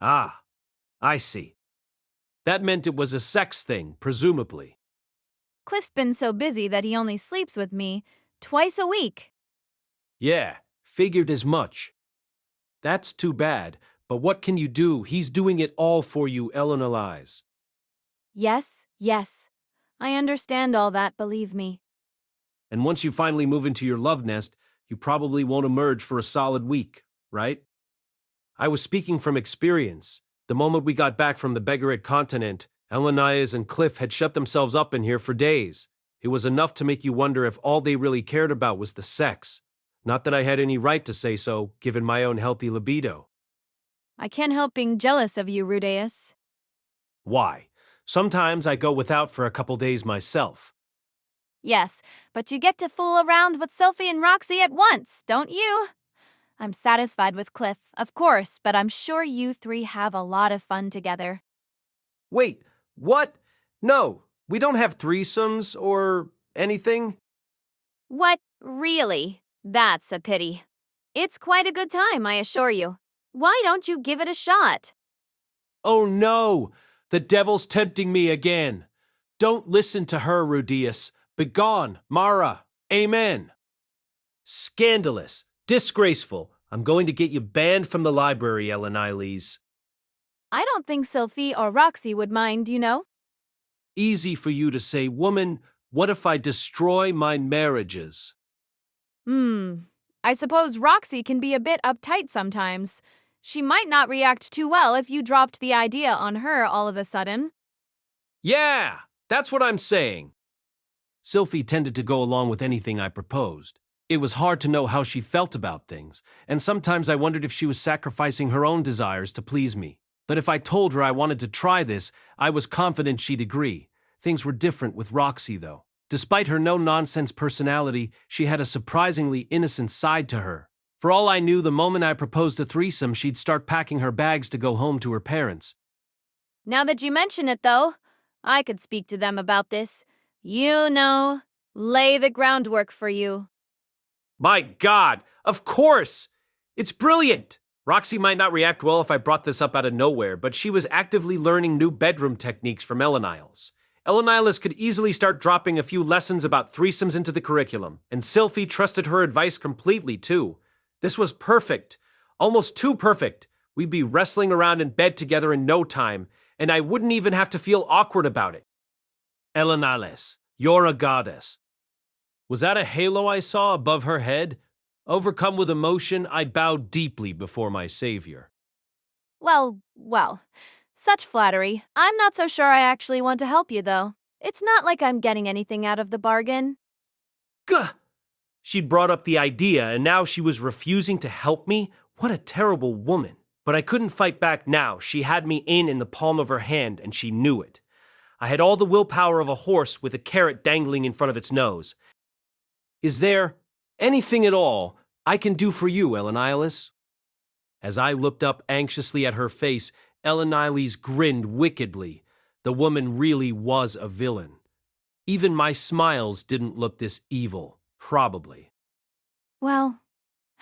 Ah, I see. That meant it was a sex thing, presumably. Cliff's been so busy that he only sleeps with me twice a week. Yeah, figured as much. That's too bad, but what can you do? He's doing it all for you, Eleanor lies. Yes, yes. I understand all that, believe me. And once you finally move into your love nest, you probably won't emerge for a solid week, right? I was speaking from experience. The moment we got back from the Beggaret continent, Elanias and Cliff had shut themselves up in here for days. It was enough to make you wonder if all they really cared about was the sex. Not that I had any right to say so, given my own healthy libido. I can't help being jealous of you, Rudeus. Why? Sometimes I go without for a couple days myself. Yes, but you get to fool around with Sophie and Roxy at once, don't you? I'm satisfied with Cliff, of course, but I'm sure you three have a lot of fun together. Wait, what? No, we don't have threesomes or anything. What, really? That's a pity. It's quite a good time, I assure you. Why don't you give it a shot? Oh no! The devil's tempting me again. Don't listen to her, Rudeus. Begone, Mara. Amen. Scandalous. Disgraceful. I'm going to get you banned from the library, Elaniles. I don't think Sophie or Roxy would mind, you know? Easy for you to say, woman. What if I destroy my marriages? I suppose Roxy can be a bit uptight sometimes. She might not react too well if you dropped the idea on her all of a sudden. Yeah, that's what I'm saying. Sylphie tended to go along with anything I proposed. It was hard to know how she felt about things, and sometimes I wondered if she was sacrificing her own desires to please me. But if I told her I wanted to try this, I was confident she'd agree. Things were different with Roxy, though. Despite her no-nonsense personality, she had a surprisingly innocent side to her. For all I knew, the moment I proposed a threesome, she'd start packing her bags to go home to her parents. Now that you mention it, though, I could speak to them about this. You know, lay the groundwork for you. My God, of course! It's brilliant! Roxy might not react well if I brought this up out of nowhere, but she was actively learning new bedroom techniques from Elaniles. Elaniles could easily start dropping a few lessons about threesomes into the curriculum, and Sylphie trusted her advice completely, too. This was perfect. Almost too perfect. We'd be wrestling around in bed together in no time, and I wouldn't even have to feel awkward about it. Elaniles, you're a goddess. Was that a halo I saw above her head? Overcome with emotion, I bowed deeply before my savior. Well, such flattery. I'm not so sure I actually want to help you, though. It's not like I'm getting anything out of the bargain. Gah! She'd brought up the idea, and now she was refusing to help me? What a terrible woman. But I couldn't fight back now. She had me in the palm of her hand, and she knew it. I had all the willpower of a horse with a carrot dangling in front of its nose. Is there anything at all I can do for you, Elaniles? As I looked up anxiously at her face, Elaniles grinned wickedly. The woman really was a villain. Even my smiles didn't look this evil, probably. Well,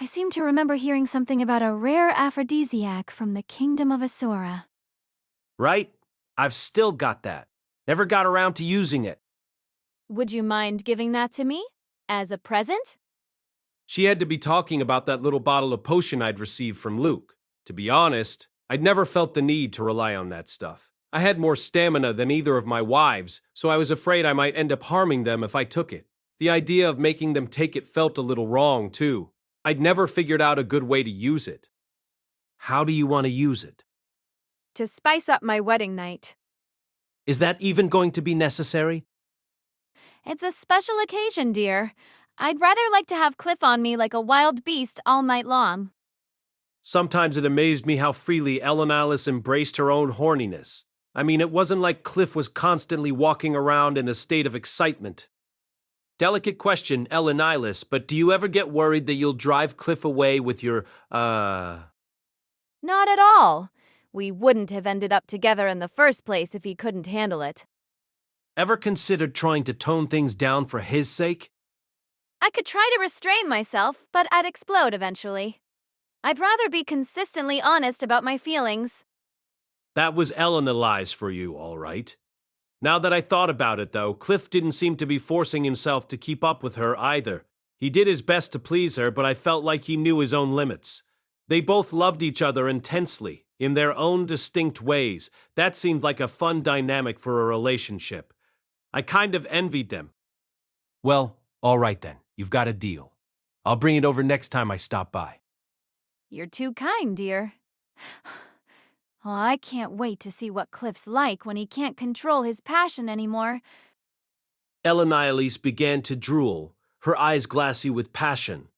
I seem to remember hearing something about a rare aphrodisiac from the kingdom of Asura. Right? I've still got that. Never got around to using it. Would you mind giving that to me? As a present? She had to be talking about that little bottle of potion I'd received from Luke. To be honest, I'd never felt the need to rely on that stuff. I had more stamina than either of my wives, so I was afraid I might end up harming them if I took it. The idea of making them take it felt a little wrong, too. I'd never figured out a good way to use it. How do you want to use it? To spice up my wedding night. Is that even going to be necessary? It's a special occasion, dear. I'd rather like to have Cliff on me like a wild beast all night long. Sometimes it amazed me how freely Elaniles embraced her own horniness. I mean, it wasn't like Cliff was constantly walking around in a state of excitement. Delicate question, Elaniles, but do you ever get worried that you'll drive Cliff away with your, Not at all. We wouldn't have ended up together in the first place if he couldn't handle it. Ever considered trying to tone things down for his sake? I could try to restrain myself, but I'd explode eventually. I'd rather be consistently honest about my feelings. That was Elena lies for you, all right. Now that I thought about it, though, Cliff didn't seem to be forcing himself to keep up with her either. He did his best to please her, but I felt like he knew his own limits. They both loved each other intensely, in their own distinct ways. That seemed like a fun dynamic for a relationship. I kind of envied them. Well, all right then. You've got a deal. I'll bring it over next time I stop by. You're too kind, dear. Oh, I can't wait to see what Cliff's like when he can't control his passion anymore. Elenialis began to drool, her eyes glassy with passion.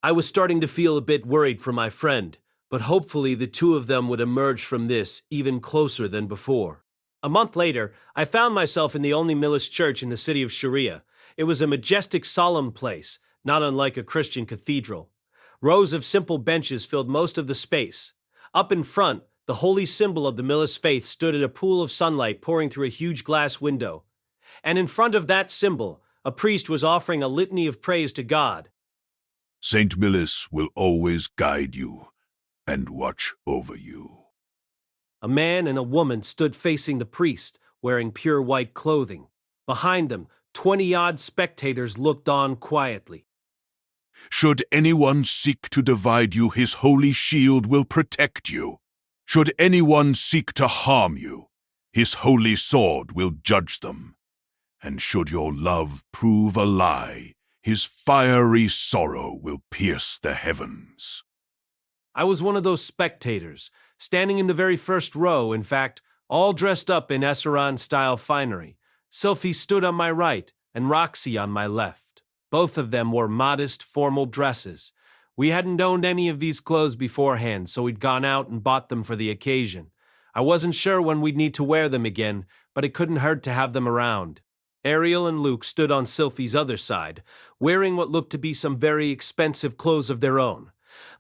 I was starting to feel a bit worried for my friend, but hopefully the two of them would emerge from this even closer than before. A month later, I found myself in the only Millis church in the city of Sharia. It was a majestic, solemn place, not unlike a Christian cathedral. Rows of simple benches filled most of the space. Up in front, the holy symbol of the Millis faith stood in a pool of sunlight pouring through a huge glass window. And in front of that symbol, a priest was offering a litany of praise to God. Saint Millis will always guide you and watch over you. A man and a woman stood facing the priest, wearing pure white clothing. Behind them, 20-odd spectators looked on quietly. Should anyone seek to divide you, his holy shield will protect you. Should anyone seek to harm you, his holy sword will judge them. And should your love prove a lie, his fiery sorrow will pierce the heavens. I was one of those spectators, standing in the very first row, in fact, all dressed up in Essaran-style finery. Sylphie stood on my right, and Roxy on my left. Both of them wore modest, formal dresses. We hadn't owned any of these clothes beforehand, so we'd gone out and bought them for the occasion. I wasn't sure when we'd need to wear them again, but it couldn't hurt to have them around. Ariel and Luke stood on Sylphie's other side, wearing what looked to be some very expensive clothes of their own.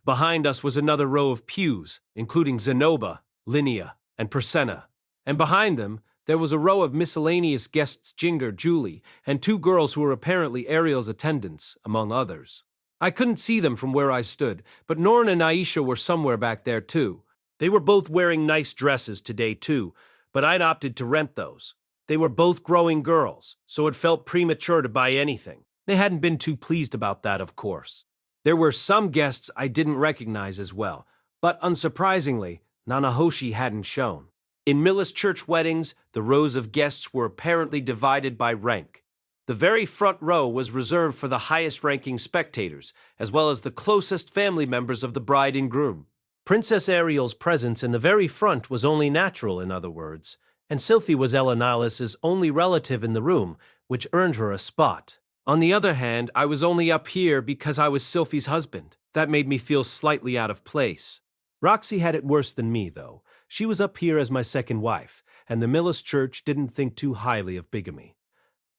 Behind us was another row of pews, including Zenoba, Linnea, and Persenna. And behind them, there was a row of miscellaneous guests, Jinger, Julie, and two girls who were apparently Ariel's attendants, among others. I couldn't see them from where I stood, but Norn and Aisha were somewhere back there too. They were both wearing nice dresses today too, but I'd opted to rent those. They were both growing girls, so it felt premature to buy anything. They hadn't been too pleased about that, of course. There were some guests I didn't recognize as well, but unsurprisingly, Nanahoshi hadn't shown. In Millis church weddings, the rows of guests were apparently divided by rank. The very front row was reserved for the highest-ranking spectators, as well as the closest family members of the bride and groom. Princess Ariel's presence in the very front was only natural, in other words, and Sylphie was Elenalis's only relative in the room, which earned her a spot. On the other hand, I was only up here because I was Sylphie's husband. That made me feel slightly out of place. Roxy had it worse than me, though. She was up here as my second wife, and the Millis church didn't think too highly of bigamy.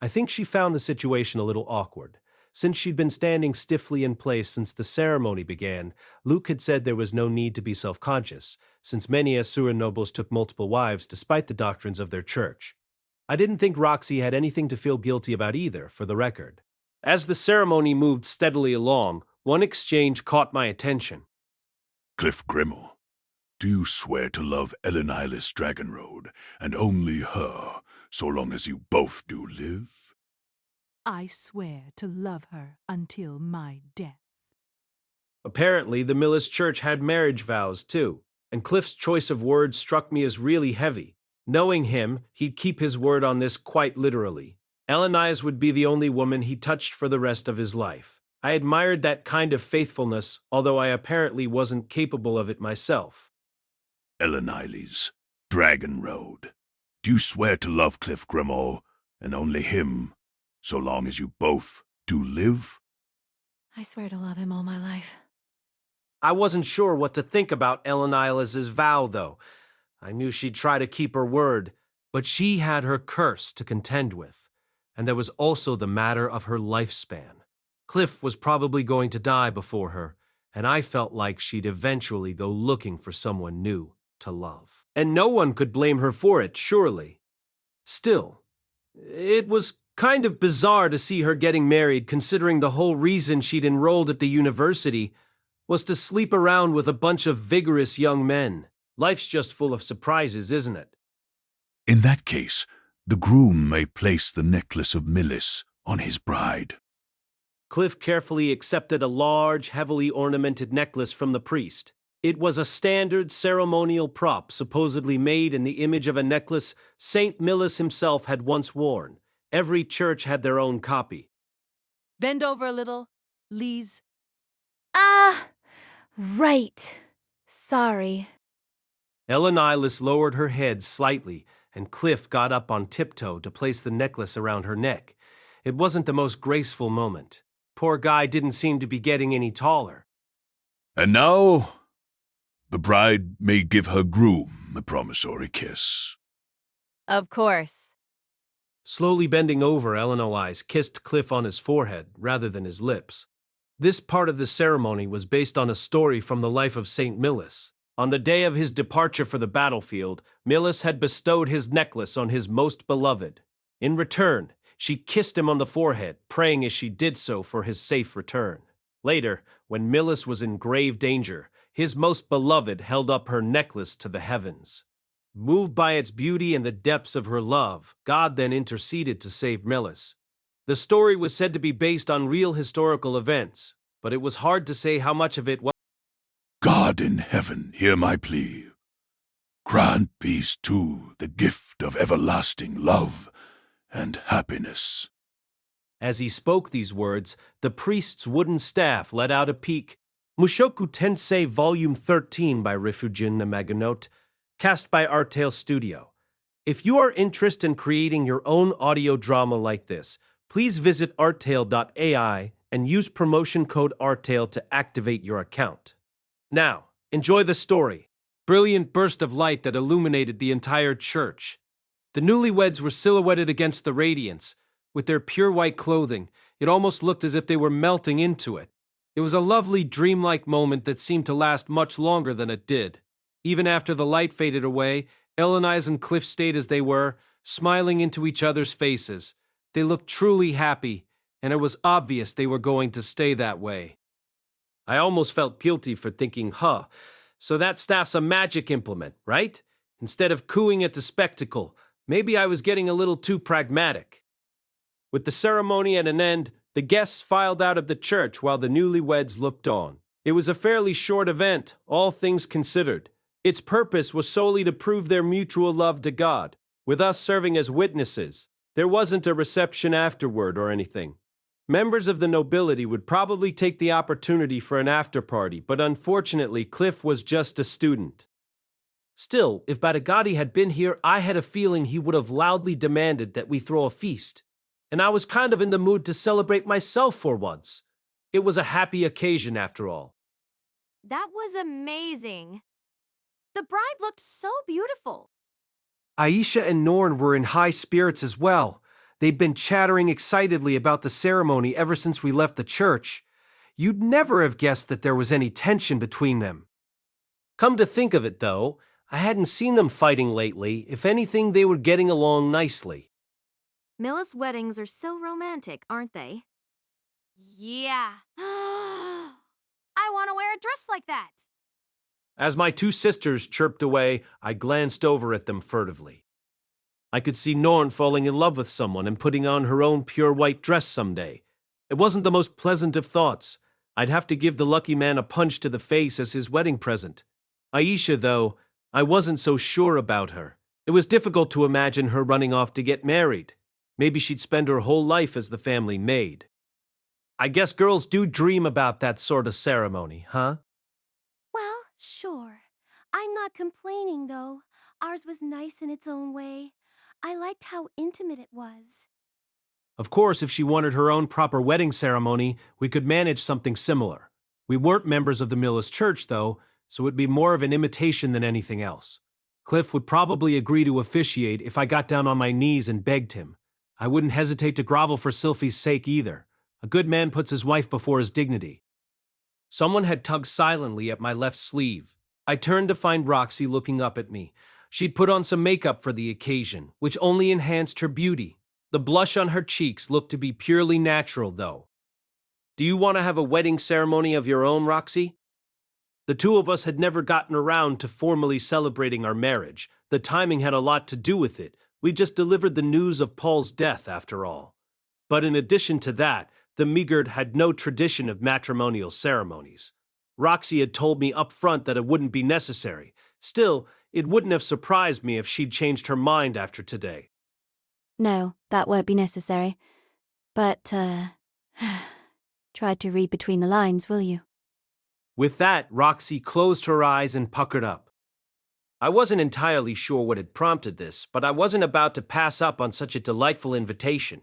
I think she found the situation a little awkward. Since she'd been standing stiffly in place since the ceremony began, Luke had said there was no need to be self-conscious, since many Asuran nobles took multiple wives despite the doctrines of their church. I didn't think Roxy had anything to feel guilty about either, for the record. As the ceremony moved steadily along, one exchange caught my attention. Cliff Grimmel, do you swear to love Elenilis Dragonroad, and only her, so long as you both do live? I swear to love her until my death. Apparently, the Millis church had marriage vows, too, and Cliff's choice of words struck me as really heavy. Knowing him, he'd keep his word on this quite literally. Elenias would be the only woman he touched for the rest of his life. I admired that kind of faithfulness, although I apparently wasn't capable of it myself. Elenilis Dragonroad, do you swear to love Cliff Grimmel, and only him, so long as you both do live? I swear to love him all my life. I wasn't sure what to think about Elenias's vow, though. I knew she'd try to keep her word, but she had her curse to contend with, and there was also the matter of her lifespan. Cliff was probably going to die before her, and I felt like she'd eventually go looking for someone new to love. And no one could blame her for it, surely. Still, it was kind of bizarre to see her getting married, considering the whole reason she'd enrolled at the university was to sleep around with a bunch of vigorous young men. Life's just full of surprises, isn't it? In that case, the groom may place the necklace of Millis on his bride. Cliff carefully accepted a large, heavily ornamented necklace from the priest. It was a standard ceremonial prop supposedly made in the image of a necklace St. Millis himself had once worn. Every church had their own copy. Bend over a little, Lise. Ah, right. Sorry. Elenilis lowered her head slightly, and Cliff got up on tiptoe to place the necklace around her neck. It wasn't the most graceful moment. Poor guy didn't seem to be getting any taller. And now, the bride may give her groom a promissory kiss. Of course. Slowly bending over, Elenilis kissed Cliff on his forehead rather than his lips. This part of the ceremony was based on a story from the life of St. Millis. On the day of his departure for the battlefield, Millis had bestowed his necklace on his most beloved. In return, she kissed him on the forehead, praying as she did so for his safe return. Later, when Millis was in grave danger, his most beloved held up her necklace to the heavens. Moved by its beauty and the depths of her love, God then interceded to save Millis. The story was said to be based on real historical events, but it was hard to say how much of it was. God in heaven, hear my plea. Grant peace too, the gift of everlasting love and happiness. As he spoke these words, the priest's wooden staff let out a peak. Mushoku Tensei Vol13 by Rifujin Namaganote, cast by Artale Studio. If you are interested in creating your own audio drama like this, please visit artale.ai and use promotion code ARTALE to activate your account. Now, enjoy the story. Brilliant burst of light that illuminated the entire church. The newlyweds were silhouetted against the radiance. With their pure white clothing, it almost looked as if they were melting into it. It was a lovely, dreamlike moment that seemed to last much longer than it did. Even after the light faded away, Elenice and Cliff stayed as they were, smiling into each other's faces. They looked truly happy, and it was obvious they were going to stay that way. I almost felt guilty for thinking, so that staff's a magic implement, right? Instead of cooing at the spectacle, maybe I was getting a little too pragmatic. With the ceremony at an end, the guests filed out of the church while the newlyweds looked on. It was a fairly short event, all things considered. Its purpose was solely to prove their mutual love to God, with us serving as witnesses. There wasn't a reception afterward or anything. Members of the nobility would probably take the opportunity for an after-party, but unfortunately Cliff was just a student. Still, if Batagati had been here, I had a feeling he would have loudly demanded that we throw a feast. And I was kind of in the mood to celebrate myself for once. It was a happy occasion after all. That was amazing. The bride looked so beautiful. Aisha and Norn were in high spirits as well. They'd been chattering excitedly about the ceremony ever since we left the church. You'd never have guessed that there was any tension between them. Come to think of it, though, I hadn't seen them fighting lately. If anything, they were getting along nicely. Millis weddings are so romantic, aren't they? Yeah. I want to wear a dress like that. As my two sisters chirped away, I glanced over at them furtively. I could see Norn falling in love with someone and putting on her own pure white dress someday. It wasn't the most pleasant of thoughts. I'd have to give the lucky man a punch to the face as his wedding present. Aisha, though, I wasn't so sure about her. It was difficult to imagine her running off to get married. Maybe she'd spend her whole life as the family maid. I guess girls do dream about that sort of ceremony, huh? Well, sure. I'm not complaining, though. Ours was nice in its own way. I liked how intimate it was. Of course, if she wanted her own proper wedding ceremony, we could manage something similar. We weren't members of the Millis Church, though, so it'd be more of an imitation than anything else. Cliff would probably agree to officiate if I got down on my knees and begged him. I wouldn't hesitate to grovel for Sylphie's sake either. A good man puts his wife before his dignity. Someone had tugged silently at my left sleeve. I turned to find Roxy looking up at me. She'd put on some makeup for the occasion, which only enhanced her beauty. The blush on her cheeks looked to be purely natural, though. Do you want to have a wedding ceremony of your own, Roxy? The two of us had never gotten around to formally celebrating our marriage. The timing had a lot to do with it. We just delivered the news of Paul's death, after all. But in addition to that, the Meagard had no tradition of matrimonial ceremonies. Roxy had told me up front that it wouldn't be necessary. Still, it wouldn't have surprised me if she'd changed her mind after today. No, that won't be necessary. But, try to read between the lines, will you? With that, Roxy closed her eyes and puckered up. I wasn't entirely sure what had prompted this, but I wasn't about to pass up on such a delightful invitation.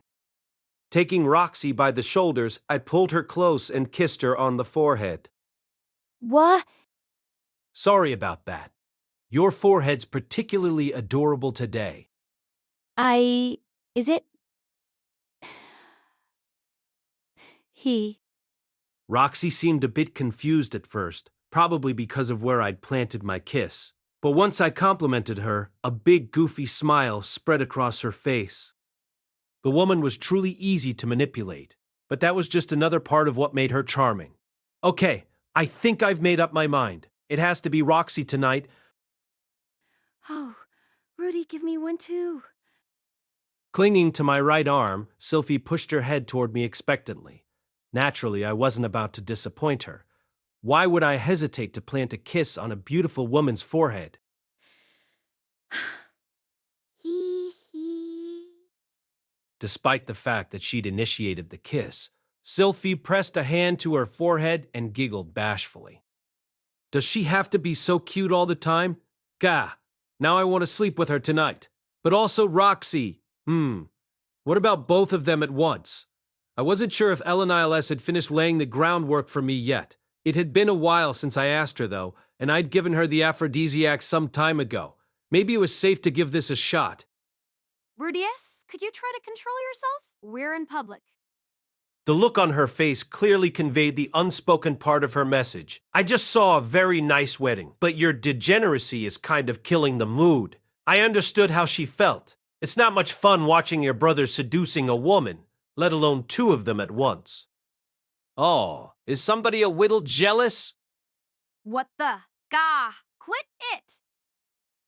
Taking Roxy by the shoulders, I pulled her close and kissed her on the forehead. What? Sorry about that. Your forehead's particularly adorable today. Is it? He. Roxy seemed a bit confused at first, probably because of where I'd planted my kiss. But once I complimented her, a big goofy smile spread across her face. The woman was truly easy to manipulate, but that was just another part of what made her charming. Okay, I think I've made up my mind. It has to be Roxy tonight. Oh, Rudy, give me one too. Clinging to my right arm, Sylphie pushed her head toward me expectantly. Naturally, I wasn't about to disappoint her. Why would I hesitate to plant a kiss on a beautiful woman's forehead? Despite the fact that she'd initiated the kiss, Sylphie pressed a hand to her forehead and giggled bashfully. Does she have to be so cute all the time? Gah, now I want to sleep with her tonight. But also Roxy. What about both of them at once? I wasn't sure if Eleniles had finished laying the groundwork for me yet. It had been a while since I asked her, though, and I'd given her the aphrodisiac some time ago. Maybe it was safe to give this a shot. Rudeus, could you try to control yourself? We're in public. The look on her face clearly conveyed the unspoken part of her message. I just saw a very nice wedding, but your degeneracy is kind of killing the mood. I understood how she felt. It's not much fun watching your brother seducing a woman, let alone two of them at once. Oh, is somebody a whittle jealous? What the? Gah! Quit it!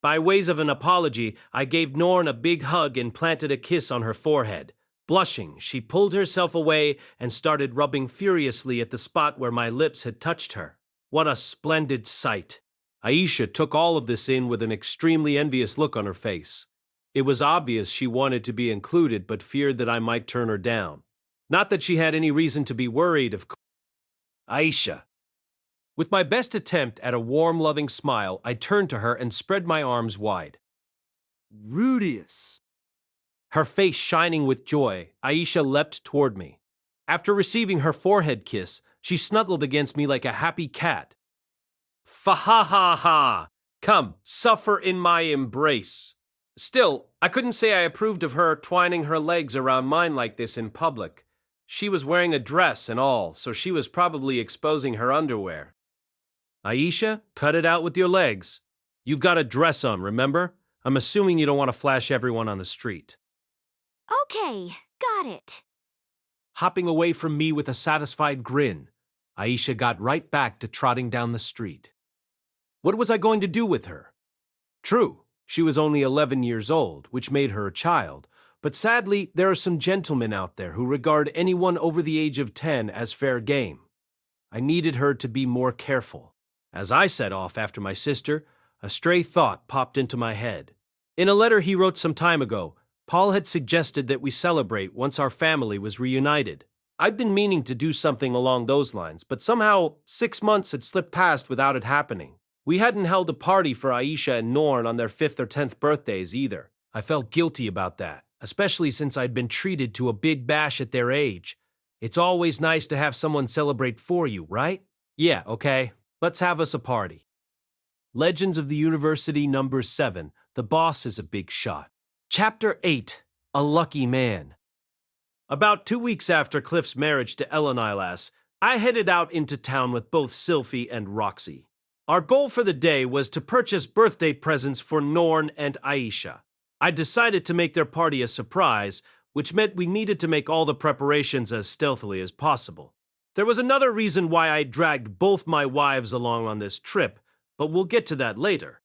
By ways of an apology, I gave Norn a big hug and planted a kiss on her forehead. Blushing, she pulled herself away and started rubbing furiously at the spot where my lips had touched her. What a splendid sight! Aisha took all of this in with an extremely envious look on her face. It was obvious she wanted to be included but feared that I might turn her down. Not that she had any reason to be worried, of course. Aisha. With my best attempt at a warm, loving smile, I turned to her and spread my arms wide. Rudeus. Her face shining with joy, Aisha leapt toward me. After receiving her forehead kiss, she snuggled against me like a happy cat. Fa-ha-ha-ha! Come, suffer in my embrace. Still, I couldn't say I approved of her twining her legs around mine like this in public. She was wearing a dress and all, so she was probably exposing her underwear. Aisha, cut it out with your legs. You've got a dress on, remember? I'm assuming you don't want to flash everyone on the street. Okay, got it. Hopping away from me with a satisfied grin, Aisha got right back to trotting down the street. What was I going to do with her? True, she was only 11 years old, which made her a child, but sadly, there are some gentlemen out there who regard anyone over the age of 10 as fair game. I needed her to be more careful. As I set off after my sister, a stray thought popped into my head. In a letter he wrote some time ago, Paul had suggested that we celebrate once our family was reunited. I'd been meaning to do something along those lines, but somehow 6 months had slipped past without it happening. We hadn't held a party for Aisha and Norn on their 5th or 10th birthdays either. I felt guilty about that, especially since I'd been treated to a big bash at their age. It's always nice to have someone celebrate for you, right? Yeah, okay. Let's have us a party. Legends of the University number 7. The Boss is a Big Shot. Chapter 8. A Lucky Man. About 2 weeks after Cliff's marriage to Elenilas, I headed out into town with both Sylphie and Roxy. Our goal for the day was to purchase birthday presents for Norn and Aisha. I decided to make their party a surprise, which meant we needed to make all the preparations as stealthily as possible. There was another reason why I dragged both my wives along on this trip, but we'll get to that later.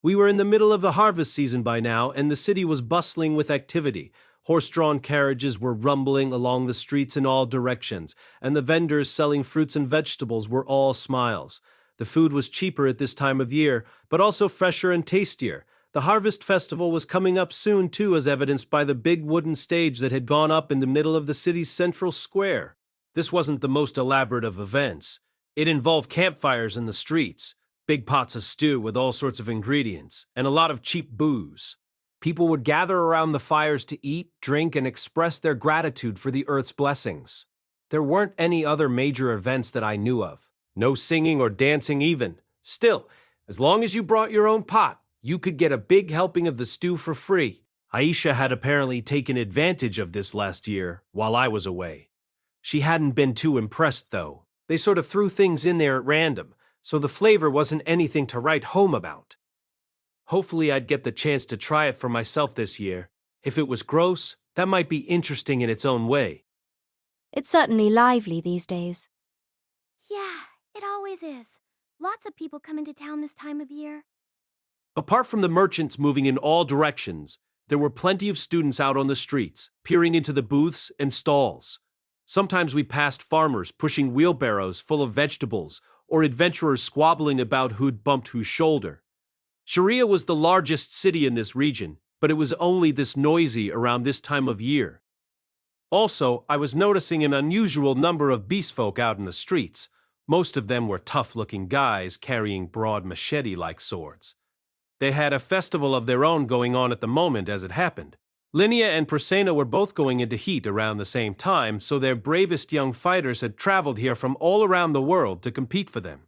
We were in the middle of the harvest season by now, and the city was bustling with activity. Horse-drawn carriages were rumbling along the streets in all directions, and the vendors selling fruits and vegetables were all smiles. The food was cheaper at this time of year, but also fresher and tastier. The harvest festival was coming up soon, too, as evidenced by the big wooden stage that had gone up in the middle of the city's central square. This wasn't the most elaborate of events. It involved campfires in the streets, big pots of stew with all sorts of ingredients, and a lot of cheap booze. People would gather around the fires to eat, drink, and express their gratitude for the Earth's blessings. There weren't any other major events that I knew of. No singing or dancing even. Still, as long as you brought your own pot, you could get a big helping of the stew for free. Aisha had apparently taken advantage of this last year while I was away. She hadn't been too impressed, though. They sort of threw things in there at random, so the flavor wasn't anything to write home about. Hopefully I'd get the chance to try it for myself this year. If it was gross, that might be interesting in its own way. It's certainly lively these days. Yeah, it always is. Lots of people come into town this time of year. Apart from the merchants moving in all directions, there were plenty of students out on the streets, peering into the booths and stalls. Sometimes we passed farmers pushing wheelbarrows full of vegetables, or adventurers squabbling about who'd bumped whose shoulder. Sharia was the largest city in this region, but it was only this noisy around this time of year. Also, I was noticing an unusual number of beast folk out in the streets. Most of them were tough-looking guys carrying broad machete-like swords. They had a festival of their own going on at the moment as it happened. Linnea and Presena were both going into heat around the same time, so their bravest young fighters had traveled here from all around the world to compete for them.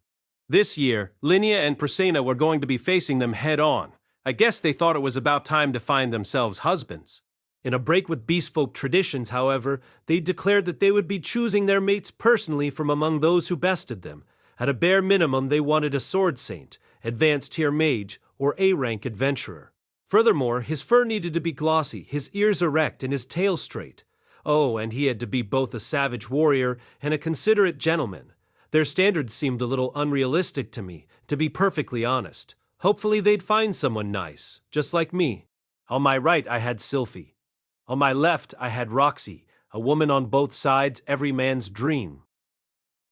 This year, Linnea and Presena were going to be facing them head-on. I guess they thought it was about time to find themselves husbands. In a break with beastfolk traditions, however, they declared that they would be choosing their mates personally from among those who bested them. At a bare minimum, they wanted a sword saint, advanced tier mage, or A-rank adventurer. Furthermore, his fur needed to be glossy, his ears erect, and his tail straight. Oh, and he had to be both a savage warrior and a considerate gentleman. Their standards seemed a little unrealistic to me, to be perfectly honest. Hopefully they'd find someone nice, just like me. On my right, I had Sylphie. On my left, I had Roxy, a woman on both sides, every man's dream.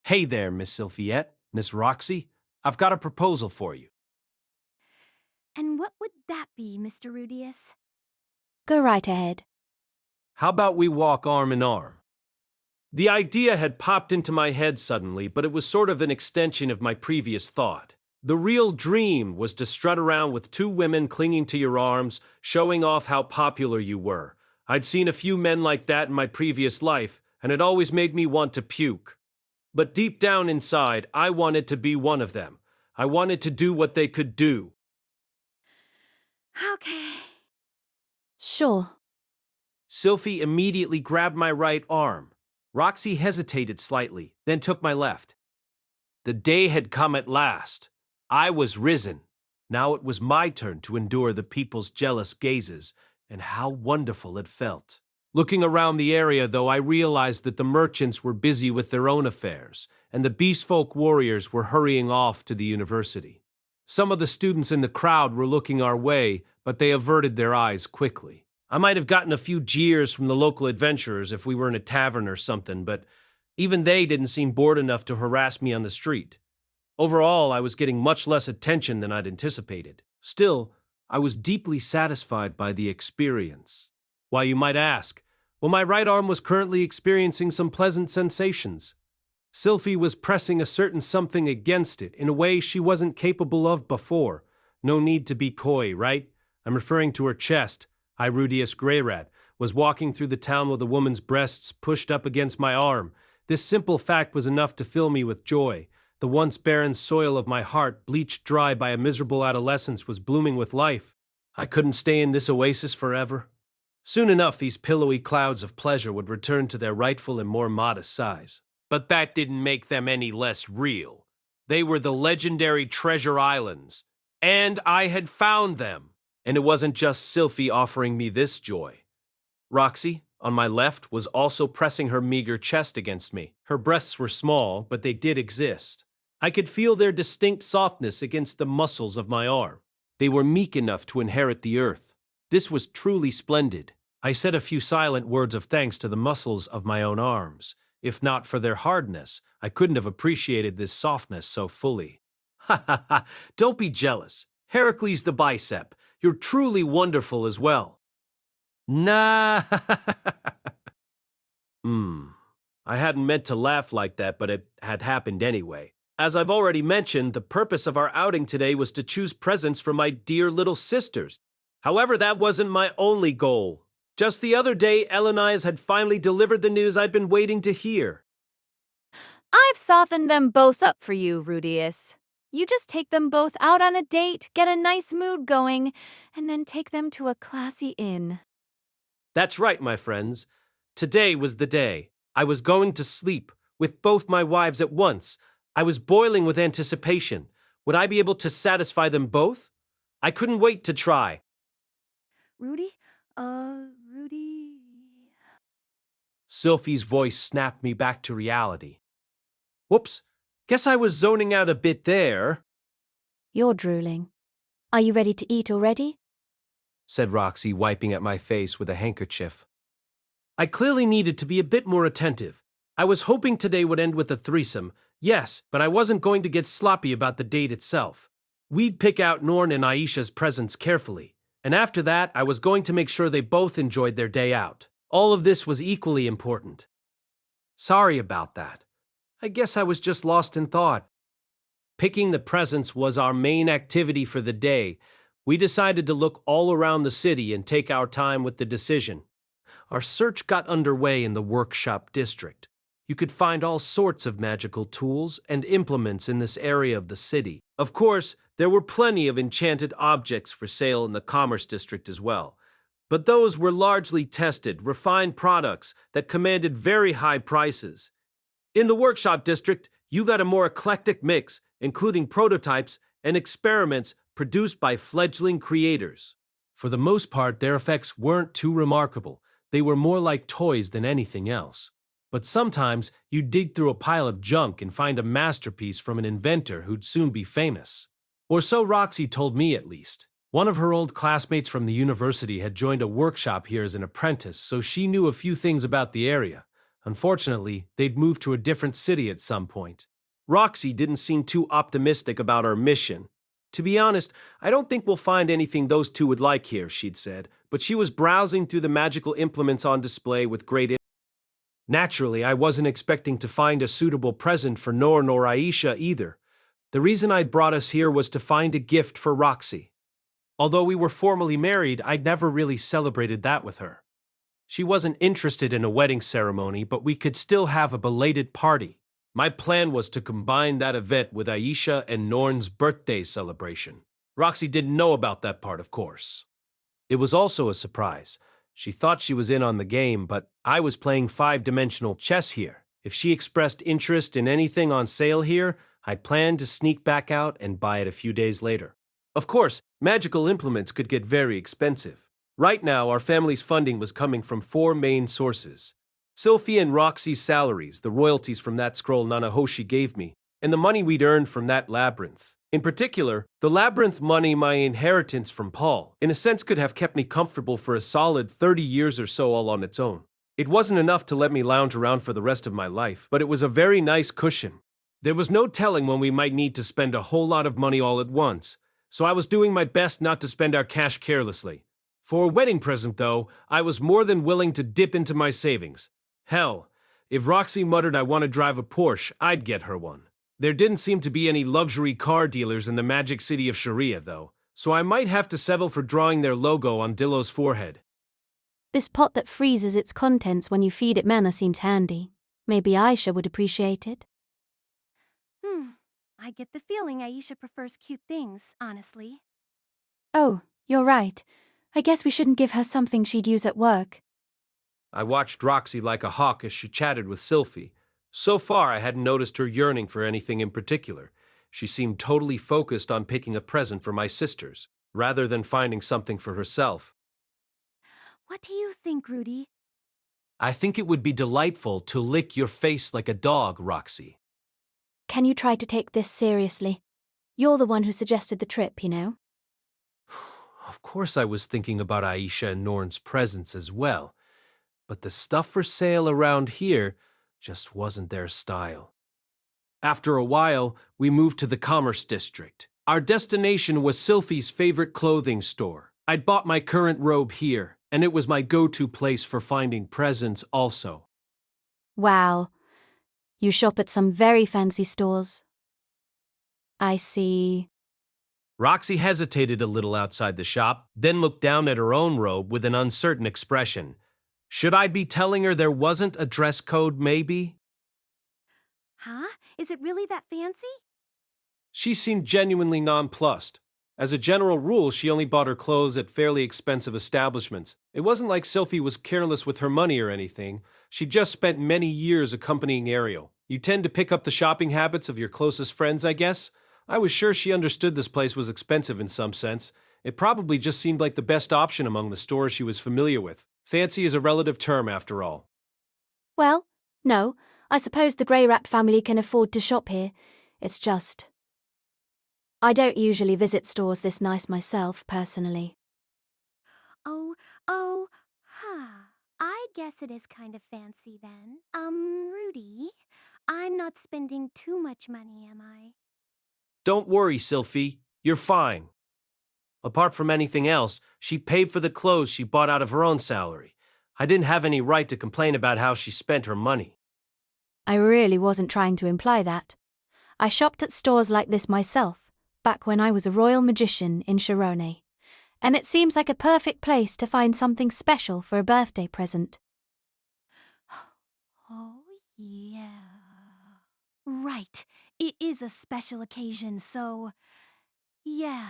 Hey there, Miss Sylphiette, Miss Roxy. I've got a proposal for you. And what would that be, Mr. Rudeus? Go right ahead. How about we walk arm in arm? The idea had popped into my head suddenly, but it was sort of an extension of my previous thought. The real dream was to strut around with two women clinging to your arms, showing off how popular you were. I'd seen a few men like that in my previous life, and it always made me want to puke. But deep down inside, I wanted to be one of them. I wanted to do what they could do. Okay. Sure. Sylphie immediately grabbed my right arm. Roxy hesitated slightly, then took my left. The day had come at last. I was risen. Now it was my turn to endure the people's jealous gazes, and how wonderful it felt. Looking around the area, though, I realized that the merchants were busy with their own affairs, and the beastfolk warriors were hurrying off to the university. Some of the students in the crowd were looking our way, but they averted their eyes quickly. I might have gotten a few jeers from the local adventurers if we were in a tavern or something, but even they didn't seem bored enough to harass me on the street. Overall, I was getting much less attention than I'd anticipated. Still, I was deeply satisfied by the experience. Why, you might ask, well, my right arm was currently experiencing some pleasant sensations. Sylphie was pressing a certain something against it in a way she wasn't capable of before. No need to be coy, right? I'm referring to her chest. I, Rudeus Greyrat, was walking through the town with a woman's breasts pushed up against my arm. This simple fact was enough to fill me with joy. The once barren soil of my heart, bleached dry by a miserable adolescence, was blooming with life. I couldn't stay in this oasis forever. Soon enough, these pillowy clouds of pleasure would return to their rightful and more modest size. But that didn't make them any less real. They were the legendary Treasure Islands, and I had found them. And it wasn't just Sylphie offering me this joy. Roxy, on my left, was also pressing her meager chest against me. Her breasts were small, but they did exist. I could feel their distinct softness against the muscles of my arm. They were meek enough to inherit the earth. This was truly splendid. I said a few silent words of thanks to the muscles of my own arms. If not for their hardness, I couldn't have appreciated this softness so fully. Ha ha ha, don't be jealous. Heracles the bicep, you're truly wonderful as well. Nah. I hadn't meant to laugh like that, but it had happened anyway. As I've already mentioned, the purpose of our outing today was to choose presents for my dear little sisters. However, that wasn't my only goal. Just the other day, Elenias had finally delivered the news I'd been waiting to hear. I've softened them both up for you, Rudeus. You just take them both out on a date, get a nice mood going, and then take them to a classy inn. That's right, my friends. Today was the day. I was going to sleep with both my wives at once. I was boiling with anticipation. Would I be able to satisfy them both? I couldn't wait to try. Rudy? Sylphie's voice snapped me back to reality. Whoops, guess I was zoning out a bit there, You're drooling. Are you ready to eat already? said Roxy, wiping at my face with a handkerchief. I clearly needed to be a bit more attentive. I was hoping today would end with a threesome, yes, but I wasn't going to get sloppy about the date itself. We'd pick out Norn and Aisha's presents carefully, and after that, I was going to make sure they both enjoyed their day out. All of this was equally important. Sorry about that. I guess I was just lost in thought. Picking the presents was our main activity for the day. We decided to look all around the city and take our time with the decision. Our search got underway in the workshop district. You could find all sorts of magical tools and implements in this area of the city. Of course, there were plenty of enchanted objects for sale in the commerce district as well. But those were largely tested, refined products that commanded very high prices. In the workshop district, you got a more eclectic mix, including prototypes and experiments produced by fledgling creators. For the most part, their effects weren't too remarkable. They were more like toys than anything else. But sometimes you'd dig through a pile of junk and find a masterpiece from an inventor who'd soon be famous. Or so Roxy told me, at least. One of her old classmates from the university had joined a workshop here as an apprentice, so she knew a few things about the area. Unfortunately, they'd moved to a different city at some point. Roxy didn't seem too optimistic about our mission. To be honest, I don't think we'll find anything those two would like here, she'd said, but she was browsing through the magical implements on display with great interest. Naturally, I wasn't expecting to find a suitable present for Nor nor Aisha either. The reason I'd brought us here was to find a gift for Roxy. Although we were formally married, I'd never really celebrated that with her. She wasn't interested in a wedding ceremony, but we could still have a belated party. My plan was to combine that event with Aisha and Norn's birthday celebration. Roxy didn't know about that part, of course. It was also a surprise. She thought she was in on the game, but I was playing five-dimensional chess here. If she expressed interest in anything on sale here, I'd planned to sneak back out and buy it a few days later. Of course, magical implements could get very expensive. Right now, our family's funding was coming from four main sources. Sylphie and Roxy's salaries, the royalties from that scroll Nanahoshi gave me, and the money we'd earned from that labyrinth. In particular, the labyrinth money, my inheritance from Paul, in a sense could have kept me comfortable for a solid 30 years or so all on its own. It wasn't enough to let me lounge around for the rest of my life, but it was a very nice cushion. There was no telling when we might need to spend a whole lot of money all at once, so I was doing my best not to spend our cash carelessly. For a wedding present, though, I was more than willing to dip into my savings. Hell, if Roxy muttered I want to drive a Porsche, I'd get her one. There didn't seem to be any luxury car dealers in the magic city of Sharia, though, so I might have to settle for drawing their logo on Dillo's forehead. This pot that freezes its contents when you feed it mana seems handy. Maybe Aisha would appreciate it. I get the feeling Aisha prefers cute things, honestly. Oh, you're right. I guess we shouldn't give her something she'd use at work. I watched Roxy like a hawk as she chatted with Sylphie. So far, I hadn't noticed her yearning for anything in particular. She seemed totally focused on picking a present for my sisters, rather than finding something for herself. What do you think, Rudy? I think it would be delightful to lick your face like a dog, Roxy. Can you try to take this seriously? You're the one who suggested the trip, you know. Of course I was thinking about Aisha and Norn's presence as well, but the stuff for sale around here just wasn't their style. After a while, we moved to the Commerce District. Our destination was Sylphie's favorite clothing store. I'd bought my current robe here, and it was my go-to place for finding presents also. Wow. You shop at some very fancy stores. I see. Roxy hesitated a little outside the shop, then looked down at her own robe with an uncertain expression. Should I be telling her there wasn't a dress code, maybe? Huh? Is it really that fancy? She seemed genuinely nonplussed. As a general rule, she only bought her clothes at fairly expensive establishments. It wasn't like Sylphie was careless with her money or anything. She just spent many years accompanying Ariel. You tend to pick up the shopping habits of your closest friends, I guess? I was sure she understood this place was expensive in some sense. It probably just seemed like the best option among the stores she was familiar with. Fancy is a relative term, after all. Well, no, I suppose the Grey Rat family can afford to shop here. It's just... I don't usually visit stores this nice myself, personally. I guess it is kind of fancy then. Rudy, I'm not spending too much money, am I? Don't worry, Sylphie. You're fine. Apart from anything else, she paid for the clothes she bought out of her own salary. I didn't have any right to complain about how she spent her money. I really wasn't trying to imply that. I shopped at stores like this myself, back when I was a royal magician in Sharone. And it seems like a perfect place to find something special for a birthday present. Oh, yeah. Right. It is a special occasion, so... yeah.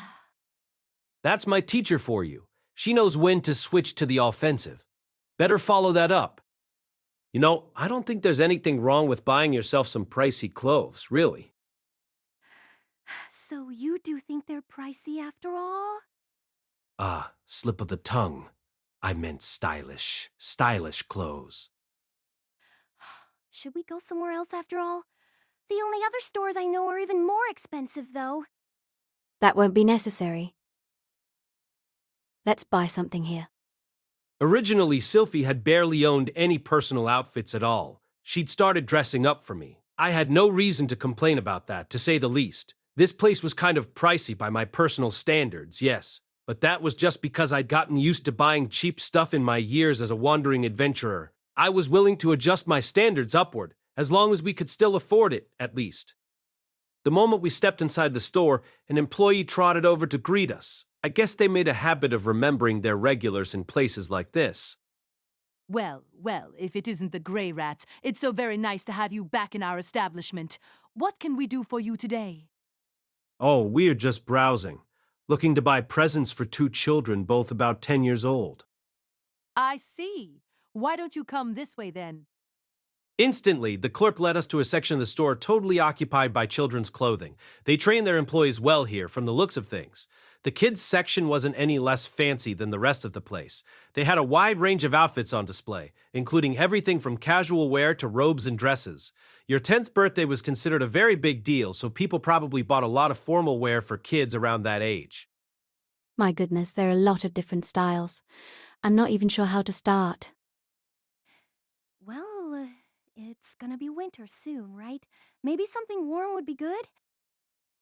That's my teacher for you. She knows when to switch to the offensive. Better follow that up. You know, I don't think there's anything wrong with buying yourself some pricey clothes, really. So you do think they're pricey after all? Ah, slip of the tongue. I meant stylish. Stylish clothes. Should we go somewhere else after all? The only other stores I know are even more expensive, though. That won't be necessary. Let's buy something here. Originally, Sylphie had barely owned any personal outfits at all. She'd started dressing up for me. I had no reason to complain about that, to say the least. This place was kind of pricey by my personal standards, yes. But that was just because I'd gotten used to buying cheap stuff in my years as a wandering adventurer. I was willing to adjust my standards upward, as long as we could still afford it, at least. The moment we stepped inside the store, an employee trotted over to greet us. I guess they made a habit of remembering their regulars in places like this. Well, if it isn't the Grey Rats, it's so very nice to have you back in our establishment. What can we do for you today? Oh, we're just browsing. Looking to buy presents for 2 children, both about 10 years old. I see. Why don't you come this way then? Instantly, the clerk led us to a section of the store totally occupied by children's clothing. They train their employees well here, from the looks of things. The kids' section wasn't any less fancy than the rest of the place. They had a wide range of outfits on display, including everything from casual wear to robes and dresses. Your 10th birthday was considered a very big deal, so people probably bought a lot of formal wear for kids around that age. My goodness, there are a lot of different styles. I'm not even sure how to start. Well, it's gonna be winter soon, right? Maybe something warm would be good?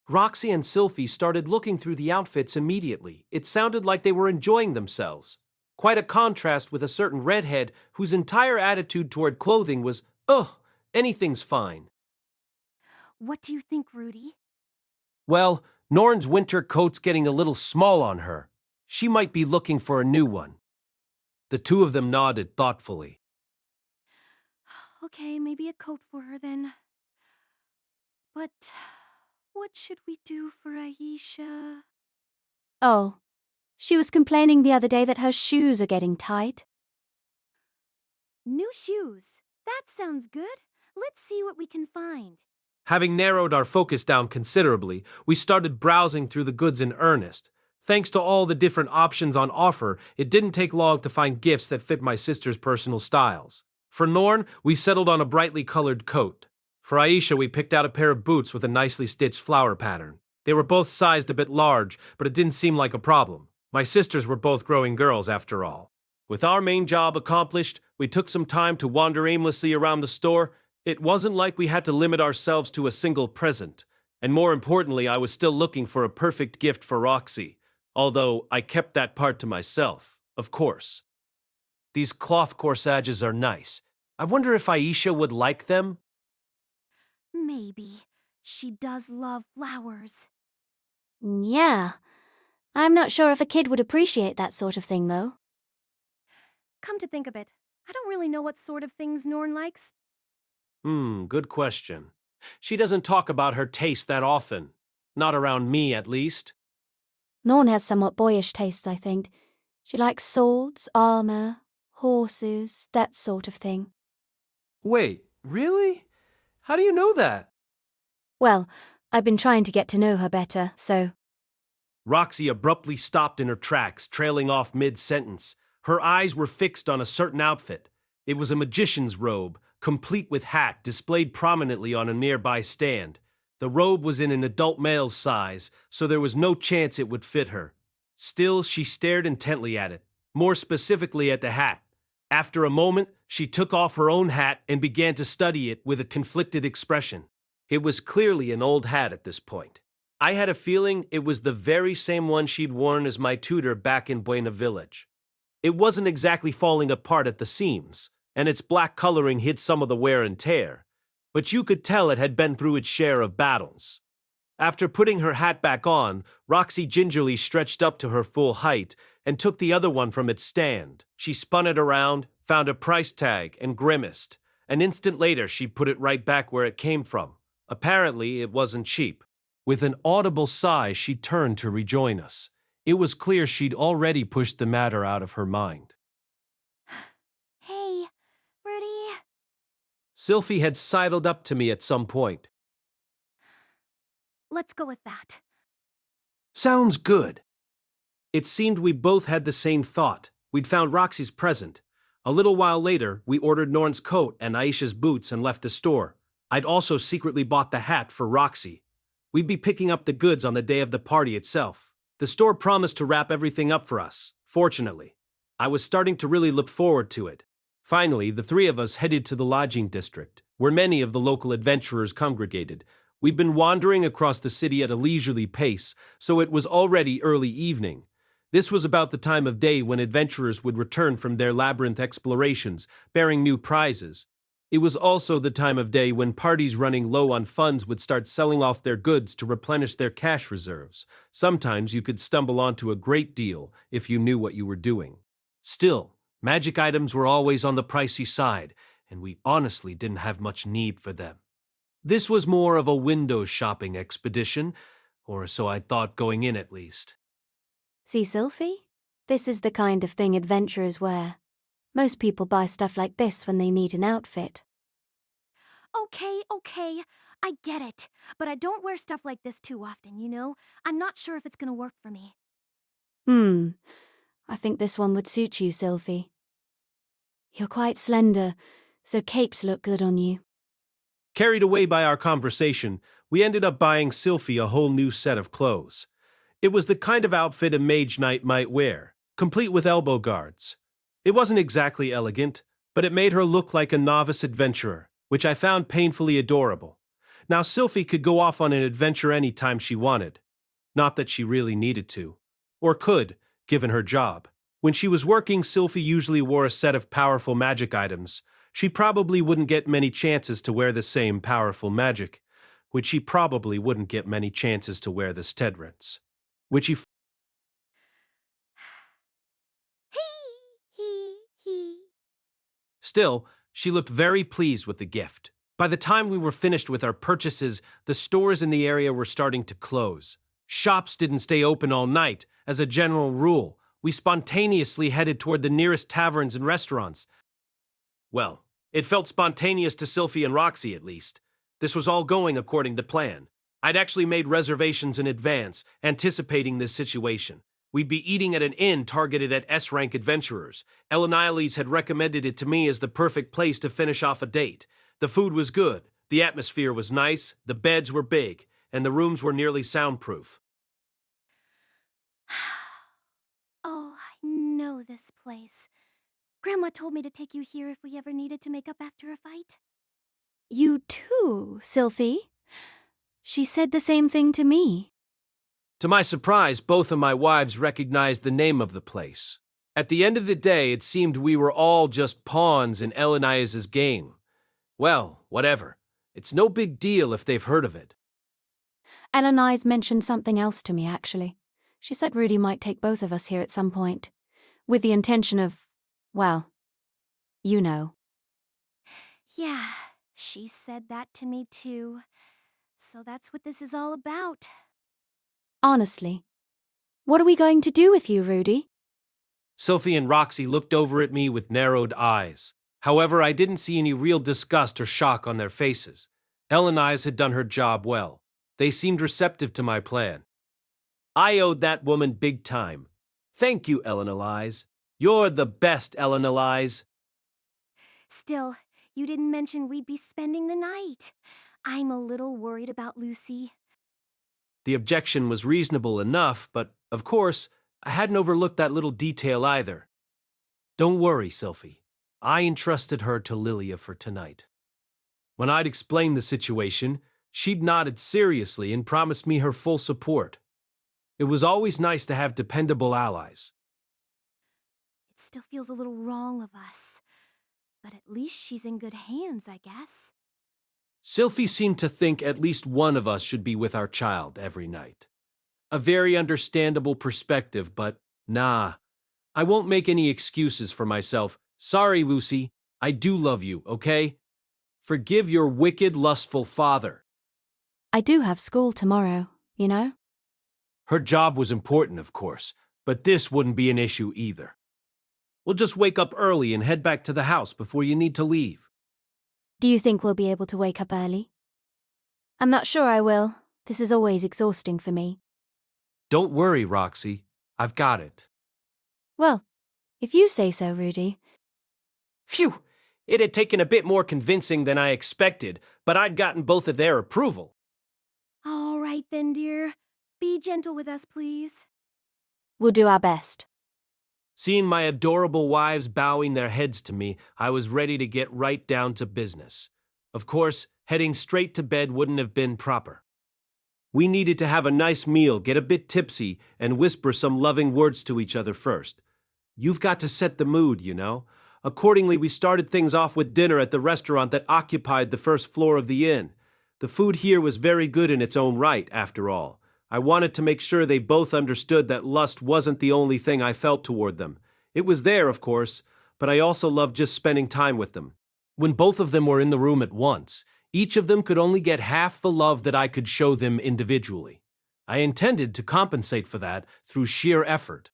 Roxy and Sylphie started looking through the outfits immediately. It sounded like they were enjoying themselves. Quite a contrast with a certain redhead whose entire attitude toward clothing was, ugh, anything's fine. What do you think, Rudy? Well, Norn's winter coat's getting a little small on her. She might be looking for a new one. The two of them nodded thoughtfully. Okay, maybe a coat for her then. But what should we do for Aisha? Oh, she was complaining the other day that her shoes are getting tight. New shoes. That sounds good. Let's see what we can find. Having narrowed our focus down considerably, we started browsing through the goods in earnest. Thanks to all the different options on offer, it didn't take long to find gifts that fit my sister's personal styles. For Norn, we settled on a brightly colored coat. For Aisha, we picked out a pair of boots with a nicely stitched flower pattern. They were both sized a bit large, but it didn't seem like a problem. My sisters were both growing girls, after all. With our main job accomplished, we took some time to wander aimlessly around the store. It wasn't like we had to limit ourselves to a single present. And more importantly, I was still looking for a perfect gift for Roxy. Although I kept that part to myself, of course. These cloth corsages are nice. I wonder if Aisha would like them? Maybe. She does love flowers. Yeah. I'm not sure if a kid would appreciate that sort of thing, Mo. Come to think of it, I don't really know what sort of things Norn likes. Good question. She doesn't talk about her taste that often. Not around me, at least. Norn has somewhat boyish tastes, I think. She likes swords, armor, horses, that sort of thing. Wait, really? How do you know that? Well, I've been trying to get to know her better, so... Roxy abruptly stopped in her tracks, trailing off mid-sentence. Her eyes were fixed on a certain outfit. It was a magician's robe, complete with hat, displayed prominently on a nearby stand. The robe was in an adult male's size, so there was no chance it would fit her. Still, she stared intently at it, more specifically at the hat. After a moment, she took off her own hat and began to study it with a conflicted expression. It was clearly an old hat at this point. I had a feeling it was the very same one she'd worn as my tutor back in Buena Village. It wasn't exactly falling apart at the seams, and its black coloring hid some of the wear and tear, but you could tell it had been through its share of battles. After putting her hat back on, Roxy gingerly stretched up to her full height and took the other one from its stand. She spun it around, found a price tag, and grimaced. An instant later, she put it right back where it came from. Apparently, it wasn't cheap. With an audible sigh, she turned to rejoin us. It was clear she'd already pushed the matter out of her mind. Hey, Rudy. Sylphie had sidled up to me at some point. Let's go with that. Sounds good. It seemed we both had the same thought. We'd found Roxy's present. A little while later, we ordered Norn's coat and Aisha's boots and left the store. I'd also secretly bought the hat for Roxy. We'd be picking up the goods on the day of the party itself. The store promised to wrap everything up for us, fortunately. I was starting to really look forward to it. Finally, the three of us headed to the lodging district, where many of the local adventurers congregated. We'd been wandering across the city at a leisurely pace, so it was already early evening. This was about the time of day when adventurers would return from their labyrinth explorations, bearing new prizes. It was also the time of day when parties running low on funds would start selling off their goods to replenish their cash reserves. Sometimes you could stumble onto a great deal if you knew what you were doing. Still, magic items were always on the pricey side, and we honestly didn't have much need for them. This was more of a window shopping expedition, or so I thought going in at least. See, Sylphie? This is the kind of thing adventurers wear. Most people buy stuff like this when they need an outfit. Okay, I get it. But I don't wear stuff like this too often, you know? I'm not sure if it's gonna work for me. I think this one would suit you, Sylphie. You're quite slender, so capes look good on you. Carried away by our conversation, we ended up buying Sylphie a whole new set of clothes. It was the kind of outfit a mage knight might wear, complete with elbow guards. It wasn't exactly elegant, but it made her look like a novice adventurer, which I found painfully adorable. Now Sylphie could go off on an adventure any time she wanted. Not that she really needed to, or could, given her job. When she was working, Sylphie usually wore a set of powerful magic items. She probably wouldn't get many chances to wear the same powerful magic, which she probably wouldn't get many chances to wear the Stedrets, which he Still, she looked very pleased with the gift. By the time we were finished with our purchases, the stores in the area were starting to close. Shops didn't stay open all night. As a general rule, we spontaneously headed toward the nearest taverns and restaurants. Well, it felt spontaneous to Sylphie and Roxy, at least. This was all going according to plan. I'd actually made reservations in advance, anticipating this situation. We'd be eating at an inn targeted at S-rank adventurers. Eleniales had recommended it to me as the perfect place to finish off a date. The food was good, the atmosphere was nice, the beds were big, and the rooms were nearly soundproof. Oh, I know this place. Grandma told me to take you here if we ever needed to make up after a fight. You too, Sylphie? She said the same thing to me. To my surprise, both of my wives recognized the name of the place. At the end of the day, it seemed we were all just pawns in Elenias's game. Well, whatever. It's no big deal if they've heard of it. Elenice mentioned something else to me, actually. She said Rudy might take both of us here at some point, with the intention of, well, you know. Yeah, she said that to me too. So that's what this is all about. Honestly, what are we going to do with you, Rudy? Sylphie and Roxy looked over at me with narrowed eyes. However, I didn't see any real disgust or shock on their faces. Elenice had done her job well. They seemed receptive to my plan. I owed that woman big time. Thank you, Elenice. You're the best, Elenice. Still, you didn't mention we'd be spending the night. I'm a little worried about Lucy. The objection was reasonable enough, but, of course, I hadn't overlooked that little detail either. Don't worry, Sylphie. I entrusted her to Lilia for tonight. When I'd explained the situation, she'd nodded seriously and promised me her full support. It was always nice to have dependable allies. It still feels a little wrong of us. But at least she's in good hands, I guess. Sylphie seemed to think at least one of us should be with our child every night. A very understandable perspective, but nah. I won't make any excuses for myself. Sorry, Lucy. I do love you, okay? Forgive your wicked, lustful father. I do have school tomorrow, you know? Her job was important, of course, but this wouldn't be an issue either. We'll just wake up early and head back to the house before you need to leave. Do you think we'll be able to wake up early? I'm not sure I will. This is always exhausting for me. Don't worry, Roxy. I've got it. Well, if you say so, Rudy. Phew! It had taken a bit more convincing than I expected, but I'd gotten both of their approval. All right then, dear. Be gentle with us, please. We'll do our best. Seeing my adorable wives bowing their heads to me, I was ready to get right down to business. Of course, heading straight to bed wouldn't have been proper. We needed to have a nice meal, get a bit tipsy, and whisper some loving words to each other first. You've got to set the mood, you know. Accordingly, we started things off with dinner at the restaurant that occupied the first floor of the inn. The food here was very good in its own right, after all. I wanted to make sure they both understood that lust wasn't the only thing I felt toward them. It was there, of course, but I also loved just spending time with them. When both of them were in the room at once, each of them could only get half the love that I could show them individually. I intended to compensate for that through sheer effort.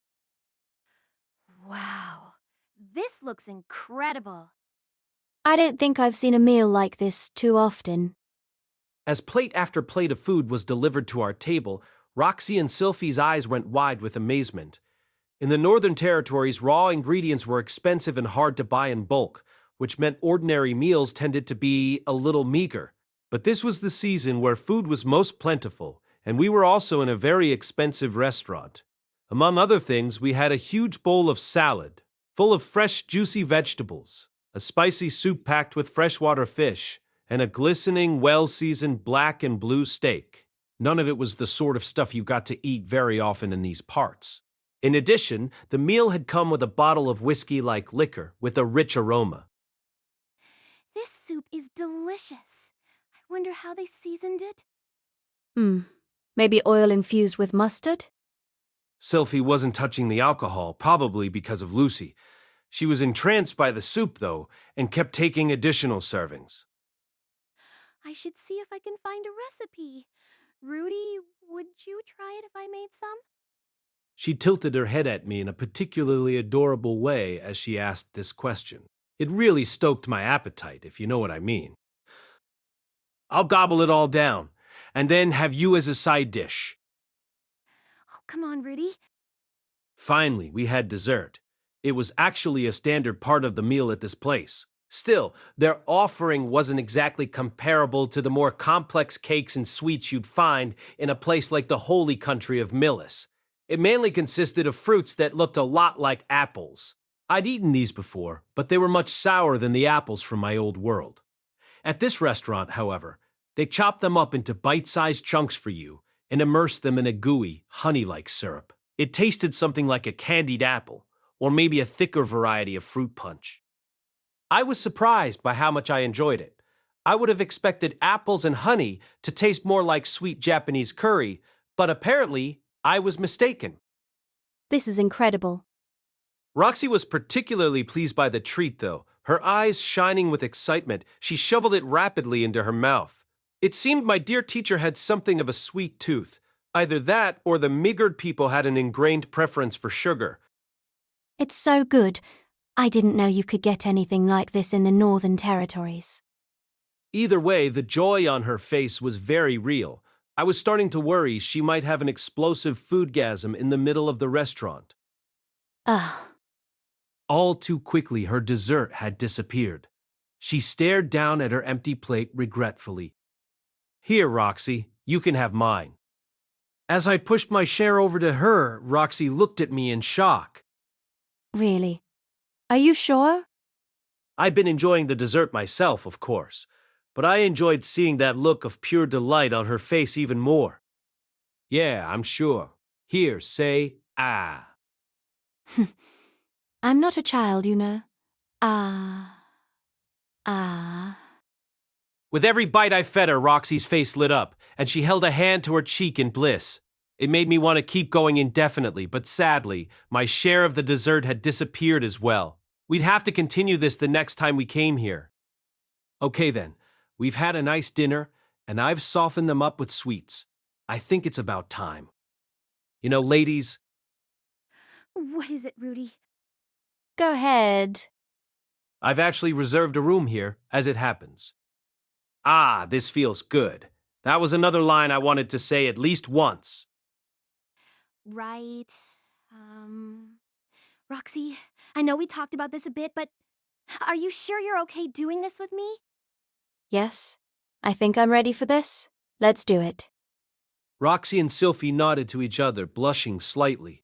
Wow. This looks incredible. I don't think I've seen a meal like this too often. As plate after plate of food was delivered to our table, Roxy and Sylphie's eyes went wide with amazement. In the Northern Territories, raw ingredients were expensive and hard to buy in bulk, which meant ordinary meals tended to be a little meager. But this was the season where food was most plentiful, and we were also in a very expensive restaurant. Among other things, we had a huge bowl of salad, full of fresh, juicy vegetables, a spicy soup packed with freshwater fish, and a glistening, well-seasoned black and blue steak. None of it was the sort of stuff you got to eat very often in these parts. In addition, the meal had come with a bottle of whiskey-like liquor with a rich aroma. This soup is delicious. I wonder how they seasoned it. Maybe oil infused with mustard? Sylphie wasn't touching the alcohol, probably because of Lucy. She was entranced by the soup, though, and kept taking additional servings. I should see if I can find a recipe. Rudy, would you try it if I made some? She tilted her head at me in a particularly adorable way as she asked this question. It really stoked my appetite, if you know what I mean. I'll gobble it all down, and then have you as a side dish. Oh, come on, Rudy. Finally, we had dessert. It was actually a standard part of the meal at this place. Still, their offering wasn't exactly comparable to the more complex cakes and sweets you'd find in a place like the holy country of Millis. It mainly consisted of fruits that looked a lot like apples. I'd eaten these before, but they were much sourer than the apples from my old world. At this restaurant, however, they chopped them up into bite-sized chunks for you and immersed them in a gooey, honey-like syrup. It tasted something like a candied apple, or maybe a thicker variety of fruit punch. I was surprised by how much I enjoyed it. I would have expected apples and honey to taste more like sweet Japanese curry, but apparently I was mistaken. This is incredible. Roxy was particularly pleased by the treat, though. Her eyes shining with excitement, she shoveled it rapidly into her mouth. It seemed my dear teacher had something of a sweet tooth. Either that or the meagered people had an ingrained preference for sugar. It's so good. I didn't know you could get anything like this in the Northern Territories. Either way, the joy on her face was very real. I was starting to worry she might have an explosive foodgasm in the middle of the restaurant. Ugh. All too quickly, her dessert had disappeared. She stared down at her empty plate regretfully. Here, Roxy, you can have mine. As I pushed my share over to her, Roxy looked at me in shock. Really? Are you sure? I'd been enjoying the dessert myself, of course, but I enjoyed seeing that look of pure delight on her face even more. Yeah, I'm sure. Here, say, ah. I'm not a child, you know. Ah. With every bite I fed her, Roxy's face lit up, and she held a hand to her cheek in bliss. It made me want to keep going indefinitely, but sadly, my share of the dessert had disappeared as well. We'd have to continue this the next time we came here. Okay then, we've had a nice dinner, and I've softened them up with sweets. I think it's about time. You know, ladies, What is it, Rudy? Go ahead. I've actually reserved a room here, as it happens. Ah, this feels good. That was another line I wanted to say at least once. Right. Roxy, I know we talked about this a bit, but are you sure you're okay doing this with me? Yes, I think I'm ready for this. Let's do it. Roxy and Sylphie nodded to each other, blushing slightly.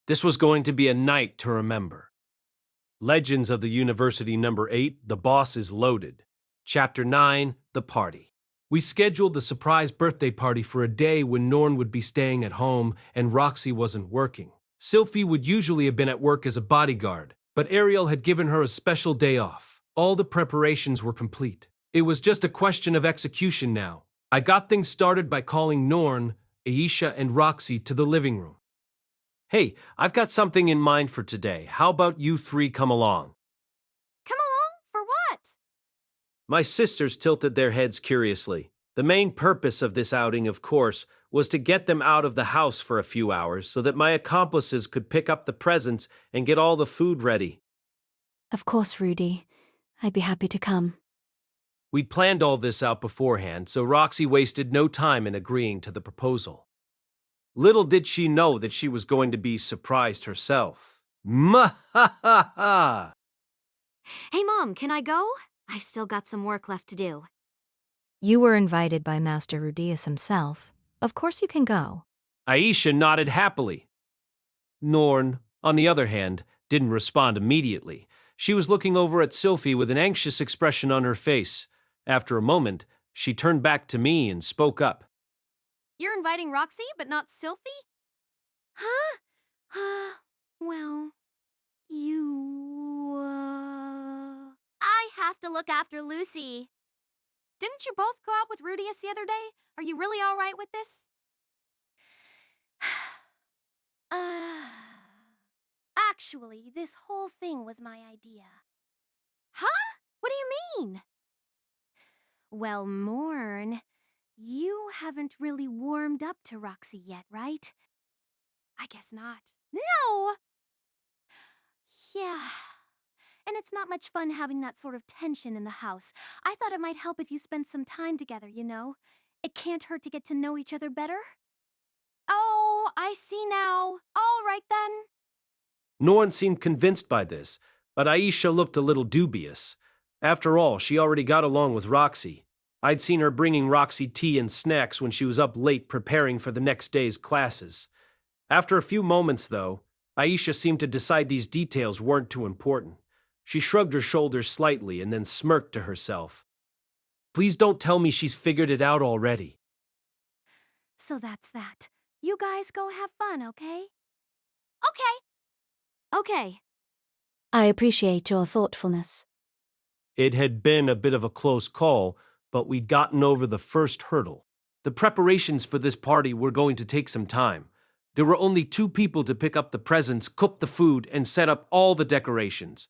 This was going to be a night to remember. Legends of the University Number 8, The Boss is Loaded. Chapter 9, The Party. We scheduled the surprise birthday party for a day when Norn would be staying at home and Roxy wasn't working. Sylphie would usually have been at work as a bodyguard, but Ariel had given her a special day off. All the preparations were complete. It was just a question of execution now. I got things started by calling Norn, Aisha, and Roxy to the living room. Hey, I've got something in mind for today. How about you three come along? Come along? For what? My sisters tilted their heads curiously. The main purpose of this outing, of course, was to get them out of the house for a few hours so that my accomplices could pick up the presents and get all the food ready. Of course, Rudy. I'd be happy to come. We'd planned all this out beforehand, so Roxy wasted no time in agreeing to the proposal. Little did she know that she was going to be surprised herself. Mah-ha-ha-ha! Hey, Mom, can I go? I've still got some work left to do. You were invited by Master Rudeus himself. Of course you can go. Aisha nodded happily. Norn, on the other hand, didn't respond immediately. She was looking over at Sylphie with an anxious expression on her face. After a moment, she turned back to me and spoke up. You're inviting Roxy, but not Sylphie? Huh? Well, I have to look after Lucy. Didn't you both go out with Rudeus the other day? Are you really all right with this? Actually, this whole thing was my idea. Huh? What do you mean? Well, Morn, you haven't really warmed up to Roxy yet, right? I guess not. No! Yeah. And it's not much fun having that sort of tension in the house. I thought it might help if you spent some time together, you know? It can't hurt to get to know each other better. Oh, I see now. All right then. Norn seemed convinced by this, but Aisha looked a little dubious. After all, she already got along with Roxy. I'd seen her bringing Roxy tea and snacks when she was up late preparing for the next day's classes. After a few moments, though, Aisha seemed to decide these details weren't too important. She shrugged her shoulders slightly and then smirked to herself. Please don't tell me she's figured it out already. So that's that. You guys go have fun, okay? Okay. I appreciate your thoughtfulness. It had been a bit of a close call, but we'd gotten over the first hurdle. The preparations for this party were going to take some time. There were only 2 people to pick up the presents, cook the food, and set up all the decorations.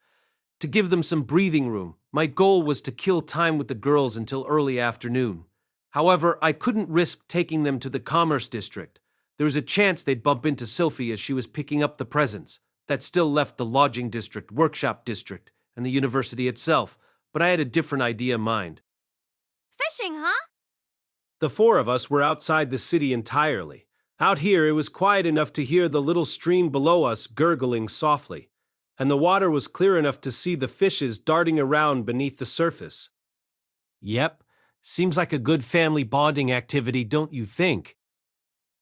To give them some breathing room, my goal was to kill time with the girls until early afternoon. However, I couldn't risk taking them to the Commerce District. There was a chance they'd bump into Sophie as she was picking up the presents. That still left the Lodging District, Workshop District, and the university itself, but I had a different idea in mind. Fishing, huh? The 4 of us were outside the city entirely. Out here, it was quiet enough to hear the little stream below us gurgling softly, and the water was clear enough to see the fishes darting around beneath the surface. Yep, seems like a good family bonding activity, don't you think?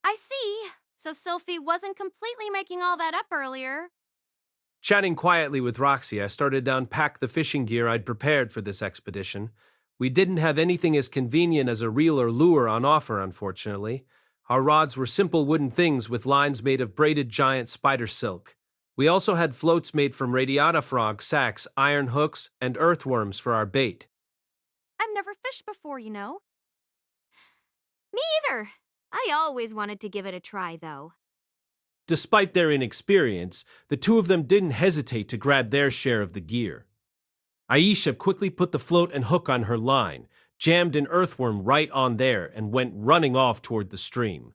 I see. So Sophie wasn't completely making all that up earlier. Chatting quietly with Roxy, I started to unpack the fishing gear I'd prepared for this expedition. We didn't have anything as convenient as a reel or lure on offer, unfortunately. Our rods were simple wooden things with lines made of braided giant spider silk. We also had floats made from radiata frog sacks, iron hooks, and earthworms for our bait. I've never fished before, you know. Me either. I always wanted to give it a try, though. Despite their inexperience, the 2 of them didn't hesitate to grab their share of the gear. Aisha quickly put the float and hook on her line, jammed an earthworm right on there, and went running off toward the stream.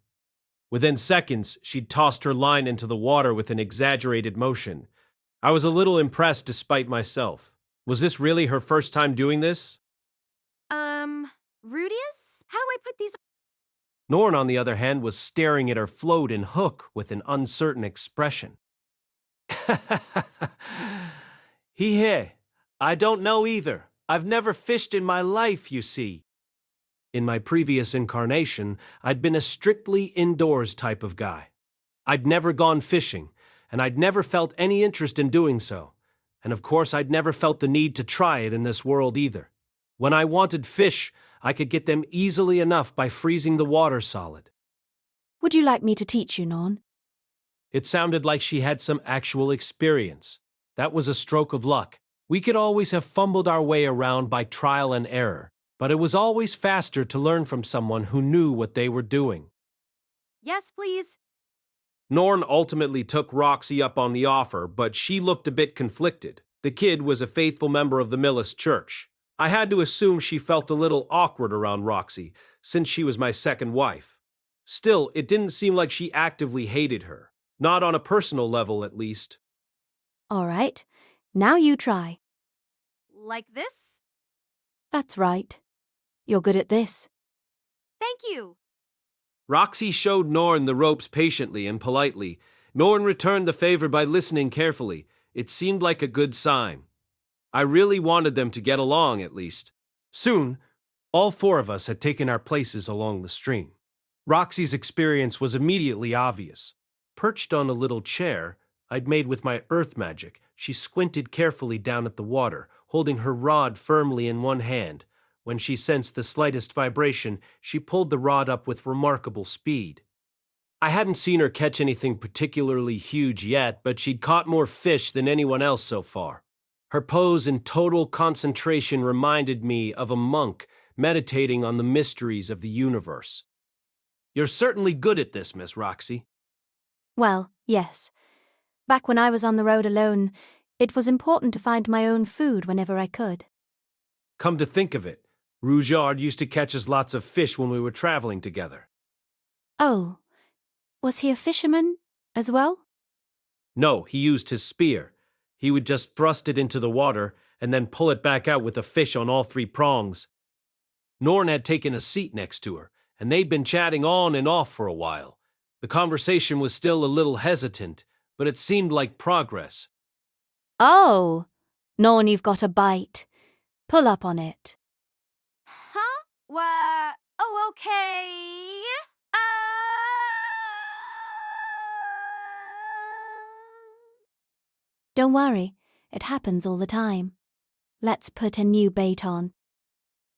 Within seconds, she'd tossed her line into the water with an exaggerated motion. I was a little impressed despite myself. Was this really her first time doing this? Rudeus? How do I put these? Norn, on the other hand, was staring at her float and hook with an uncertain expression. Hee, I don't know either. I've never fished in my life, you see. In my previous incarnation, I'd been a strictly indoors type of guy. I'd never gone fishing, and I'd never felt any interest in doing so. And of course, I'd never felt the need to try it in this world either. When I wanted fish, I could get them easily enough by freezing the water solid. Would you like me to teach you, Norn? It sounded like she had some actual experience. That was a stroke of luck. We could always have fumbled our way around by trial and error, but it was always faster to learn from someone who knew what they were doing. Yes, please. Norn ultimately took Roxy up on the offer, but she looked a bit conflicted. The kid was a faithful member of the Millis Church. I had to assume she felt a little awkward around Roxy, since she was my second wife. Still, it didn't seem like she actively hated her. Not on a personal level, at least. All right. Now you try. Like this? That's right. You're good at this. Thank you. Roxy showed Norn the ropes patiently and politely. Norn returned the favor by listening carefully. It seemed like a good sign. I really wanted them to get along, at least. Soon, all 4 of us had taken our places along the stream. Roxy's experience was immediately obvious. Perched on a little chair I'd made with my earth magic, she squinted carefully down at the water, holding her rod firmly in one hand. When she sensed the slightest vibration, she pulled the rod up with remarkable speed. I hadn't seen her catch anything particularly huge yet, but she'd caught more fish than anyone else so far. Her pose and total concentration reminded me of a monk meditating on the mysteries of the universe. You're certainly good at this, Miss Roxy. Well, yes. Back when I was on the road alone, it was important to find my own food whenever I could. Come to think of it, Rougeard used to catch us lots of fish when we were traveling together. Oh, was he a fisherman as well? No, he used his spear. He would just thrust it into the water and then pull it back out with a fish on all 3 prongs. Norn had taken a seat next to her, and they'd been chatting on and off for a while. The conversation was still a little hesitant, but it seemed like progress. Oh, Norn, you've got a bite. Pull up on it. Huh? What? Oh, okay. Uh... Don't worry, it happens all the time. Let's put a new bait on.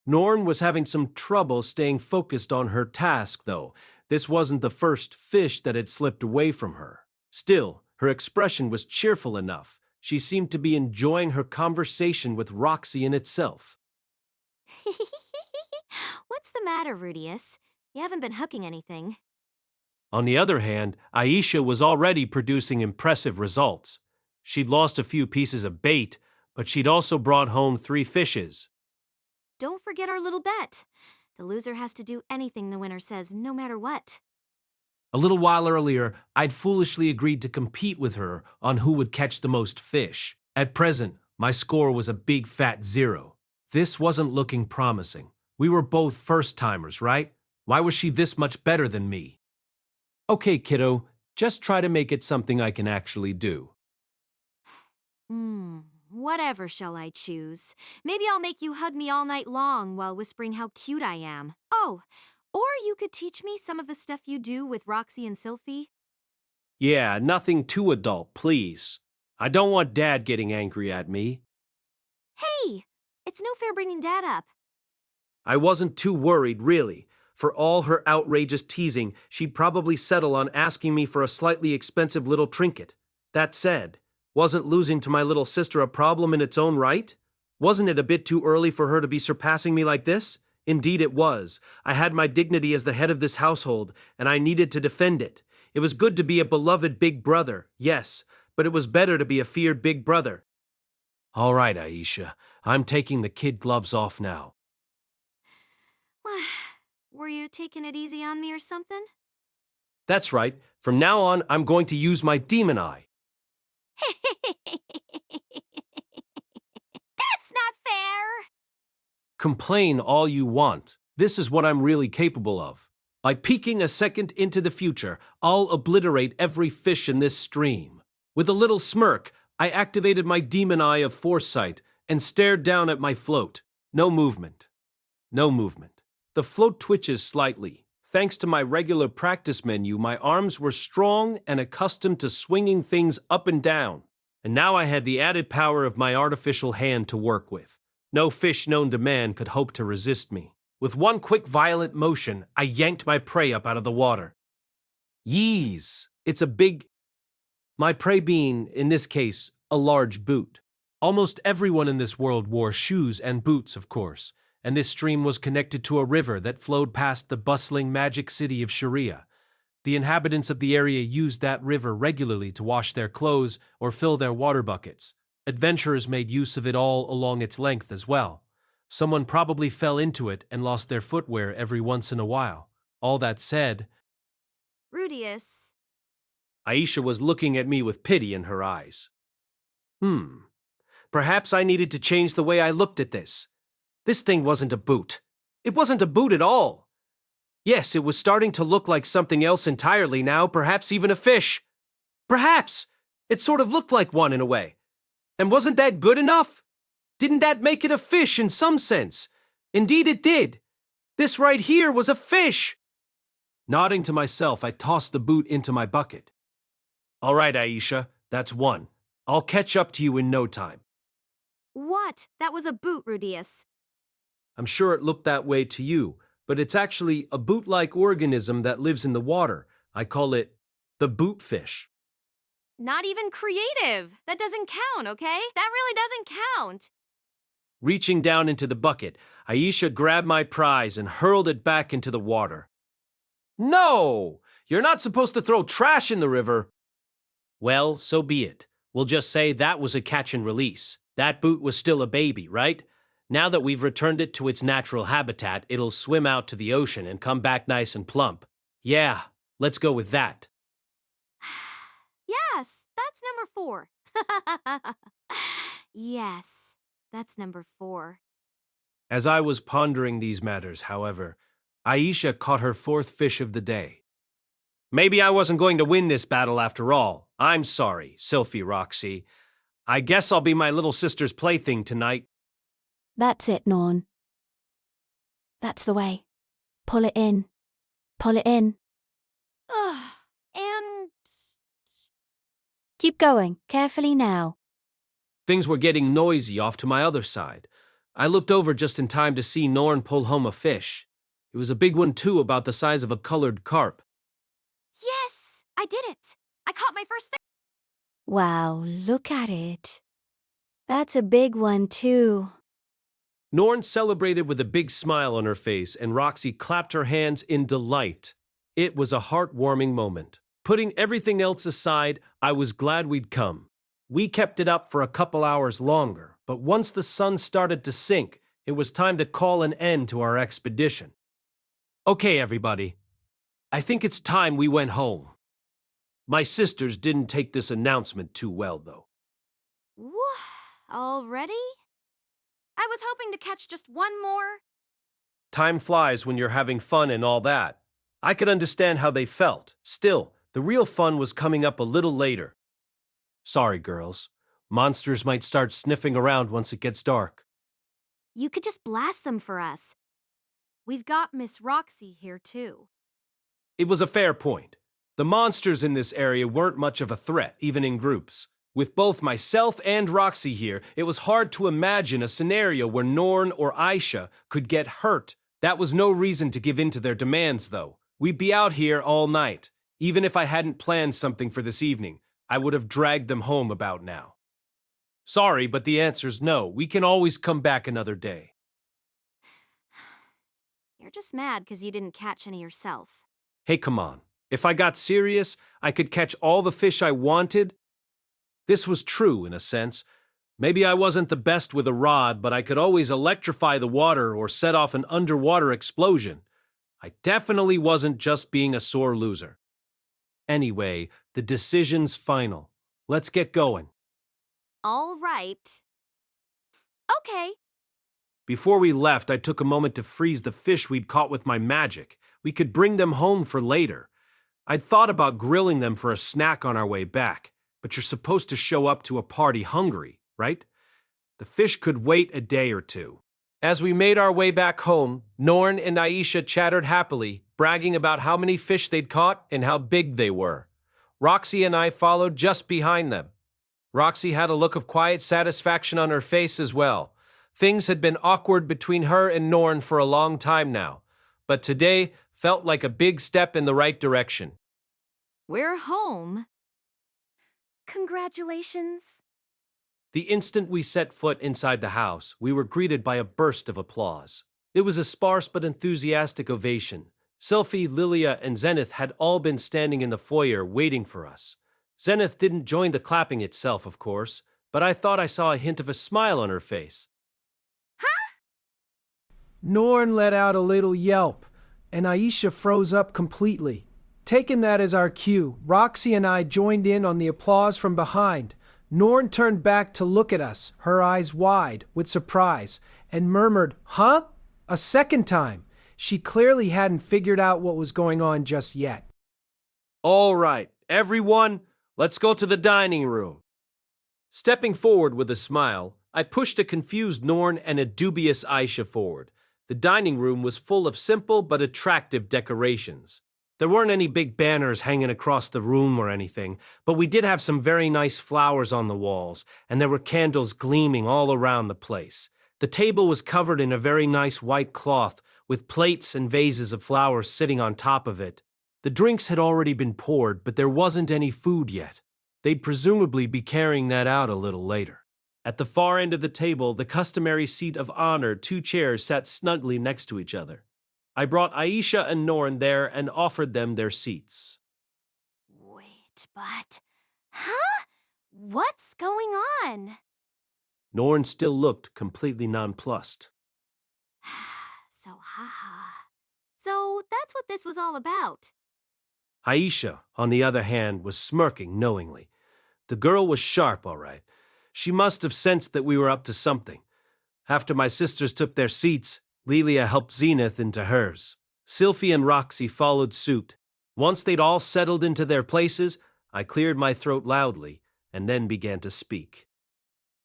Norn was having some trouble staying focused on her task, though. This wasn't the first fish that had slipped away from her. Still, her expression was cheerful enough. She seemed to be enjoying her conversation with Roxy in itself. What's the matter, Rudeus? You haven't been hooking anything. On the other hand, Aisha was already producing impressive results. She'd lost a few pieces of bait, but she'd also brought home 3 fishes. Don't forget our little bet. The loser has to do anything the winner says, no matter what. A little while earlier, I'd foolishly agreed to compete with her on who would catch the most fish. At present, my score was a big fat 0. This wasn't looking promising. We were both first-timers, right? Why was she this much better than me? Okay, kiddo, just try to make it something I can actually do. Whatever shall I choose? Maybe I'll make you hug me all night long while whispering how cute I am. Oh, or you could teach me some of the stuff you do with Roxy and Sylphie. Yeah, nothing too adult, please. I don't want Dad getting angry at me. Hey! It's no fair bringing Dad up. I wasn't too worried, really. For all her outrageous teasing, she'd probably settle on asking me for a slightly expensive little trinket. That said, wasn't losing to my little sister a problem in its own right? Wasn't it a bit too early for her to be surpassing me like this? Indeed it was. I had my dignity as the head of this household, and I needed to defend it. It was good to be a beloved big brother, yes, but it was better to be a feared big brother. All right, Aisha, I'm taking the kid gloves off now. Were you taking it easy on me or something? That's right. From now on, I'm going to use my demon eye. That's not fair. Complain all you want. This is what I'm really capable of. By peeking a second into the future, I'll obliterate every fish in this stream. With a little smirk, I activated my demon eye of foresight and stared down at my float. No movement. No movement. The float twitches slightly. Thanks to my regular practice menu, my arms were strong and accustomed to swinging things up and down. And now I had the added power of my artificial hand to work with. No fish known to man could hope to resist me. With one quick violent motion, I yanked my prey up out of the water. Yeez! It's a big... My prey being, in this case, a large boot. Almost everyone in this world wore shoes and boots, of course, and this stream was connected to a river that flowed past the bustling magic city of Sharia. The inhabitants of the area used that river regularly to wash their clothes or fill their water buckets. Adventurers made use of it all along its length as well. Someone probably fell into it and lost their footwear every once in a while. All that said... Rudeus. Aisha was looking at me with pity in her eyes. Perhaps I needed to change the way I looked at this. This thing wasn't a boot. It wasn't a boot at all. Yes, it was starting to look like something else entirely now, perhaps even a fish. Perhaps! It sort of looked like one in a way. And wasn't that good enough? Didn't that make it a fish in some sense? Indeed it did. This right here was a fish. Nodding to myself, I tossed the boot into my bucket. All right, Aisha, that's one. I'll catch up to you in no time. What? That was a boot, Rudeus. I'm sure it looked that way to you, but it's actually a boot-like organism that lives in the water. I call it the bootfish. Not even creative. That doesn't count, okay? That really doesn't count. Reaching down into the bucket, Aisha grabbed my prize and hurled it back into the water. No! You're not supposed to throw trash in the river. Well, so be it. We'll just say that was a catch and release. That boot was still a baby, right? Now that we've returned it to its natural habitat, it'll swim out to the ocean and come back nice and plump. Yeah, let's go with that. Yes, that's number 4. Yes, that's number 4. As I was pondering these matters, however, Aisha caught her 4th fish of the day. Maybe I wasn't going to win this battle after all. I'm sorry, Sylphie Roxy. I guess I'll be my little sister's plaything tonight. That's it, Norn. That's the way. Pull it in. Pull it in. Ugh. And Keep going, carefully now. Things were getting noisy off to my other side. I looked over just in time to see Norn pull home a fish. It was a big one too, about the size of a colored carp. yes, I did it. I caught my first thing. Wow, look at it. That's a big one, too. Norn celebrated with a big smile on her face, and Roxy clapped her hands in delight. It was a heartwarming moment. Putting everything else aside, I was glad we'd come. We kept it up for a couple hours longer, but once the sun started to sink, it was time to call an end to our expedition. Okay, everybody. I think it's time we went home. My sisters didn't take this announcement too well, though. Already? I was hoping to catch just one more. Time flies when you're having fun and all that. I could understand how they felt. Still, the real fun was coming up a little later. Sorry, girls. Monsters might start sniffing around once it gets dark. You could just blast them for us. We've got Miss Roxy here, too. It was a fair point. The monsters in this area weren't much of a threat, even in groups. With both myself and Roxy here, it was hard to imagine a scenario where Norn or Aisha could get hurt. That was no reason to give in to their demands, though. We'd be out here all night. Even if I hadn't planned something for this evening, I would have dragged them home about now. Sorry, but the answer's no. We can always come back another day. You're just mad because you didn't catch any yourself. Hey, come on. If I got serious, I could catch all the fish I wanted. This was true, in a sense. Maybe I wasn't the best with a rod, but I could always electrify the water or set off an underwater explosion. I definitely wasn't just being a sore loser. Anyway, the decision's final. Let's get going. All right. Okay. Before we left, I took a moment to freeze the fish we'd caught with my magic. We could bring them home for later. I'd thought about grilling them for a snack on our way back, but you're supposed to show up to a party hungry, right? The fish could wait a day or two. As we made our way back home, Norn and Aisha chattered happily, bragging about how many fish they'd caught and how big they were. Roxy and I followed just behind them. Roxy had a look of quiet satisfaction on her face as well. Things had been awkward between her and Norn for a long time now, but today felt like a big step in the right direction. We're home. Congratulations. The instant we set foot inside the house, we were greeted by a burst of applause. It was a sparse but enthusiastic ovation. Sylphie, Lilia, and Zenith had all been standing in the foyer waiting for us. Zenith didn't join the clapping itself, of course, but I thought I saw a hint of a smile on her face. Norn let out a little yelp, and Aisha froze up completely. Taking that as our cue, Roxy and I joined in on the applause from behind. Norn turned back to look at us, her eyes wide with surprise, and murmured, "Huh?" a second time. She clearly hadn't figured out what was going on just yet. All right, everyone, let's go to the dining room. Stepping forward with a smile, I pushed a confused Norn and a dubious Aisha forward. The dining room was full of simple but attractive decorations. There weren't any big banners hanging across the room or anything, but we did have some very nice flowers on the walls, and there were candles gleaming all around the place. The table was covered in a very nice white cloth, with plates and vases of flowers sitting on top of it. The drinks had already been poured, but there wasn't any food yet. They'd presumably be carrying that out a little later. At the far end of the table, the customary seat of honor, 2 chairs sat snugly next to each other. I brought Aisha and Norn there and offered them their seats. Wait, but... Huh? What's going on? Norn still looked completely nonplussed. So that's what this was all about. Aisha, on the other hand, was smirking knowingly. The girl was sharp, all right. She must have sensed that we were up to something. After my sisters took their seats, Lilia helped Zenith into hers. Sylphie and Roxy followed suit. Once they'd all settled into their places, I cleared my throat loudly and then began to speak.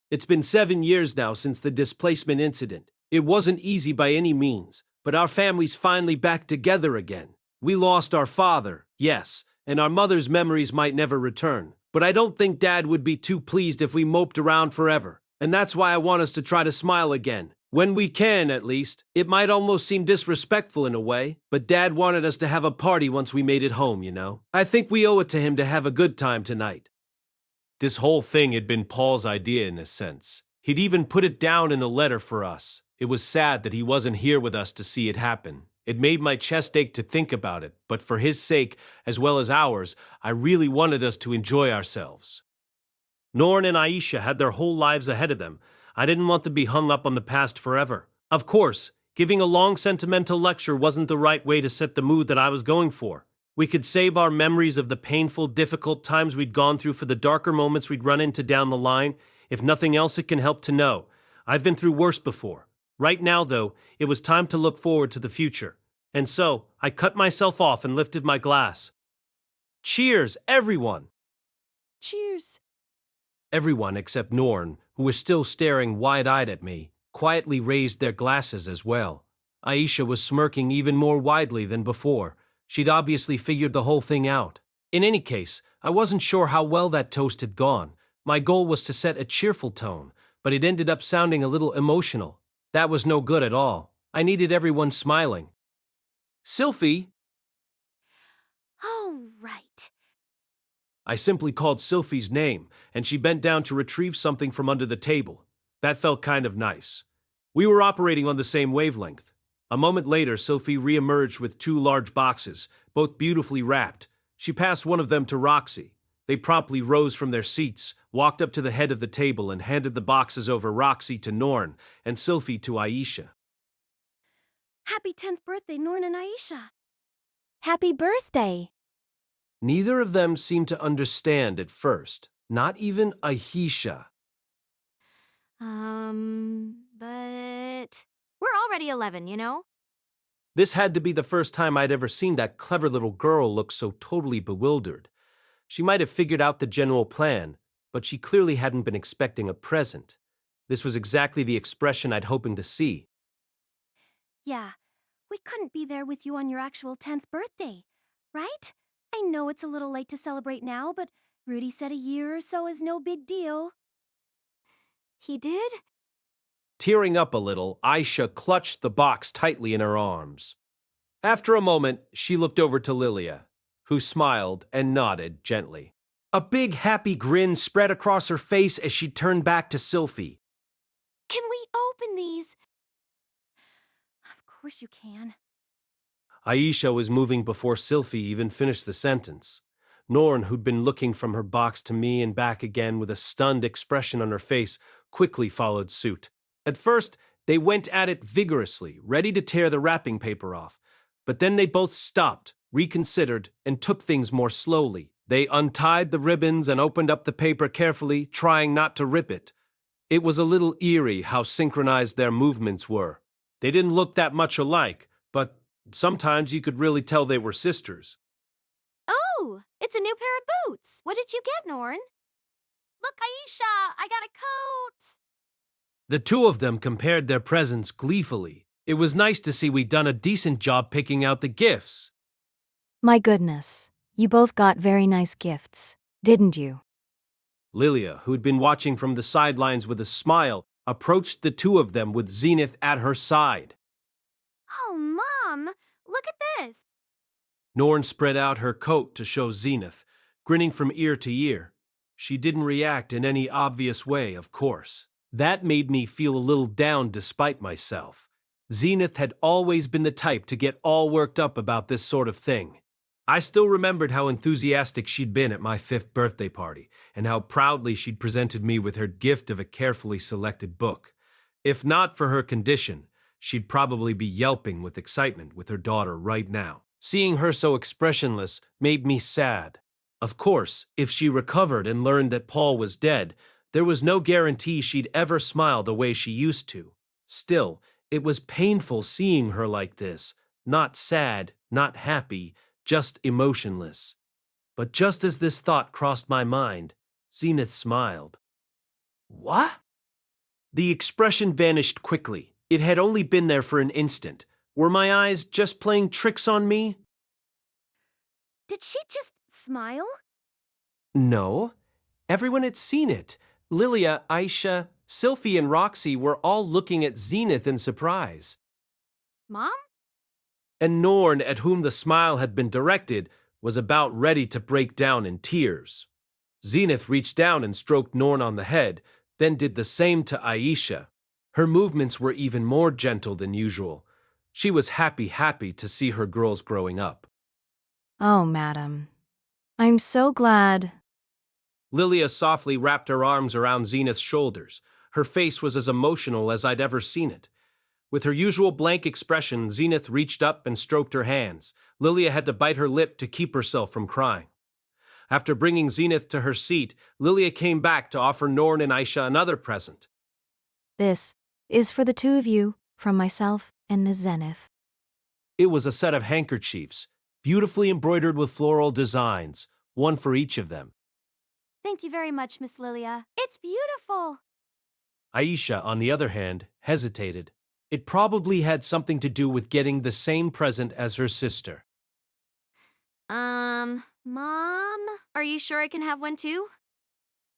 It's been 7 years now since the displacement incident. It wasn't easy by any means, but our family's finally back together again. We lost our father, yes, and our mother's memories might never return. But I don't think Dad would be too pleased if we moped around forever. And that's why I want us to try to smile again. When we can, at least. It might almost seem disrespectful in a way, but Dad wanted us to have a party once we made it home, you know? I think we owe it to him to have a good time tonight. This whole thing had been Paul's idea in a sense. He'd even put it down in a letter for us. It was sad that he wasn't here with us to see it happen. It made my chest ache to think about it, but for his sake, as well as ours, I really wanted us to enjoy ourselves. Norn and Aisha had their whole lives ahead of them. I didn't want to be hung up on the past forever. Of course, giving a long sentimental lecture wasn't the right way to set the mood that I was going for. We could save our memories of the painful, difficult times we'd gone through for the darker moments we'd run into down the line. If nothing else, it can help to know. I've been through worse before. Right now, though, it was time to look forward to the future. And so, I cut myself off and lifted my glass. Cheers, everyone! Cheers. Everyone except Norn, who was still staring wide-eyed at me, quietly raised their glasses as well. Aisha was smirking even more widely than before. She'd obviously figured the whole thing out. In any case, I wasn't sure how well that toast had gone. My goal was to set a cheerful tone, but it ended up sounding a little emotional. That was no good at all. I needed everyone smiling. Sylphie! Oh, right. I simply called Sylphie's name, and she bent down to retrieve something from under the table. That felt kind of nice. We were operating on the same wavelength. A moment later, Sylphie re-emerged with 2 large boxes, both beautifully wrapped. She passed one of them to Roxy. They promptly rose from their seats, walked up to the head of the table, and handed the boxes over Roxy to Norn and Sylphie to Aisha. Happy 10th birthday, Norn and Aisha. Happy birthday! Neither of them seemed to understand at first, not even Aisha. But we're already 11, you know? This had to be the first time I'd ever seen that clever little girl look so totally bewildered. She might have figured out the general plan, but she clearly hadn't been expecting a present. This was exactly the expression I'd hoping to see. Yeah, we couldn't be there with you on your actual 10th birthday, right? I know it's a little late to celebrate now, but Rudy said a year or so is no big deal. He did? Tearing up a little, Aisha clutched the box tightly in her arms. After a moment, she looked over to Lilia, who smiled and nodded gently. A big happy grin spread across her face as she turned back to Sylphie. Can we open these? Of course you can. Aisha was moving before Sylphie even finished the sentence. Norn, who'd been looking from her box to me and back again with a stunned expression on her face, quickly followed suit. At first, they went at it vigorously, ready to tear the wrapping paper off. But then they both stopped, reconsidered, and took things more slowly. They untied the ribbons and opened up the paper carefully, trying not to rip it. It was a little eerie how synchronized their movements were. They didn't look that much alike, but sometimes you could really tell they were sisters. Oh, it's a new pair of boots. What did you get, Norn? Look, Aisha, I got a coat. The two of them compared their presents gleefully. It was nice to see we'd done a decent job picking out the gifts. My goodness, you both got very nice gifts, didn't you? Lilia, who'd been watching from the sidelines with a smile, approached the two of them with Zenith at her side. Oh, Mom, look at this. Norn spread out her coat to show Zenith, grinning from ear to ear. She didn't react in any obvious way, of course. That made me feel a little down despite myself. Zenith had always been the type to get all worked up about this sort of thing. I still remembered how enthusiastic she'd been at my 5th birthday party, and how proudly she'd presented me with her gift of a carefully selected book. If not for her condition, she'd probably be yelping with excitement with her daughter right now. Seeing her so expressionless made me sad. Of course, if she recovered and learned that Paul was dead, there was no guarantee she'd ever smile the way she used to. Still, it was painful seeing her like this, not sad, not happy, just emotionless. But just as this thought crossed my mind, Zenith smiled. What? The expression vanished quickly. It had only been there for an instant. Were my eyes just playing tricks on me? Did she just smile? No. Everyone had seen it. Lilia, Aisha, Sylphie, and Roxy were all looking at Zenith in surprise. Mom? And Norn, at whom the smile had been directed, was about ready to break down in tears. Zenith reached down and stroked Norn on the head, then did the same to Aisha. Her movements were even more gentle than usual. She was happy to see her girls growing up. Oh, madam. I'm so glad. Lilia softly wrapped her arms around Zenith's shoulders. Her face was as emotional as I'd ever seen it. With her usual blank expression, Zenith reached up and stroked her hands. Lilia had to bite her lip to keep herself from crying. After bringing Zenith to her seat, Lilia came back to offer Norn and Aisha another present. This is for the two of you, from myself and Ms. Zenith. It was a set of handkerchiefs, beautifully embroidered with floral designs, one for each of them. Thank you very much, Miss Lilia. It's beautiful. Aisha, on the other hand, hesitated. It probably had something to do with getting the same present as her sister. Mom? Are you sure I can have one too?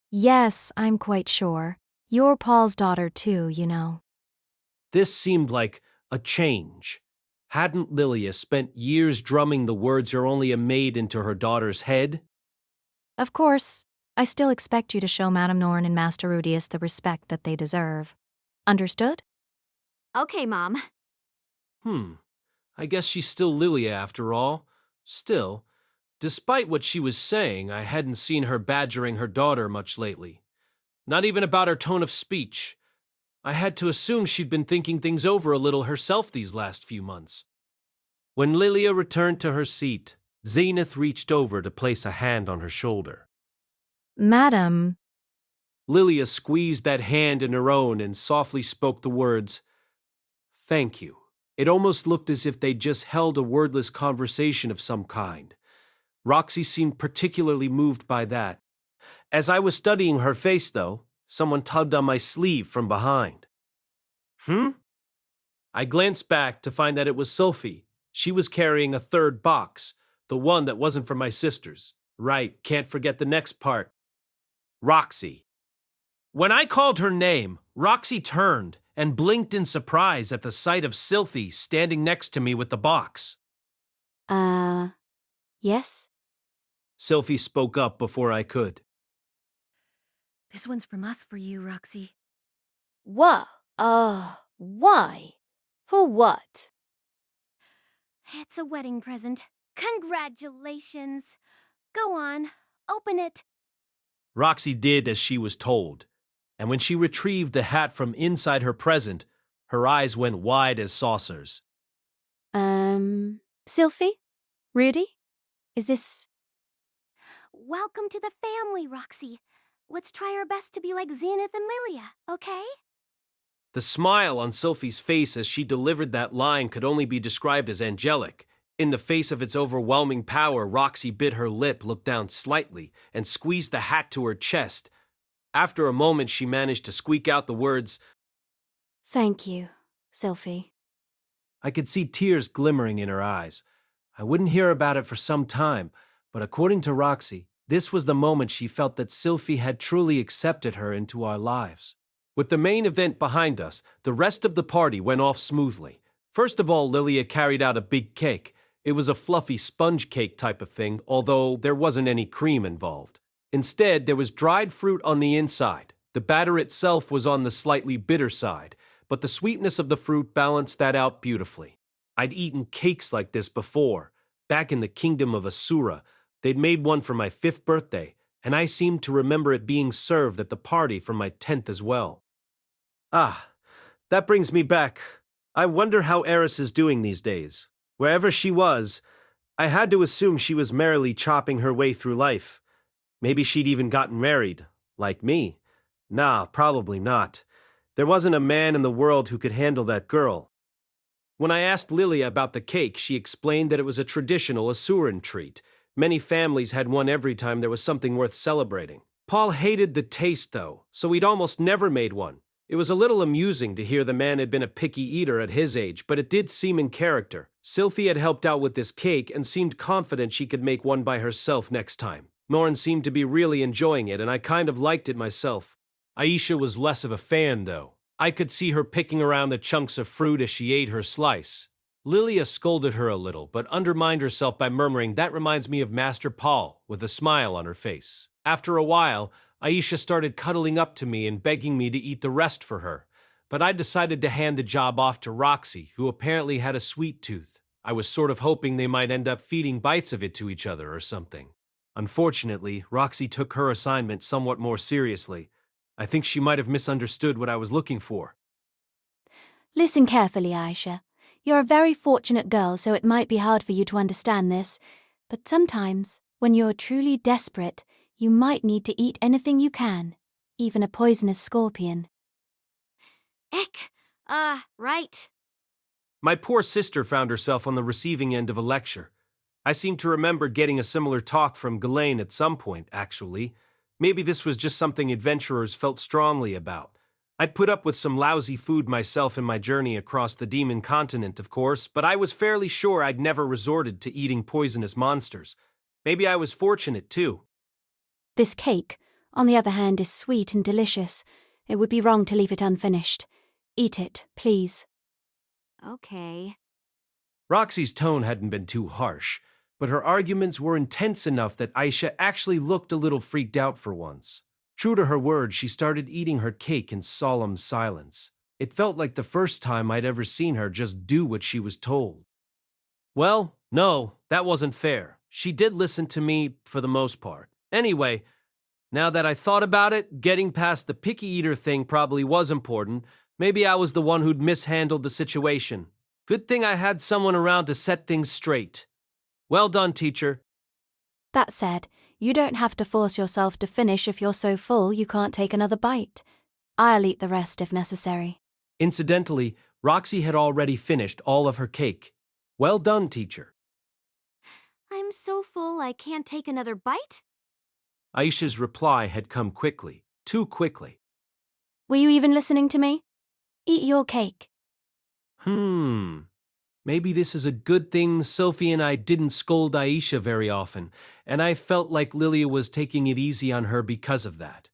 Yes, I'm quite sure. You're Paul's daughter too, you know. This seemed like a change. Hadn't Lilia spent years drumming the words her only a maid into her daughter's head? Of course, I still expect you to show Madame Norn and Master Rudeus the respect that they deserve. Understood? Okay, Mom. I guess she's still Lilia after all. Still, despite what she was saying, I hadn't seen her badgering her daughter much lately. Not even about her tone of speech. I had to assume she'd been thinking things over a little herself these last few months. When Lilia returned to her seat, Zenith reached over to place a hand on her shoulder. Madam. Lilia squeezed that hand in her own and softly spoke the words, "Thank you." It almost looked as if they'd just held a wordless conversation of some kind. Roxy seemed particularly moved by that. As I was studying her face, though, someone tugged on my sleeve from behind. I glanced back to find that it was Sylphie. She was carrying a third box, the one that wasn't for my sisters. Right, can't forget the next part. Roxy. When I called her name, Roxy turned and blinked in surprise at the sight of Sylphie standing next to me with the box. Yes? Sylphie spoke up before I could. This one's from us for you, Roxy. What? Why? For what? It's a wedding present. Congratulations. Go on, open it. Roxy did as she was told, and when she retrieved the hat from inside her present, her eyes went wide as saucers. Sylphie? Rudy? Is this... Welcome to the family, Roxy. Let's try our best to be like Zenith and Lilia, okay? The smile on Sylphie's face as she delivered that line could only be described as angelic. In the face of its overwhelming power, Roxy bit her lip, looked down slightly, and squeezed the hat to her chest. After a moment, she managed to squeak out the words, Thank you, Sylphie. I could see tears glimmering in her eyes. I wouldn't hear about it for some time, but according to Roxy, this was the moment she felt that Sylphie had truly accepted her into our lives. With the main event behind us, the rest of the party went off smoothly. First of all, Lilia carried out a big cake. It was a fluffy sponge cake type of thing, although there wasn't any cream involved. Instead, there was dried fruit on the inside. The batter itself was on the slightly bitter side, but the sweetness of the fruit balanced that out beautifully. I'd eaten cakes like this before. Back in the kingdom of Asura, they'd made one for my 5th birthday, and I seemed to remember it being served at the party for my 10th as well. Ah, that brings me back. I wonder how Eris is doing these days. Wherever she was, I had to assume she was merrily chopping her way through life. Maybe she'd even gotten married, like me. Nah, probably not. There wasn't a man in the world who could handle that girl. When I asked Lilia about the cake, she explained that it was a traditional Asuran treat. Many families had one every time there was something worth celebrating. Paul hated the taste, though, so he'd almost never made one. It was a little amusing to hear the man had been a picky eater at his age, but it did seem in character. Sylphie had helped out with this cake and seemed confident she could make one by herself next time. Norn seemed to be really enjoying it, and I kind of liked it myself. Aisha was less of a fan, though. I could see her picking around the chunks of fruit as she ate her slice. Lilia scolded her a little, but undermined herself by murmuring, "That reminds me of Master Paul," with a smile on her face. After a while, Aisha started cuddling up to me and begging me to eat the rest for her, but I decided to hand the job off to Roxy, who apparently had a sweet tooth. I was sort of hoping they might end up feeding bites of it to each other or something. Unfortunately, Roxy took her assignment somewhat more seriously. I think she might have misunderstood what I was looking for. Listen carefully, Aisha. You're a very fortunate girl, so it might be hard for you to understand this. But sometimes, when you're truly desperate, you might need to eat anything you can, even a poisonous scorpion. Eck. Right. My poor sister found herself on the receiving end of a lecture. I seem to remember getting a similar talk from Ghislaine at some point, actually. Maybe this was just something adventurers felt strongly about. I'd put up with some lousy food myself in my journey across the demon continent, of course, but I was fairly sure I'd never resorted to eating poisonous monsters. Maybe I was fortunate, too. This cake, on the other hand, is sweet and delicious. It would be wrong to leave it unfinished. Eat it, please. Okay. Roxy's tone hadn't been too harsh, but her arguments were intense enough that Aisha actually looked a little freaked out for once. True to her word, she started eating her cake in solemn silence. It felt like the first time I'd ever seen her just do what she was told. Well, no, that wasn't fair. She did listen to me for the most part. Anyway, now that I thought about it, getting past the picky eater thing probably was important. Maybe I was the one who'd mishandled the situation. Good thing I had someone around to set things straight. Well done, teacher. That said, you don't have to force yourself to finish if you're so full you can't take another bite. I'll eat the rest if necessary. Incidentally, Roxy had already finished all of her cake. Well done, teacher. I'm so full I can't take another bite? Aisha's reply had come quickly, too quickly. Were you even listening to me? Eat your cake. Maybe this is a good thing Sophie and I didn't scold Aisha very often, and I felt like Lilia was taking it easy on her because of that.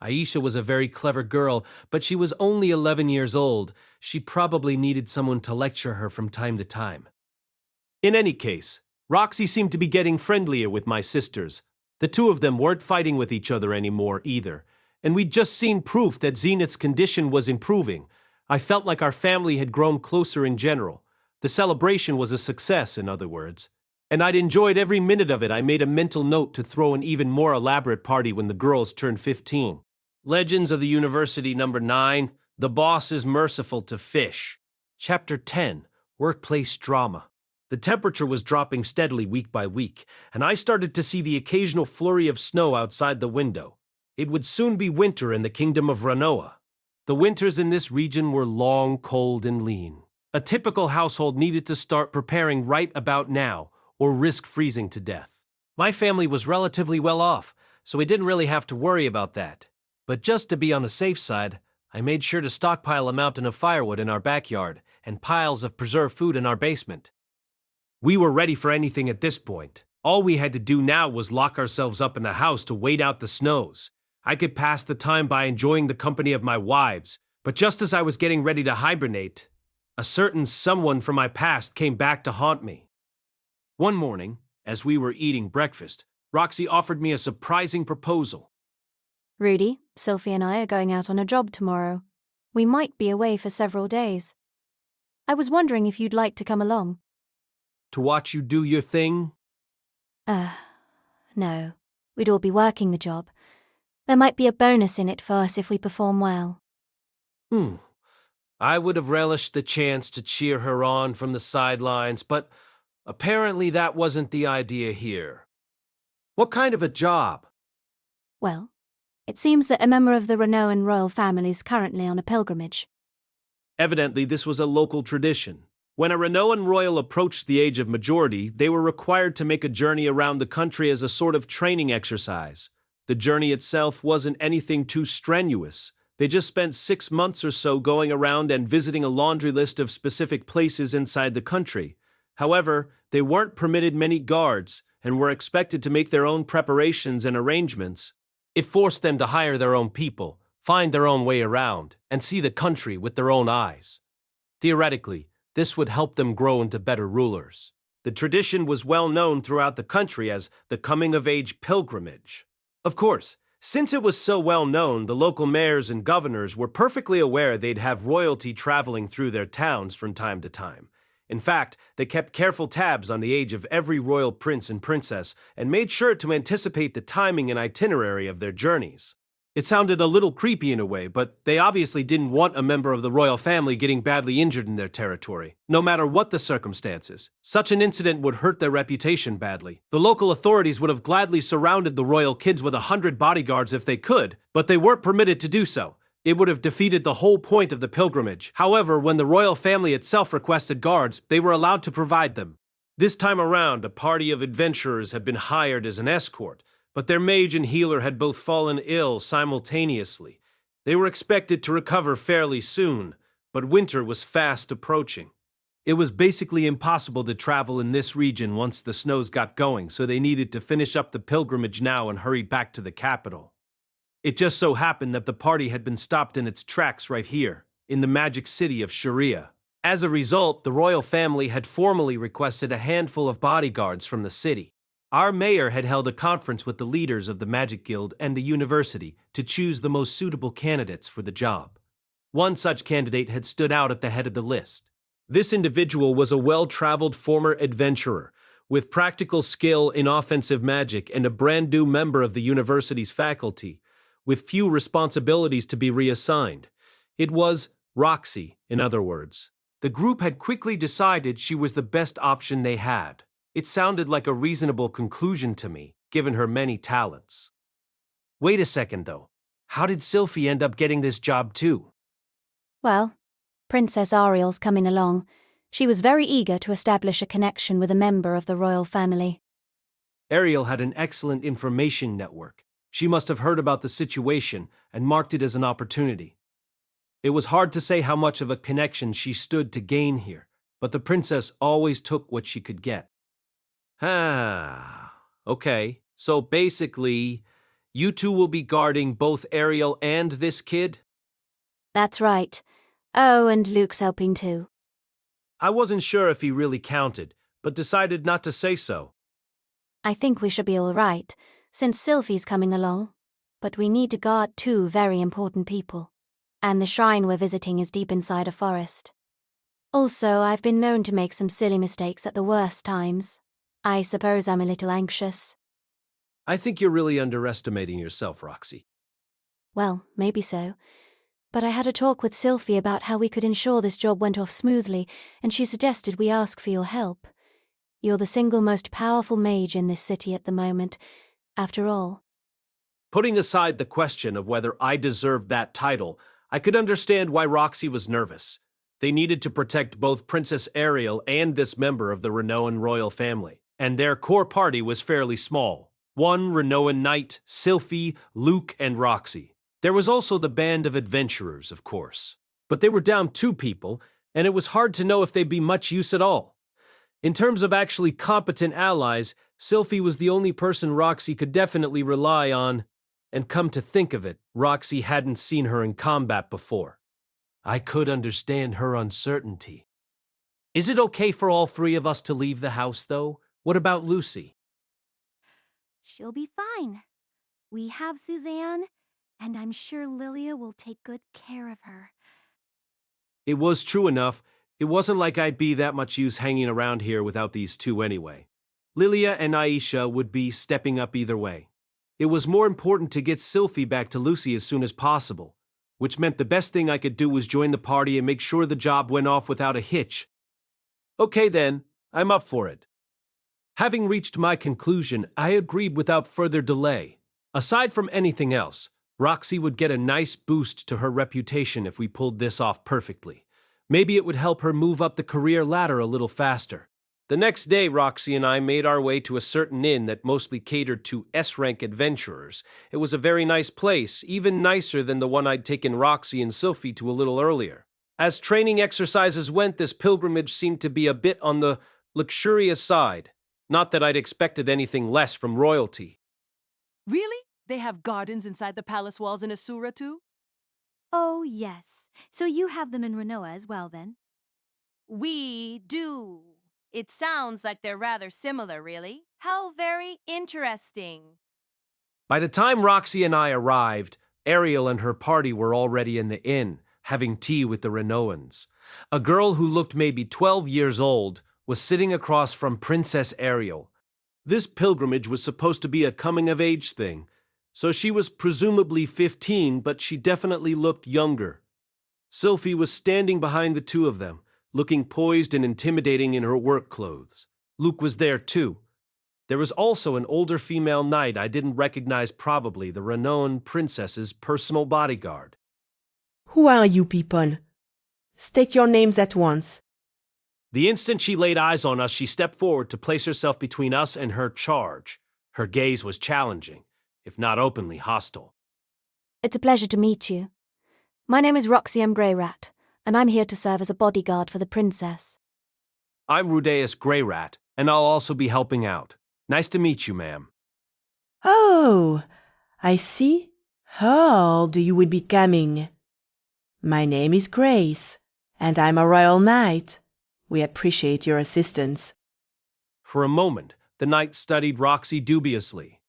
Aisha was a very clever girl, but she was only 11 years old. She probably needed someone to lecture her from time to time. In any case, Roxy seemed to be getting friendlier with my sisters. The two of them weren't fighting with each other anymore either, and we'd just seen proof that Zenith's condition was improving. I felt like our family had grown closer in general. The celebration was a success, in other words. And I'd enjoyed every minute of it. I made a mental note to throw an even more elaborate party when the girls turned 15. Legends of the University number 9, The Boss is Merciful to Fish. Chapter 10, Workplace Drama. The temperature was dropping steadily week by week, and I started to see the occasional flurry of snow outside the window. It would soon be winter in the kingdom of Ranoa. The winters in this region were long, cold, and lean. A typical household needed to start preparing right about now, or risk freezing to death. My family was relatively well off, so we didn't really have to worry about that. But just to be on the safe side, I made sure to stockpile a mountain of firewood in our backyard and piles of preserved food in our basement. We were ready for anything at this point. All we had to do now was lock ourselves up in the house to wait out the snows. I could pass the time by enjoying the company of my wives, but just as I was getting ready to hibernate, a certain someone from my past came back to haunt me. One morning, as we were eating breakfast, Roxy offered me a surprising proposal. Rudy, Sophie and I are going out on a job tomorrow. We might be away for several days. I was wondering if you'd like to come along. To watch you do your thing? No. We'd all be working the job. There might be a bonus in it for us if we perform well. I would have relished the chance to cheer her on from the sidelines, but apparently that wasn't the idea here. What kind of a job? Well, it seems that a member of the Renoan royal family is currently on a pilgrimage. Evidently, this was a local tradition. When a Renoan royal approached the age of majority, they were required to make a journey around the country as a sort of training exercise. The journey itself wasn't anything too strenuous. They just spent 6 months or so going around and visiting a laundry list of specific places inside the country. However, they weren't permitted many guards and were expected to make their own preparations and arrangements. It forced them to hire their own people, find their own way around, and see the country with their own eyes. Theoretically, this would help them grow into better rulers. The tradition was well known throughout the country as the coming-of-age pilgrimage. Of course, since it was so well known, the local mayors and governors were perfectly aware they'd have royalty traveling through their towns from time to time. In fact, they kept careful tabs on the age of every royal prince and princess and made sure to anticipate the timing and itinerary of their journeys. It sounded a little creepy in a way, but they obviously didn't want a member of the royal family getting badly injured in their territory, no matter what the circumstances. Such an incident would hurt their reputation badly. The local authorities would have gladly surrounded the royal kids with 100 bodyguards if they could, but they weren't permitted to do so. It would have defeated the whole point of the pilgrimage. However, when the royal family itself requested guards, they were allowed to provide them. This time around, a party of adventurers had been hired as an escort, but their mage and healer had both fallen ill simultaneously. They were expected to recover fairly soon, but winter was fast approaching. It was basically impossible to travel in this region once the snows got going, so they needed to finish up the pilgrimage now and hurry back to the capital. It just so happened that the party had been stopped in its tracks right here, in the magic city of Sharia. As a result, the royal family had formally requested a handful of bodyguards from the city. Our mayor had held a conference with the leaders of the Magic Guild and the university to choose the most suitable candidates for the job. One such candidate had stood out at the head of the list. This individual was a well-traveled former adventurer, with practical skill in offensive magic and a brand-new member of the university's faculty, with few responsibilities to be reassigned. It was Roxy, in other words. The group had quickly decided she was the best option they had. It sounded like a reasonable conclusion to me, given her many talents. Wait a second, though. How did Sylphie end up getting this job too? Well, Princess Ariel's coming along. She was very eager to establish a connection with a member of the royal family. Ariel had an excellent information network. She must have heard about the situation and marked it as an opportunity. It was hard to say how much of a connection she stood to gain here, but the princess always took what she could get. Okay. So basically, you two will be guarding both Ariel and this kid? That's right. Oh, and Luke's helping too. I wasn't sure if he really counted, but decided not to say so. I think we should be all right, since Sylphie's coming along. But we need to guard 2 very important people. And the shrine we're visiting is deep inside a forest. Also, I've been known to make some silly mistakes at the worst times. I suppose I'm a little anxious. I think you're really underestimating yourself, Roxy. Well, maybe so. But I had a talk with Sylphie about how we could ensure this job went off smoothly, and she suggested we ask for your help. You're the single most powerful mage in this city at the moment, after all. Putting aside the question of whether I deserved that title, I could understand why Roxy was nervous. They needed to protect both Princess Ariel and this member of the Renoan royal family, and their core party was fairly small. 1 Renoan knight, Sylphie, Luke, and Roxy. There was also the band of adventurers, of course. But they were down 2 people, and it was hard to know if they'd be much use at all. In terms of actually competent allies, Sylphie was the only person Roxy could definitely rely on, and come to think of it, Roxy hadn't seen her in combat before. I could understand her uncertainty. Is it okay for all 3 of us to leave the house, though? What about Lucy? She'll be fine. We have Suzanne, and I'm sure Lilia will take good care of her. It was true enough. It wasn't like I'd be that much use hanging around here without these 2 anyway. Lilia and Aisha would be stepping up either way. It was more important to get Sylphie back to Lucy as soon as possible, which meant the best thing I could do was join the party and make sure the job went off without a hitch. Okay then, I'm up for it. Having reached my conclusion, I agreed without further delay. Aside from anything else, Roxy would get a nice boost to her reputation if we pulled this off perfectly. Maybe it would help her move up the career ladder a little faster. The next day, Roxy and I made our way to a certain inn that mostly catered to S-rank adventurers. It was a very nice place, even nicer than the one I'd taken Roxy and Sylphie to a little earlier. As training exercises went, this pilgrimage seemed to be a bit on the luxurious side. Not that I'd expected anything less from royalty. Really? They have gardens inside the palace walls in Asura too? Oh, yes. So you have them in Renoa as well, then? We do. It sounds like they're rather similar, really. How very interesting. By the time Roxy and I arrived, Ariel and her party were already in the inn, having tea with the Renoans. A girl who looked maybe 12 years old was sitting across from Princess Ariel. This pilgrimage was supposed to be a coming-of-age thing, so she was presumably 15, but she definitely looked younger. Sylphie was standing behind the two of them, looking poised and intimidating in her work clothes. Luke was there too. There was also an older female knight I didn't recognize, probably the Renoan princess's personal bodyguard. Who are you people? State your names at once. The instant she laid eyes on us, she stepped forward to place herself between us and her charge. Her gaze was challenging, if not openly hostile. It's a pleasure to meet you. My name is Roxy M. Greyrat, and I'm here to serve as a bodyguard for the princess. I'm Rudeus Greyrat, and I'll also be helping out. Nice to meet you, ma'am. Oh, I see. How old you will be coming? My name is Grace, and I'm a royal knight. We appreciate your assistance. For a moment, the knight studied Roxy dubiously.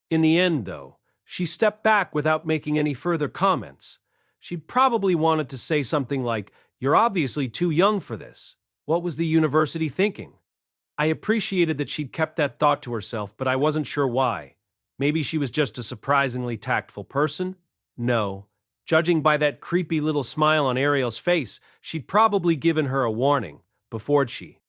In the end, though, she stepped back without making any further comments. She'd probably wanted to say something like, "You're obviously too young for this. What was the university thinking?" I appreciated that she'd kept that thought to herself, but I wasn't sure why. Maybe she was just a surprisingly tactful person? No. Judging by that creepy little smile on Ariel's face, she'd probably given her a warning, before'd she.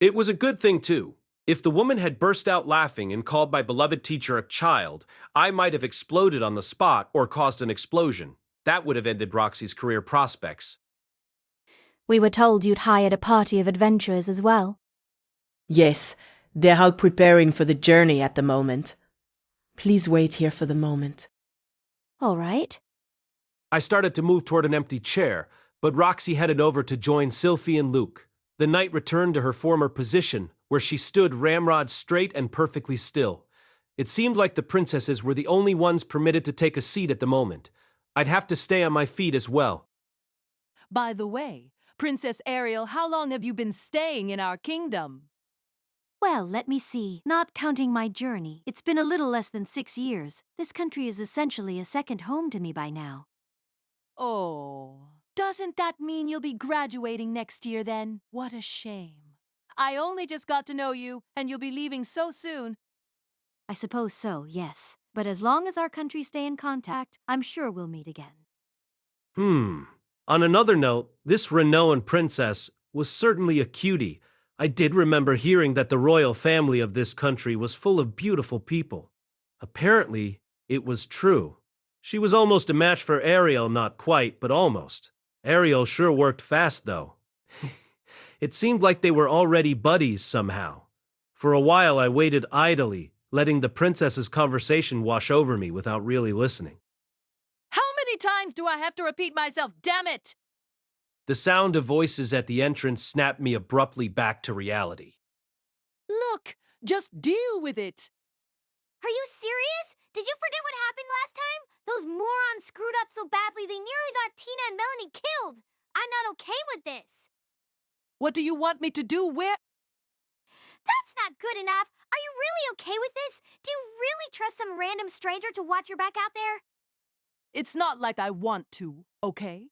It was a good thing, too. If the woman had burst out laughing and called my beloved teacher a child, I might have exploded on the spot or caused an explosion. That would have ended Roxy's career prospects. We were told you'd hired a party of adventurers as well. Yes, they're out preparing for the journey at the moment. Please wait here for the moment. All right. I started to move toward an empty chair, but Roxy headed over to join Sylphie and Luke. The knight returned to her former position, where she stood ramrod straight and perfectly still. It seemed like the princesses were the only ones permitted to take a seat at the moment. I'd have to stay on my feet as well. By the way, Princess Ariel, how long have you been staying in our kingdom? Well, let me see. Not counting my journey, it's been a little less than 6 years. This country is essentially a second home to me by now. Oh, doesn't that mean you'll be graduating next year then? What a shame. I only just got to know you, and you'll be leaving so soon. I suppose so, yes. But as long as our countries stay in contact, I'm sure we'll meet again. On another note, this Renoan princess was certainly a cutie. I did remember hearing that the royal family of this country was full of beautiful people. Apparently, it was true. She was almost a match for Ariel, not quite, but almost. Ariel sure worked fast, though. It seemed like they were already buddies somehow. For a while, I waited idly, letting the princess's conversation wash over me without really listening. How many times do I have to repeat myself, damn it? The sound of voices at the entrance snapped me abruptly back to reality. Look, just deal with it. Are you serious? Did you forget what happened last time? Those morons screwed up so badly they nearly got Tina and Melanie killed. I'm not okay with this. What do you want me to do? Where? That's not good enough. Are you really okay with this? Do you really trust some random stranger to watch your back out there? It's not like I want to, okay?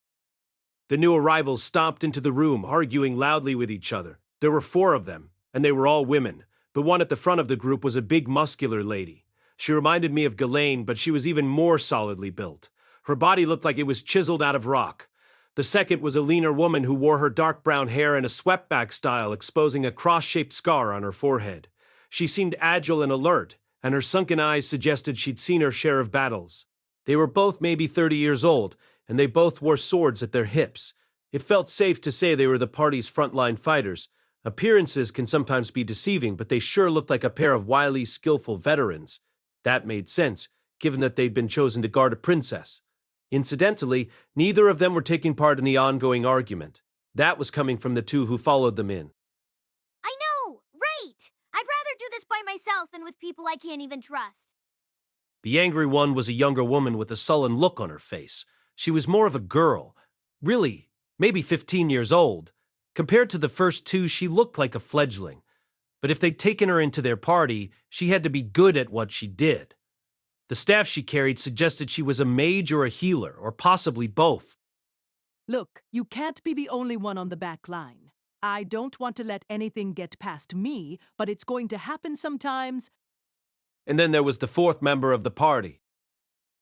The new arrivals stomped into the room, arguing loudly with each other. There were 4 of them, and they were all women. The one at the front of the group was a big, muscular lady. She reminded me of Ghislaine, but she was even more solidly built. Her body looked like it was chiseled out of rock. The second was a leaner woman who wore her dark brown hair in a swept-back style, exposing a cross-shaped scar on her forehead. She seemed agile and alert, and her sunken eyes suggested she'd seen her share of battles. They were both maybe 30 years old, and they both wore swords at their hips. It felt safe to say they were the party's frontline fighters. Appearances can sometimes be deceiving, but they sure looked like a pair of wily, skillful veterans. That made sense, given that they'd been chosen to guard a princess. Incidentally, neither of them were taking part in the ongoing argument. That was coming from the two who followed them in. I know! Right! I'd rather do this by myself than with people I can't even trust. The angry one was a younger woman with a sullen look on her face. She was more of a girl. Really, maybe 15 years old. Compared to the first two, she looked like a fledgling. But if they'd taken her into their party, she had to be good at what she did. The staff she carried suggested she was a mage or a healer, or possibly both. Look, you can't be the only one on the back line. I don't want to let anything get past me, but it's going to happen sometimes. And then there was the fourth member of the party.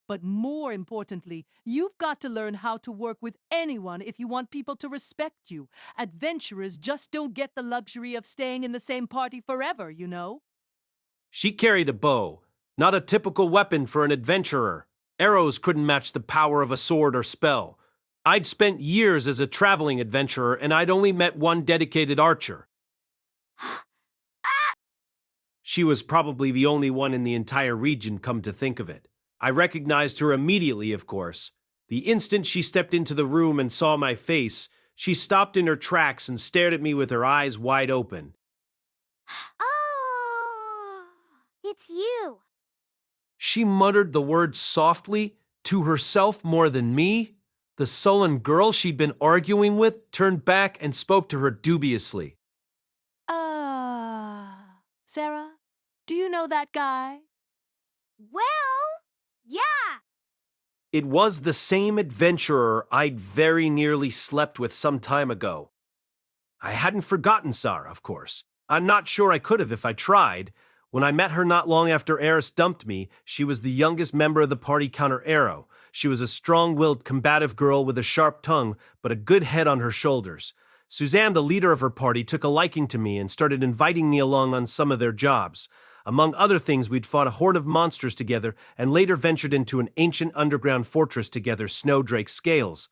But more importantly, you've got to learn how to work with anyone if you want people to respect you. Adventurers just don't get the luxury of staying in the same party forever, you know? She carried a bow, not a typical weapon for an adventurer. Arrows couldn't match the power of a sword or spell. I'd spent years as a traveling adventurer, and I'd only met one dedicated archer. She was probably the only one in the entire region, come to think of it. I recognized her immediately, of course. The instant she stepped into the room and saw my face, she stopped in her tracks and stared at me with her eyes wide open. Oh, it's you. She muttered the words softly, to herself more than me. The sullen girl she'd been arguing with turned back and spoke to her dubiously. Sarah, do you know that guy? Well, yeah. It was the same adventurer I'd very nearly slept with some time ago. I hadn't forgotten Sarah, of course. I'm not sure I could have if I tried. When I met her not long after Eris dumped me, she was the youngest member of the party counter Arrow. She was a strong-willed, combative girl with a sharp tongue, but a good head on her shoulders. Suzanne, the leader of her party, took a liking to me and started inviting me along on some of their jobs. Among other things, we'd fought a horde of monsters together and later ventured into an ancient underground fortress together, Snowdrake Scales.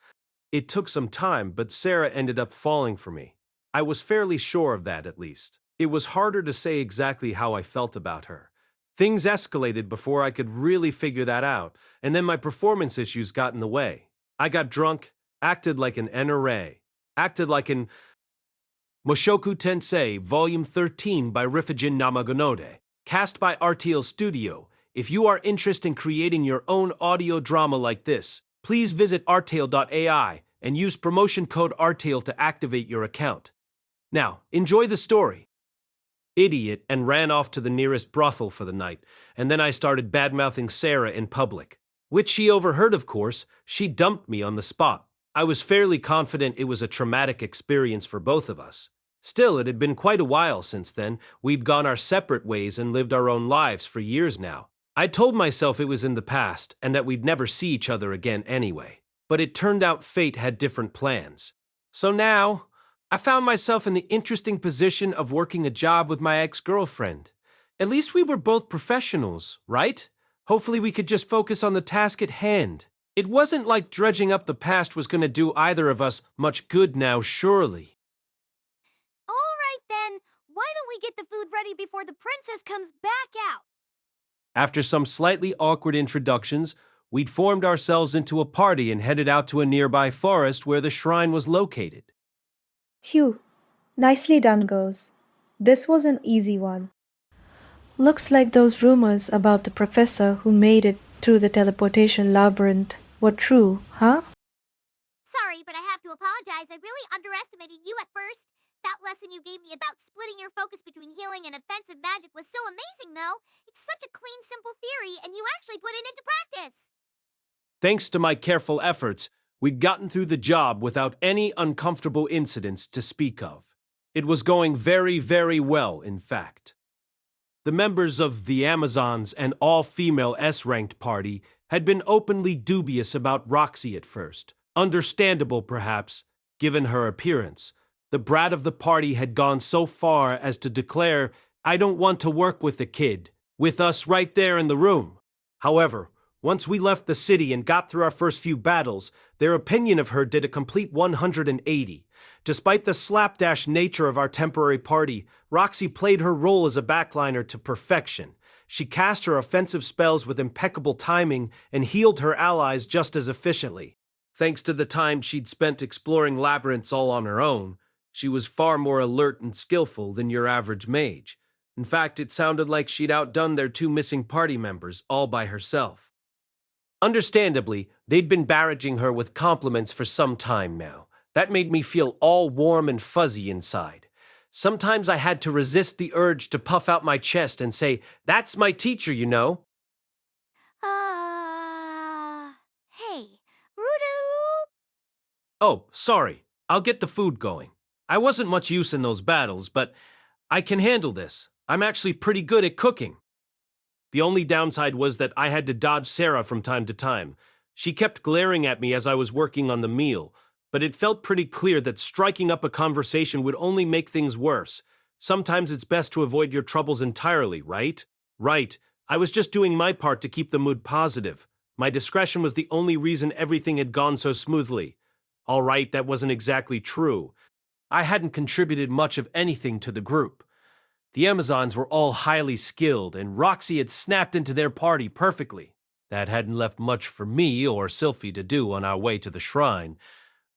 It took some time, but Sarah ended up falling for me. I was fairly sure of that, at least. It was harder to say exactly how I felt about her. Things escalated before I could really figure that out, and then my performance issues got in the way. I got drunk, acted like an NRA, acted like an Mushoku Tensei, Vol13 by Rifujin Namaganode, cast by RTL Studio. If you are interested in creating your own audio drama like this, please visit rtl.ai and use promotion code RTL to activate your account. Now, enjoy the story. Idiot, and ran off to the nearest brothel for the night, and then I started badmouthing Sarah in public. Which she overheard, of course. She dumped me on the spot. I was fairly confident it was a traumatic experience for both of us. Still, it had been quite a while since then. We'd gone our separate ways and lived our own lives for years now. I told myself it was in the past, and that we'd never see each other again anyway. But it turned out fate had different plans. So now, I found myself in the interesting position of working a job with my ex-girlfriend. At least we were both professionals, right? Hopefully we could just focus on the task at hand. It wasn't like dredging up the past was going to do either of us much good now, surely. All right then, why don't we get the food ready before the princess comes back out? After some slightly awkward introductions, we'd formed ourselves into a party and headed out to a nearby forest where the shrine was located. Phew, nicely done, girls. This was an easy one. Looks like those rumors about the professor who made it through the teleportation labyrinth were true, huh? Sorry, but I have to apologize. I really underestimated you at first. That lesson you gave me about splitting your focus between healing and offensive magic was so amazing, though. It's such a clean, simple theory, and you actually put it into practice. Thanks to my careful efforts, we'd gotten through the job without any uncomfortable incidents to speak of. It was going very, very well, in fact. The members of the Amazons and all-female S-ranked party had been openly dubious about Roxy at first. Understandable, perhaps, given her appearance. The brat of the party had gone so far as to declare, "I don't want to work with the kid," with us right there in the room. However, Once we left the city and got through our first few battles, their opinion of her did a complete 180. Despite the slapdash nature of our temporary party, Roxy played her role as a backliner to perfection. She cast her offensive spells with impeccable timing and healed her allies just as efficiently. Thanks to the time she'd spent exploring labyrinths all on her own, she was far more alert and skillful than your average mage. In fact, it sounded like she'd outdone their 2 missing party members all by herself. Understandably, they'd been barraging her with compliments for some time now. That made me feel all warm and fuzzy inside. Sometimes I had to resist the urge to puff out my chest and say, "That's my teacher, you know." Hey, Rudeus. Oh, sorry. I'll get the food going. I wasn't much use in those battles, but I can handle this. I'm actually pretty good at cooking. The only downside was that I had to dodge Sarah from time to time. She kept glaring at me as I was working on the meal, but it felt pretty clear that striking up a conversation would only make things worse. Sometimes it's best to avoid your troubles entirely, right? Right. I was just doing my part to keep the mood positive. My discretion was the only reason everything had gone so smoothly. All right, that wasn't exactly true. I hadn't contributed much of anything to the group. The Amazons were all highly skilled, and Roxy had snapped into their party perfectly. That hadn't left much for me or Sylphie to do on our way to the shrine.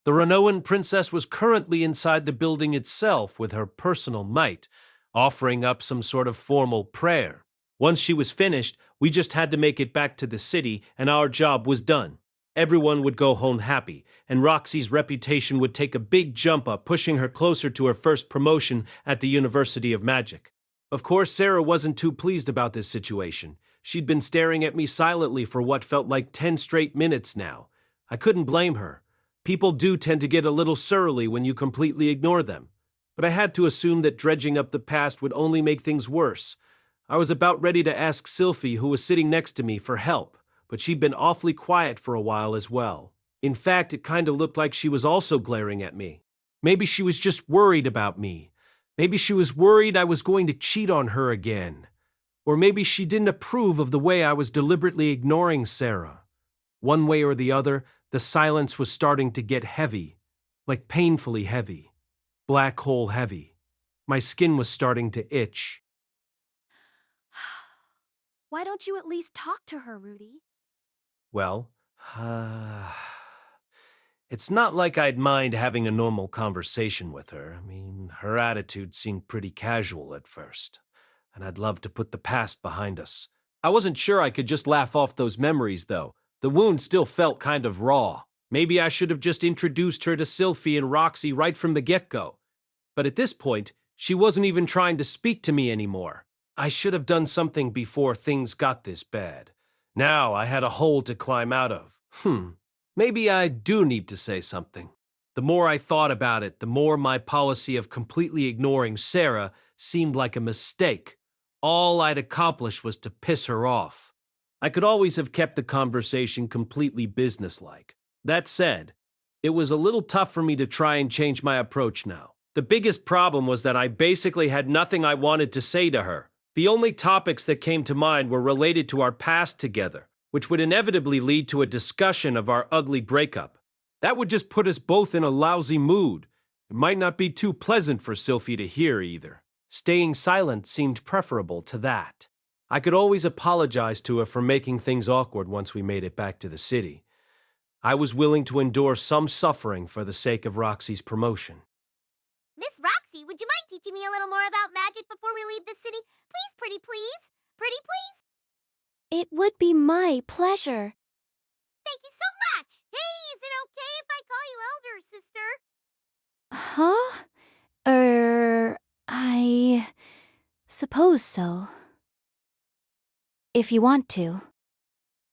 The Renoan princess was currently inside the building itself with her personal might, offering up some sort of formal prayer. Once she was finished, we just had to make it back to the city, and our job was done. Everyone would go home happy, and Roxy's reputation would take a big jump up, pushing her closer to her first promotion at the University of Magic. Of course, Sarah wasn't too pleased about this situation. She'd been staring at me silently for what felt like 10 straight minutes now. I couldn't blame her. People do tend to get a little surly when you completely ignore them. But I had to assume that dredging up the past would only make things worse. I was about ready to ask Sylphie, who was sitting next to me, for help, but she'd been awfully quiet for a while as well. In fact, it kind of looked like she was also glaring at me. Maybe she was just worried about me. Maybe she was worried I was going to cheat on her again. Or maybe she didn't approve of the way I was deliberately ignoring Sarah. One way or the other, the silence was starting to get heavy, like painfully heavy, black hole heavy. My skin was starting to itch. Why don't you at least talk to her, Rudy? Well, it's not like I'd mind having a normal conversation with her. I mean, her attitude seemed pretty casual at first, and I'd love to put the past behind us. I wasn't sure I could just laugh off those memories, though. The wound still felt kind of raw. Maybe I should have just introduced her to Sylphie and Roxy right from the get-go. But at this point, she wasn't even trying to speak to me anymore. I should have done something before things got this bad. Now I had a hole to climb out of. Maybe I do need to say something. The more I thought about it, the more my policy of completely ignoring Sarah seemed like a mistake. All I'd accomplished was to piss her off. I could always have kept the conversation completely businesslike. That said, it was a little tough for me to try and change my approach now. The biggest problem was that I basically had nothing I wanted to say to her. The only topics that came to mind were related to our past together, which would inevitably lead to a discussion of our ugly breakup. That would just put us both in a lousy mood. It might not be too pleasant for Sylphie to hear either. Staying silent seemed preferable to that. I could always apologize to her for making things awkward once we made it back to the city. I was willing to endure some suffering for the sake of Roxy's promotion. Miss Roxy, would you mind teaching me a little more about magic before we leave the city? Please, pretty please. Pretty please. It would be my pleasure. Thank you so much. Hey, is it okay if I call you elder, sister? Huh? I suppose so. If you want to.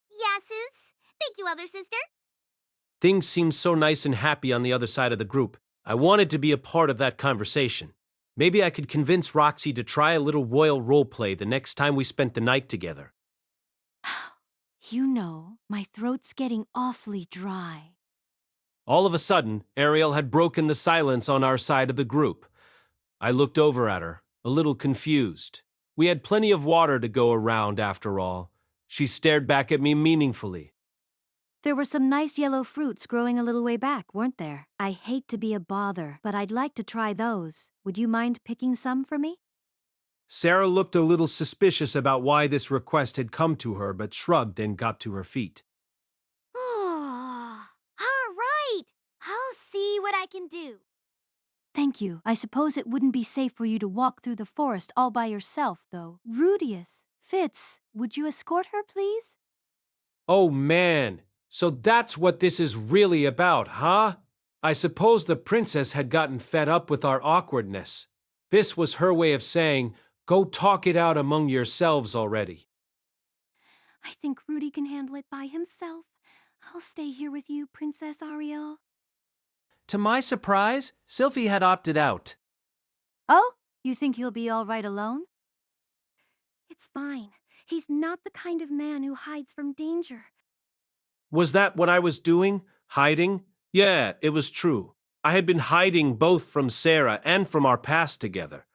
Yeses. Thank you, elder sister. Things seemed so nice and happy on the other side of the group. I wanted to be a part of that conversation. Maybe I could convince Roxy to try a little royal roleplay the next time we spent the night together. You know, my throat's getting awfully dry. All of a sudden, Ariel had broken the silence on our side of the group. I looked over at her, a little confused. We had plenty of water to go around after all. She stared back at me meaningfully. There were some nice yellow fruits growing a little way back, weren't there? I hate to be a bother, but I'd like to try those. Would you mind picking some for me? Sarah looked a little suspicious about why this request had come to her, but shrugged and got to her feet. All right. I'll see what I can do. Thank you. I suppose it wouldn't be safe for you to walk through the forest all by yourself, though. Rudeus, Fitz, would you escort her, please? Oh man, so that's what this is really about, huh? I suppose the princess had gotten fed up with our awkwardness. This was her way of saying, go talk it out among yourselves already. I think Rudy can handle it by himself. I'll stay here with you, Princess Ariel. To my surprise, Sylphie had opted out. Oh, you think he'll be all right alone? It's fine. He's not the kind of man who hides from danger. Was that what I was doing? Hiding? Yeah, it was true. I had been hiding both from Sarah and from our past together.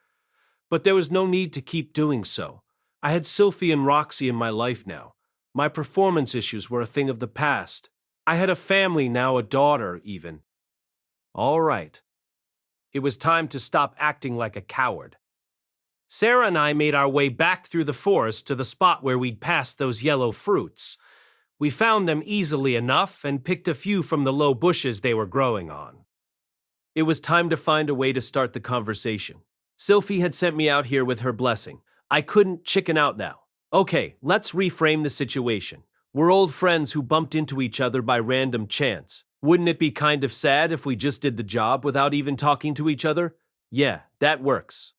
But there was no need to keep doing so. I had Sylphie and Roxy in my life now. My performance issues were a thing of the past. I had a family now, a daughter, even. All right. It was time to stop acting like a coward. Sarah and I made our way back through the forest to the spot where we'd passed those yellow fruits. We found them easily enough and picked a few from the low bushes they were growing on. It was time to find a way to start the conversation. Sylphie had sent me out here with her blessing. I couldn't chicken out now. Okay, let's reframe the situation. We're old friends who bumped into each other by random chance. Wouldn't it be kind of sad if we just did the job without even talking to each other? Yeah, that works.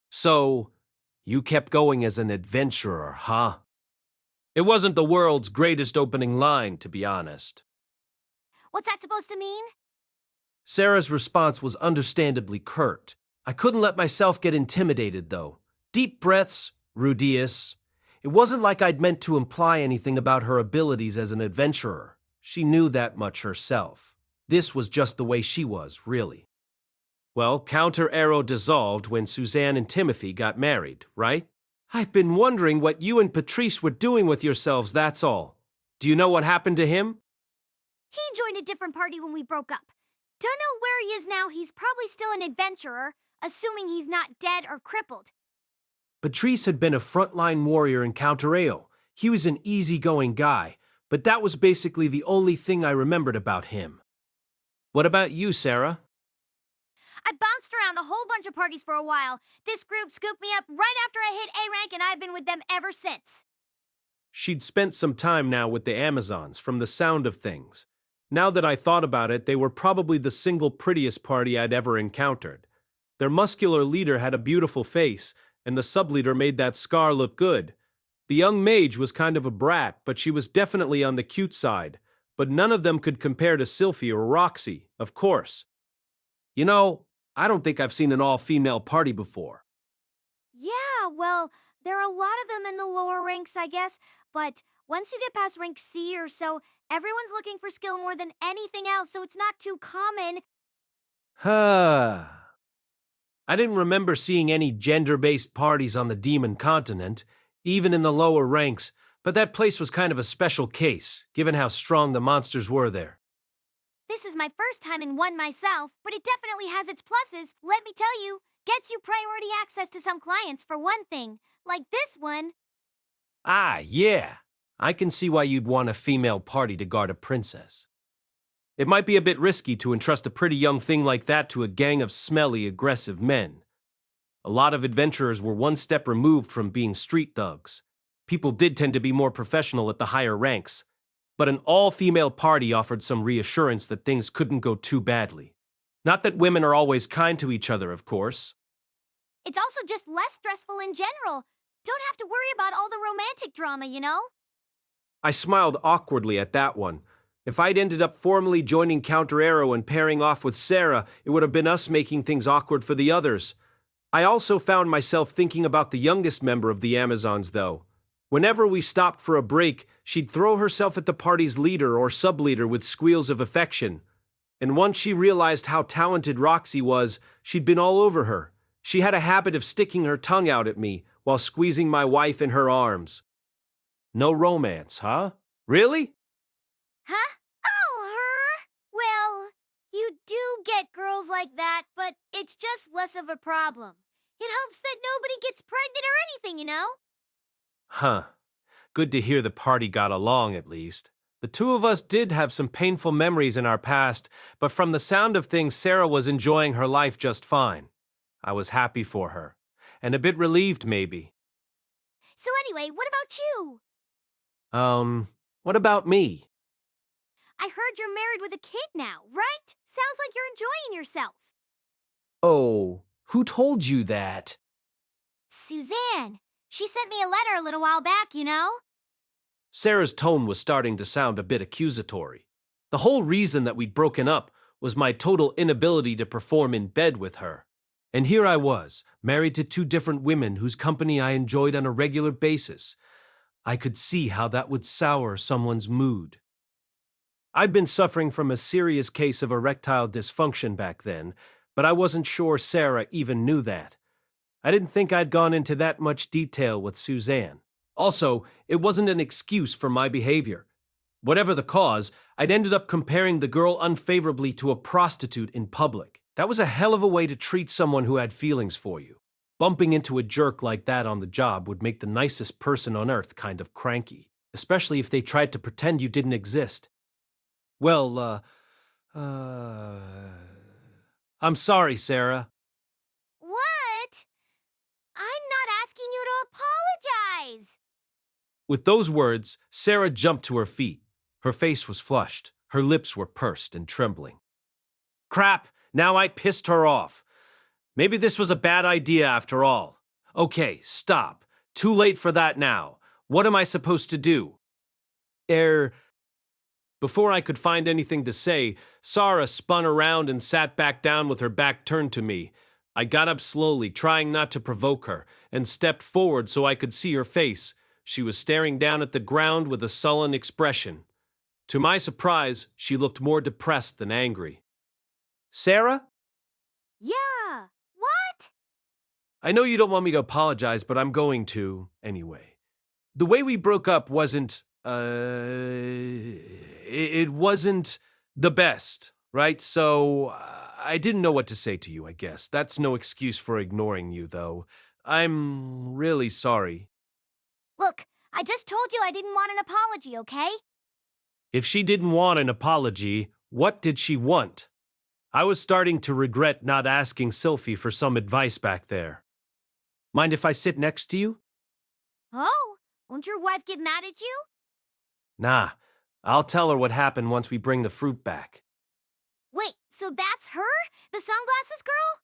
So, you kept going as an adventurer, huh? It wasn't the world's greatest opening line, to be honest. What's that supposed to mean? Sarah's response was understandably curt. I couldn't let myself get intimidated, though. Deep breaths, Rudeus. It wasn't like I'd meant to imply anything about her abilities as an adventurer. She knew that much herself. This was just the way she was, really. Well, Counter Arrow dissolved when Suzanne and Timothy got married, right? I've been wondering what you and Patrice were doing with yourselves, that's all. Do you know what happened to him? He joined a different party when we broke up. Don't know where he is now. He's probably still an adventurer, assuming he's not dead or crippled. Patrice had been a frontline warrior in Counter Arrow. He was an easygoing guy, but that was basically the only thing I remembered about him. What about you, Sarah? I bounced around a whole bunch of parties for a while. This group scooped me up right after I hit A rank, and I've been with them ever since. She'd spent some time now with the Amazons, from the sound of things. Now that I thought about it, they were probably the single prettiest party I'd ever encountered. Their muscular leader had a beautiful face, and the sub-leader made that scar look good. The young mage was kind of a brat, but she was definitely on the cute side. But none of them could compare to Sylphie or Roxy, of course. You know, I don't think I've seen an all-female party before. Yeah, well, there are a lot of them in the lower ranks, I guess. But once you get past rank C or so, everyone's looking for skill more than anything else, so it's not too common. I didn't remember seeing any gender-based parties on the Demon Continent, even in the lower ranks, but that place was kind of a special case, given how strong the monsters were there. This is my first time in one myself, but it definitely has its pluses, let me tell you. Gets you priority access to some clients, for one thing. Like this one. Ah, yeah. I can see why you'd want a female party to guard a princess. It might be a bit risky to entrust a pretty young thing like that to a gang of smelly, aggressive men. A lot of adventurers were one step removed from being street thugs. People did tend to be more professional at the higher ranks, but an all-female party offered some reassurance that things couldn't go too badly. Not that women are always kind to each other, of course. It's also just less stressful in general. Don't have to worry about all the romantic drama, you know? I smiled awkwardly at that one. If I'd ended up formally joining Counter Arrow and pairing off with Sarah, it would have been us making things awkward for the others. I also found myself thinking about the youngest member of the Amazons, though. Whenever we stopped for a break, she'd throw herself at the party's leader or sub-leader with squeals of affection. And once she realized how talented Roxy was, she'd been all over her. She had a habit of sticking her tongue out at me while squeezing my wife in her arms. No romance, huh? Really? Huh? Oh, her? Well, you do get girls like that, but it's just less of a problem. It helps that nobody gets pregnant or anything, you know? Huh. Good to hear the party got along, at least. The two of us did have some painful memories in our past, but from the sound of things, Sarah was enjoying her life just fine. I was happy for her. And a bit relieved, maybe. So anyway, what about you? What about me? I heard you're married with a kid now, right? Sounds like you're enjoying yourself. Oh, who told you that? Suzanne. She sent me a letter a little while back, you know? Sarah's tone was starting to sound a bit accusatory. The whole reason that we'd broken up was my total inability to perform in bed with her. And here I was, married to two different women whose company I enjoyed on a regular basis. I could see how that would sour someone's mood. I'd been suffering from a serious case of erectile dysfunction back then, but I wasn't sure Sarah even knew that. I didn't think I'd gone into that much detail with Suzanne. Also, it wasn't an excuse for my behavior. Whatever the cause, I'd ended up comparing the girl unfavorably to a prostitute in public. That was a hell of a way to treat someone who had feelings for you. Bumping into a jerk like that on the job would make the nicest person on earth kind of cranky, especially if they tried to pretend you didn't exist. Well, I'm sorry, Sarah. What? I'm not asking you to apologize. With those words, Sarah jumped to her feet. Her face was flushed. Her lips were pursed and trembling. Crap, now I pissed her off. Maybe this was a bad idea after all. Okay, stop. Too late for that now. What am I supposed to do? Before I could find anything to say, Sarah spun around and sat back down with her back turned to me. I got up slowly, trying not to provoke her, and stepped forward so I could see her face. She was staring down at the ground with a sullen expression. To my surprise, she looked more depressed than angry. Sarah? Yeah. What? I know you don't want me to apologize, but I'm going to anyway. The way we broke up wasn't, it wasn't the best, right? So I didn't know what to say to you, I guess. That's no excuse for ignoring you, though. I'm really sorry. Look, I just told you I didn't want an apology, okay? If she didn't want an apology, what did she want? I was starting to regret not asking Sylphie for some advice back there. Mind if I sit next to you? Oh, won't your wife get mad at you? Nah, I'll tell her what happened once we bring the fruit back. Wait, so that's her? The sunglasses girl?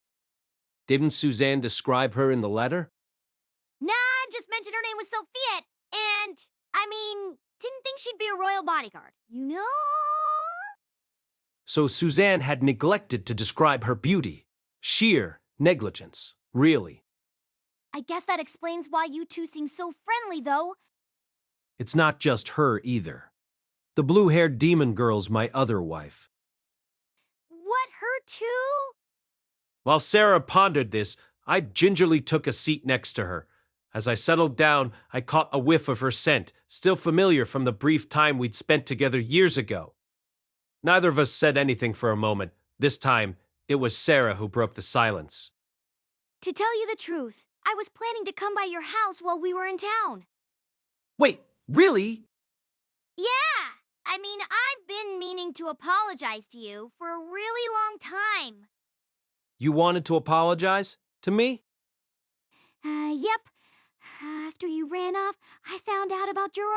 Didn't Suzanne describe her in the letter? Nah, just mentioned her name was Sophia, and, didn't think she'd be a royal bodyguard, you know? So Suzanne had neglected to describe her beauty. Sheer negligence, really. I guess that explains why you two seem so friendly, though. It's not just her either. The blue-haired demon girl's my other wife. What, her too? While Sarah pondered this, I gingerly took a seat next to her. As I settled down, I caught a whiff of her scent, still familiar from the brief time we'd spent together years ago. Neither of us said anything for a moment. This time, it was Sarah who broke the silence. To tell you the truth, I was planning to come by your house while we were in town. Wait, really? Yeah! I've been meaning to apologize to you for a really long time. You wanted to apologize? To me? Yep. After you ran off, I found out about your,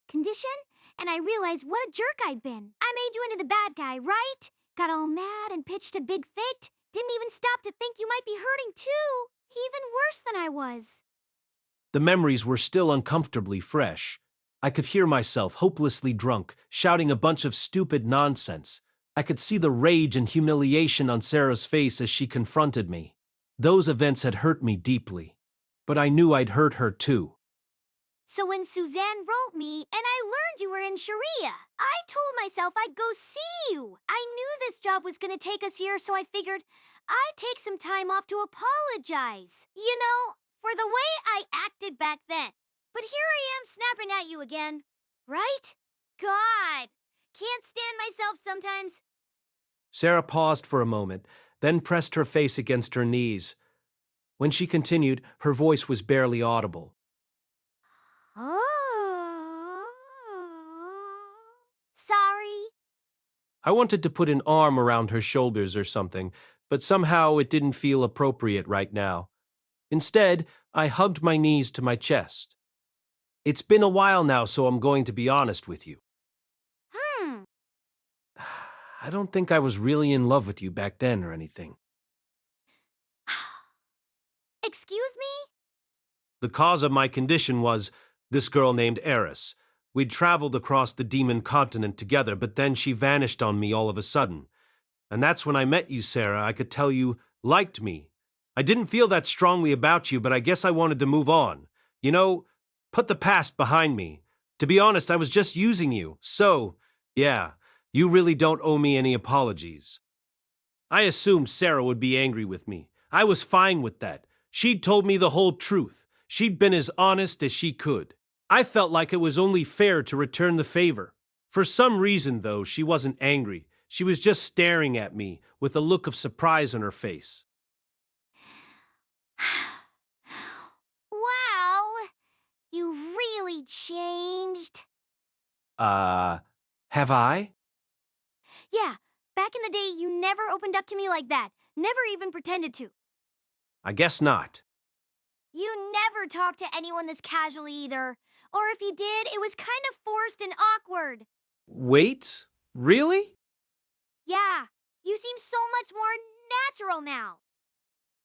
condition, and I realized what a jerk I'd been. I made you into the bad guy, right? Got all mad and pitched a big fit. Didn't even stop to think you might be hurting too. Even worse than I was. The memories were still uncomfortably fresh. I could hear myself, hopelessly drunk, shouting a bunch of stupid nonsense. I could see the rage and humiliation on Sarah's face as she confronted me. Those events had hurt me deeply, but I knew I'd hurt her too. So when Suzanne wrote me and I learned you were in Sharia, I told myself I'd go see you. I knew this job was going to take us here, so I figured I'd take some time off to apologize. You know, for the way I acted back then. But here I am snapping at you again. Right? God. Can't stand myself sometimes. Sarah paused for a moment, then pressed her face against her knees. When she continued, her voice was barely audible. Sorry. I wanted to put an arm around her shoulders or something, but somehow it didn't feel appropriate right now. Instead, I hugged my knees to my chest. It's been a while now, so I'm going to be honest with you. I don't think I was really in love with you back then or anything. Excuse me? The cause of my condition was this girl named Eris. We'd traveled across the demon continent together, but then she vanished on me all of a sudden. And that's when I met you, Sarah. I could tell you liked me. I didn't feel that strongly about you, but I guess I wanted to move on. You know, put the past behind me. To be honest, I was just using you. So, yeah, you really don't owe me any apologies. I assumed Sarah would be angry with me. I was fine with that. She'd told me the whole truth. She'd been as honest as she could. I felt like it was only fair to return the favor. For some reason, though, she wasn't angry. She was just staring at me with a look of surprise on her face. Wow. You've really changed. Have I? Yeah, back in the day, you never opened up to me like that. Never even pretended to. I guess not. You never talked to anyone this casually either. Or if you did, it was kind of forced and awkward. Wait, really? Yeah, you seem so much more natural now.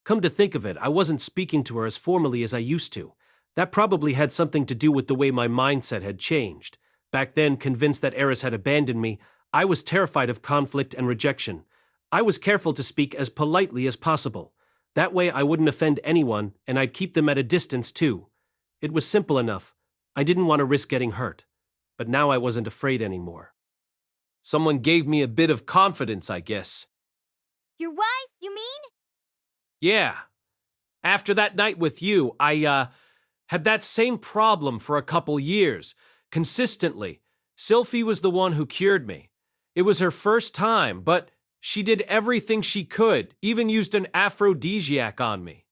Come to think of it, I wasn't speaking to her as formally as I used to. That probably had something to do with the way my mindset had changed. Back then, convinced that Eris had abandoned me, I was terrified of conflict and rejection. I was careful to speak as politely as possible. That way I wouldn't offend anyone, and I'd keep them at a distance too. It was simple enough. I didn't want to risk getting hurt. But now I wasn't afraid anymore. Someone gave me a bit of confidence, I guess. Your wife, you mean? Yeah. After that night with you, I had that same problem for a couple years, consistently. Sylphie was the one who cured me. It was her first time, but she did everything she could, even used an aphrodisiac on me.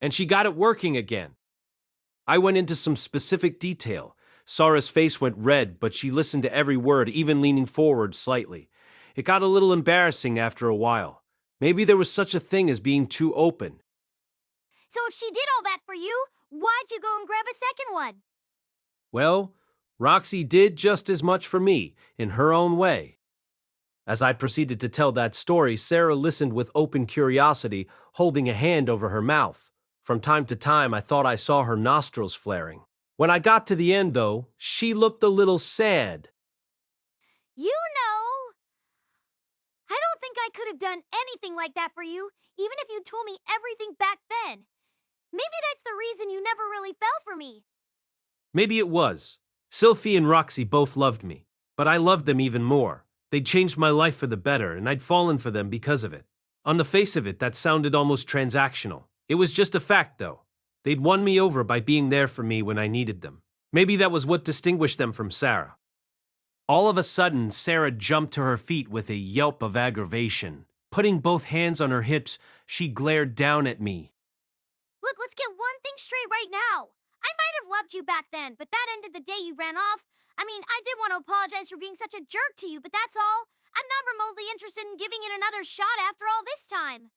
And she got it working again. I went into some specific detail. Sara's face went red, but she listened to every word, even leaning forward slightly. It got a little embarrassing after a while. Maybe there was such a thing as being too open. So if she did all that for you, why'd you go and grab a second one? Well, Roxy did just as much for me, in her own way. As I proceeded to tell that story, Sarah listened with open curiosity, holding a hand over her mouth. From time to time, I thought I saw her nostrils flaring. When I got to the end, though, she looked a little sad. You know, I don't think I could have done anything like that for you, even if you told me everything back then. Maybe that's the reason you never really fell for me. Maybe it was. Sylphie and Roxy both loved me, but I loved them even more. They'd changed my life for the better, and I'd fallen for them because of it. On the face of it, that sounded almost transactional. It was just a fact, though. They'd won me over by being there for me when I needed them. Maybe that was what distinguished them from Sarah. All of a sudden, Sarah jumped to her feet with a yelp of aggravation. Putting both hands on her hips, she glared down at me. Look, let's get one thing straight right now. I might have loved you back then, but that ended the day you ran off. I mean, I did want to apologize for being such a jerk to you, but that's all. I'm not remotely interested in giving it another shot after all this time.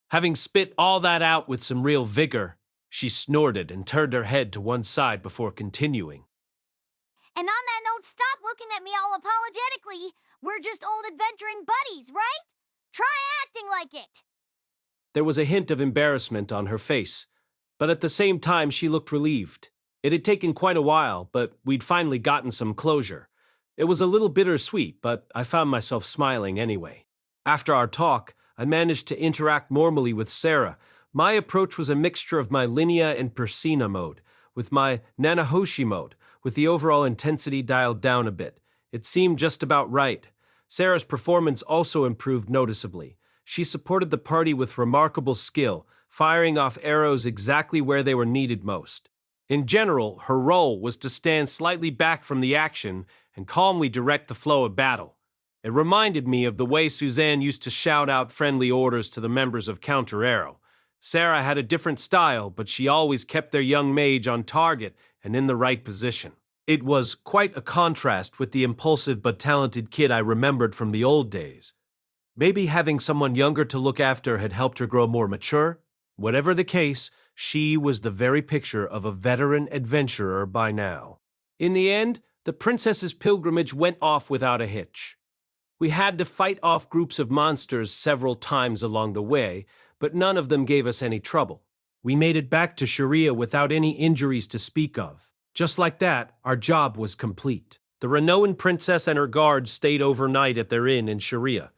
Having spit all that out with some real vigor, she snorted and turned her head to one side before continuing. And on that note, stop looking at me all apologetically. We're just old adventuring buddies, right? Try acting like it. There was a hint of embarrassment on her face, but at the same time she looked relieved. It had taken quite a while, but we'd finally gotten some closure. It was a little bittersweet, but I found myself smiling anyway. After our talk, I managed to interact normally with Sarah. My approach was a mixture of my Linea and Persina mode, with my Nanahoshi mode, with the overall intensity dialed down a bit. It seemed just about right. Sarah's performance also improved noticeably. She supported the party with remarkable skill, firing off arrows exactly where they were needed most. In general, her role was to stand slightly back from the action and calmly direct the flow of battle. It reminded me of the way Suzanne used to shout out friendly orders to the members of Counter Arrow. Sarah had a different style, but she always kept their young mage on target and in the right position. It was quite a contrast with the impulsive but talented kid I remembered from the old days. Maybe having someone younger to look after had helped her grow more mature? Whatever the case, she was the very picture of a veteran adventurer by now. In the end, the princess's pilgrimage went off without a hitch. We had to fight off groups of monsters several times along the way, but none of them gave us any trouble. We made it back to Sharia without any injuries to speak of. Just like that, our job was complete. The renowned princess and her guards stayed overnight at their inn in Sharia,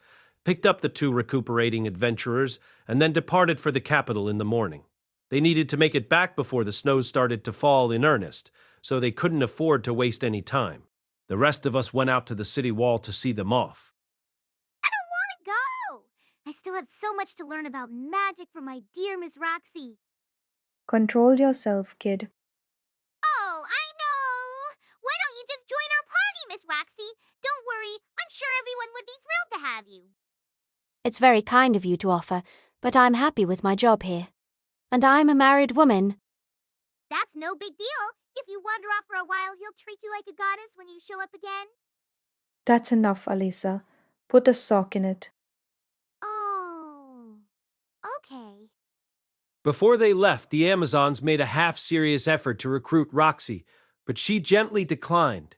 picked up the two recuperating adventurers, and then departed for the capital in the morning. They needed to make it back before the snows started to fall in earnest, so they couldn't afford to waste any time. The rest of us went out to the city wall to see them off. I don't want to go! I still have so much to learn about magic from my dear Miss Roxy. Control yourself, kid. Oh, I know! Why don't you just join our party, Miss Roxy? Don't worry, I'm sure everyone would be thrilled to have you. It's very kind of you to offer, but I'm happy with my job here. And I'm a married woman. That's no big deal. If you wander off for a while, he'll treat you like a goddess when you show up again. That's enough, Alisa. Put a sock in it. Oh, okay. Before they left, the Amazons made a half-serious effort to recruit Roxy, but she gently declined.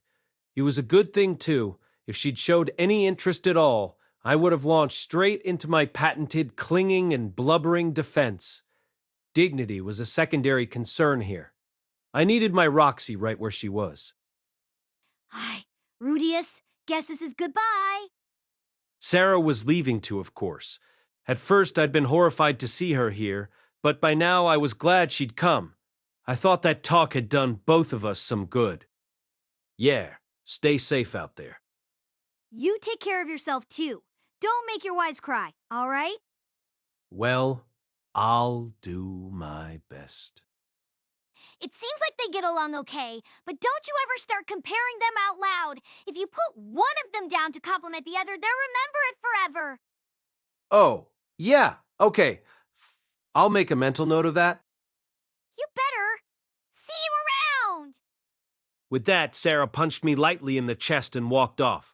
It was a good thing, too. If she'd showed any interest at all, I would have launched straight into my patented clinging and blubbering defense. Dignity was a secondary concern here. I needed my Roxy right where she was. Hi, Rudeus, guess this is goodbye. Sarah was leaving too, of course. At first, I'd been horrified to see her here, but by now I was glad she'd come. I thought that talk had done both of us some good. Yeah, stay safe out there. You take care of yourself, too. Don't make your wives cry, all right? Well, I'll do my best. It seems like they get along okay, but don't you ever start comparing them out loud. If you put one of them down to compliment the other, they'll remember it forever. Oh, yeah, okay. I'll make a mental note of that. You better. See you around! With that, Sarah punched me lightly in the chest and walked off.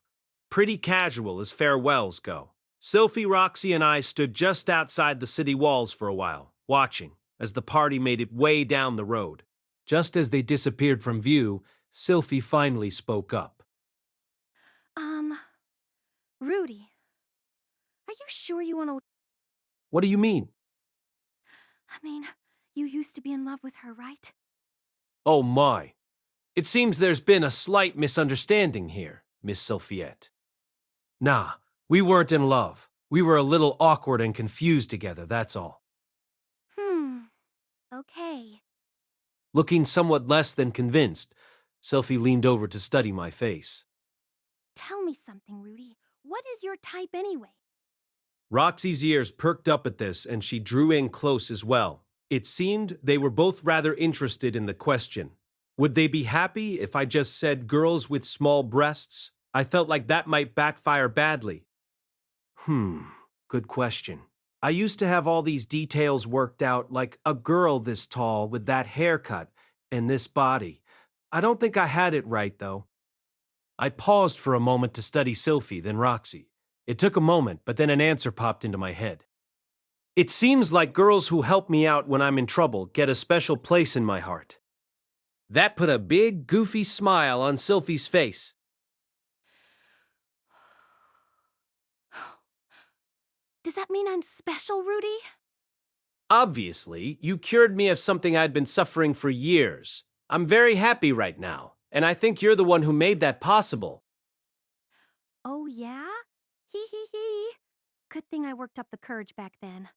Pretty casual as farewells go. Sylphie, Roxy, and I stood just outside the city walls for a while, watching, as the party made it way down the road. Just as they disappeared from view, Sylphie finally spoke up. Rudy, are you sure you want to... What do you mean? I mean, you used to be in love with her, right? Oh my. It seems there's been a slight misunderstanding here, Miss Sylphiette. Nah, we weren't in love. We were a little awkward and confused together, that's all. Okay. Looking somewhat less than convinced, Sylphie leaned over to study my face. Tell me something, Rudy. What is your type anyway? Roxy's ears perked up at this, and she drew in close as well. It seemed they were both rather interested in the question. Would they be happy if I just said girls with small breasts? I felt like that might backfire badly. Good question. I used to have all these details worked out, like a girl this tall with that haircut and this body. I don't think I had it right, though. I paused for a moment to study Sylphie, then Roxy. It took a moment, but then an answer popped into my head. It seems like girls who help me out when I'm in trouble get a special place in my heart. That put a big, goofy smile on Sylphie's face. Does that mean I'm special, Rudy? Obviously, you cured me of something I'd been suffering for years. I'm very happy right now, and I think you're the one who made that possible. Oh, yeah? Hee hee hee. Good thing I worked up the courage back then.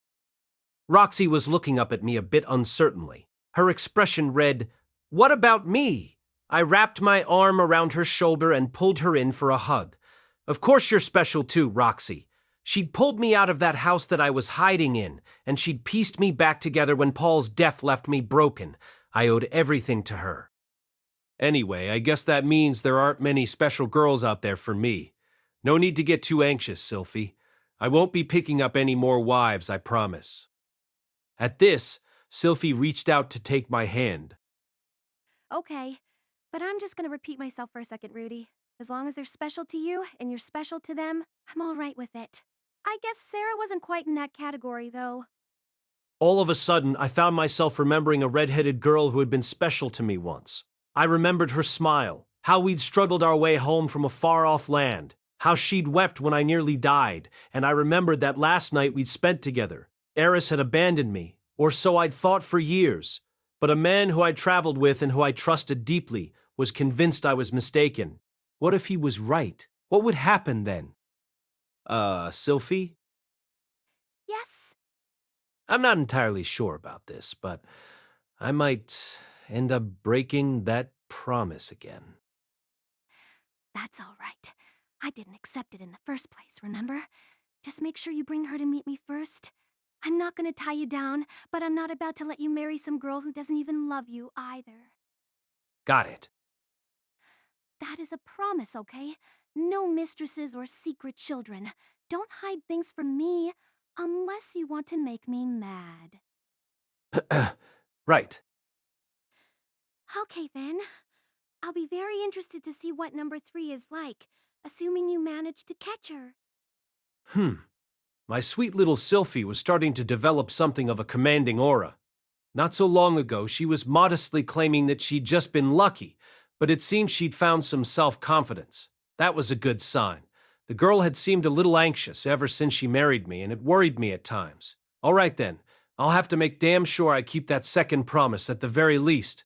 Roxy was looking up at me a bit uncertainly. Her expression read, "What about me?" I wrapped my arm around her shoulder and pulled her in for a hug. Of course you're special too, Roxy. She'd pulled me out of that house that I was hiding in, and she'd pieced me back together when Paul's death left me broken. I owed everything to her. Anyway, I guess that means there aren't many special girls out there for me. No need to get too anxious, Sylphie. I won't be picking up any more wives, I promise. At this, Sylphie reached out to take my hand. Okay, but I'm just gonna repeat myself for a second, Rudy. As long as they're special to you and you're special to them, I'm all right with it. I guess Sarah wasn't quite in that category, though. All of a sudden, I found myself remembering a red-headed girl who had been special to me once. I remembered her smile, how we'd struggled our way home from a far-off land, how she'd wept when I nearly died, and I remembered that last night we'd spent together. Eris had abandoned me, or so I'd thought for years, but a man who I'd traveled with and who I trusted deeply was convinced I was mistaken. What if he was right? What would happen then? Sylphie? Yes? I'm not entirely sure about this, but I might end up breaking that promise again. That's all right. I didn't accept it in the first place, remember? Just make sure you bring her to meet me first. I'm not gonna tie you down, but I'm not about to let you marry some girl who doesn't even love you either. Got it. That is a promise, okay? No mistresses or secret children. Don't hide things from me, unless you want to make me mad. Right. Okay, then. I'll be very interested to see what number 3 is like, assuming you manage to catch her. My sweet little Sylphie was starting to develop something of a commanding aura. Not so long ago, she was modestly claiming that she'd just been lucky, but it seemed she'd found some self-confidence. That was a good sign. The girl had seemed a little anxious ever since she married me, and it worried me at times. All right then, I'll have to make damn sure I keep that second promise at the very least.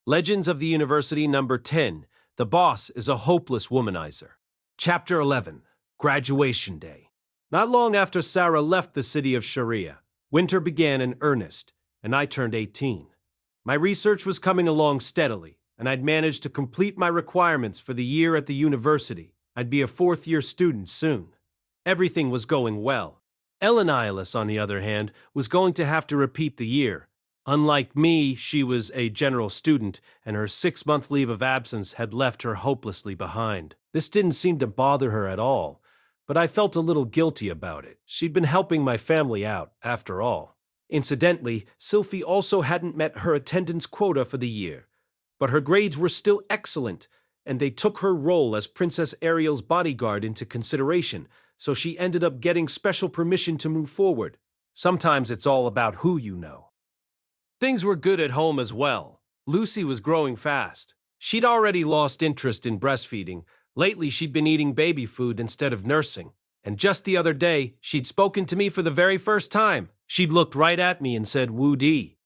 Legends of the University number 10. The boss is a hopeless womanizer. Chapter 11. Graduation Day. Not long after Sarah left the city of Sharia, winter began in earnest, and I turned 18. My research was coming along steadily, and I'd managed to complete my requirements for the year at the university. I'd be a fourth-year student soon. Everything was going well. Elenialis, on the other hand, was going to have to repeat the year. Unlike me, she was a general student, and her 6-month leave of absence had left her hopelessly behind. This didn't seem to bother her at all, but I felt a little guilty about it. She'd been helping my family out, after all. Incidentally, Sylphie also hadn't met her attendance quota for the year, but her grades were still excellent, and they took her role as Princess Ariel's bodyguard into consideration, so she ended up getting special permission to move forward. Sometimes it's all about who you know. Things were good at home as well. Lucy was growing fast. She'd already lost interest in breastfeeding. Lately, she'd been eating baby food instead of nursing. And just the other day, she'd spoken to me for the very first time. She'd looked right at me and said, "Woody."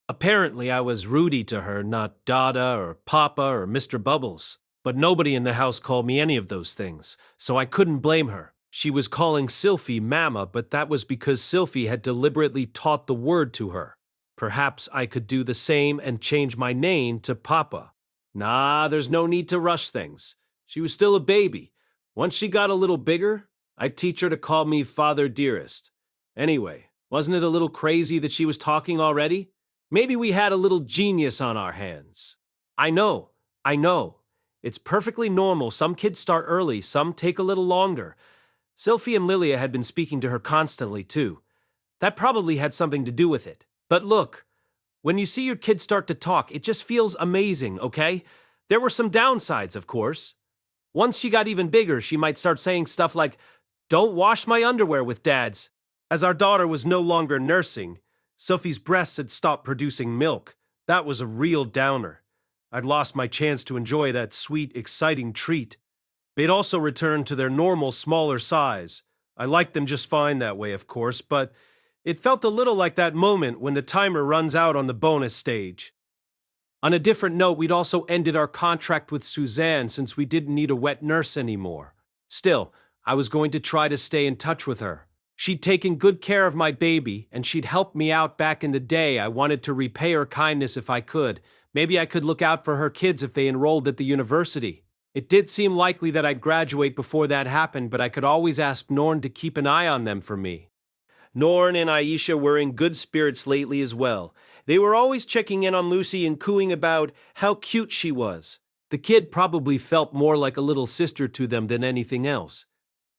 Apparently, I was Rudy to her, not Dada or Papa or Mr. Bubbles. But nobody in the house called me any of those things, so I couldn't blame her. She was calling Sylphie Mama, but that was because Sylphie had deliberately taught the word to her. Perhaps I could do the same and change my name to Papa. Nah, there's no need to rush things. She was still a baby. Once she got a little bigger, I'd teach her to call me Father Dearest. Anyway, wasn't it a little crazy that she was talking already? Maybe we had a little genius on our hands. I know. It's perfectly normal. Some kids start early, some take a little longer. Sylphie and Lilia had been speaking to her constantly, too. That probably had something to do with it. But look, when you see your kids start to talk, it just feels amazing, okay? There were some downsides, of course. Once she got even bigger, she might start saying stuff like, "Don't wash my underwear with Dad's." As our daughter was no longer nursing, Sylphie's breasts had stopped producing milk. That was a real downer. I'd lost my chance to enjoy that sweet, exciting treat. They'd also returned to their normal, smaller size. I liked them just fine that way, of course, but it felt a little like that moment when the timer runs out on the bonus stage. On a different note, we'd also ended our contract with Suzanne since we didn't need a wet nurse anymore. Still, I was going to try to stay in touch with her. She'd taken good care of my baby, and she'd helped me out back in the day. I wanted to repay her kindness if I could. Maybe I could look out for her kids if they enrolled at the university. It did seem likely that I'd graduate before that happened, but I could always ask Norn to keep an eye on them for me. Norn and Aisha were in good spirits lately as well, They were always checking in on Lucy and cooing about how cute she was. The kid probably felt more like a little sister to them than anything else.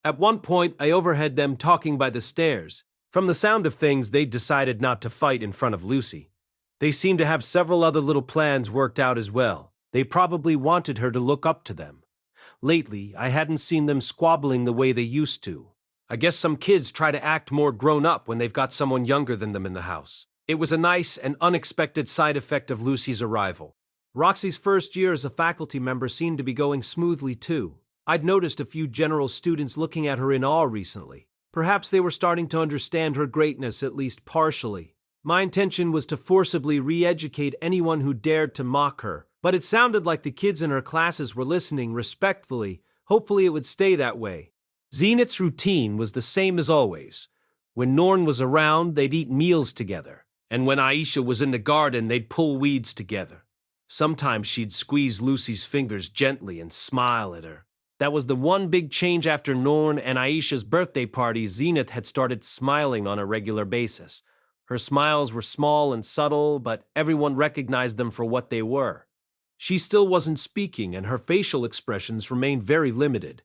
At one point, I overheard them talking by the stairs. From the sound of things, they decided not to fight in front of Lucy. They seemed to have several other little plans worked out as well. They probably wanted her to look up to them. Lately, I hadn't seen them squabbling the way they used to. I guess some kids try to act more grown up when they've got someone younger than them in the house. It was a nice and unexpected side effect of Lucy's arrival. Roxy's first year as a faculty member seemed to be going smoothly too. I'd noticed a few general students looking at her in awe recently. Perhaps they were starting to understand her greatness, at least partially. My intention was to forcibly re-educate anyone who dared to mock her, but it sounded like the kids in her classes were listening respectfully. Hopefully it would stay that way. Zenith's routine was the same as always. When Norn was around, they'd eat meals together, and when Aisha was in the garden, they'd pull weeds together. Sometimes she'd squeeze Lucy's fingers gently and smile at her. That was the one big change after Norn and Aisha's birthday party. Zenith had started smiling on a regular basis. Her smiles were small and subtle, but everyone recognized them for what they were. She still wasn't speaking, and her facial expressions remained very limited.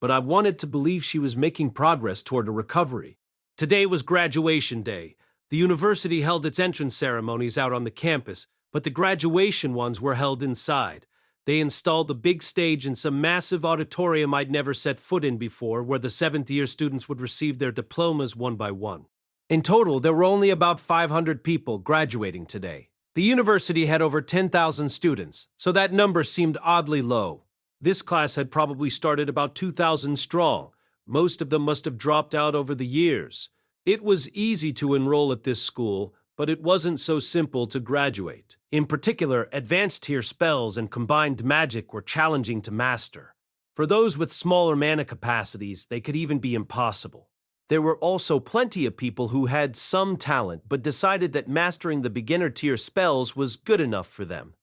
But I wanted to believe she was making progress toward a recovery. Today was graduation day. The university held its entrance ceremonies out on the campus, but the graduation ones were held inside. They installed a big stage in some massive auditorium I'd never set foot in before, where the seventh-year students would receive their diplomas one by one. In total, there were only about 500 people graduating today. The university had over 10,000 students, so that number seemed oddly low. This class had probably started about 2,000 strong. Most of them must have dropped out over the years. It was easy to enroll at this school, but it wasn't so simple to graduate. In particular, advanced tier spells and combined magic were challenging to master. For those with smaller mana capacities, they could even be impossible. There were also plenty of people who had some talent but decided that mastering the beginner tier spells was good enough for them.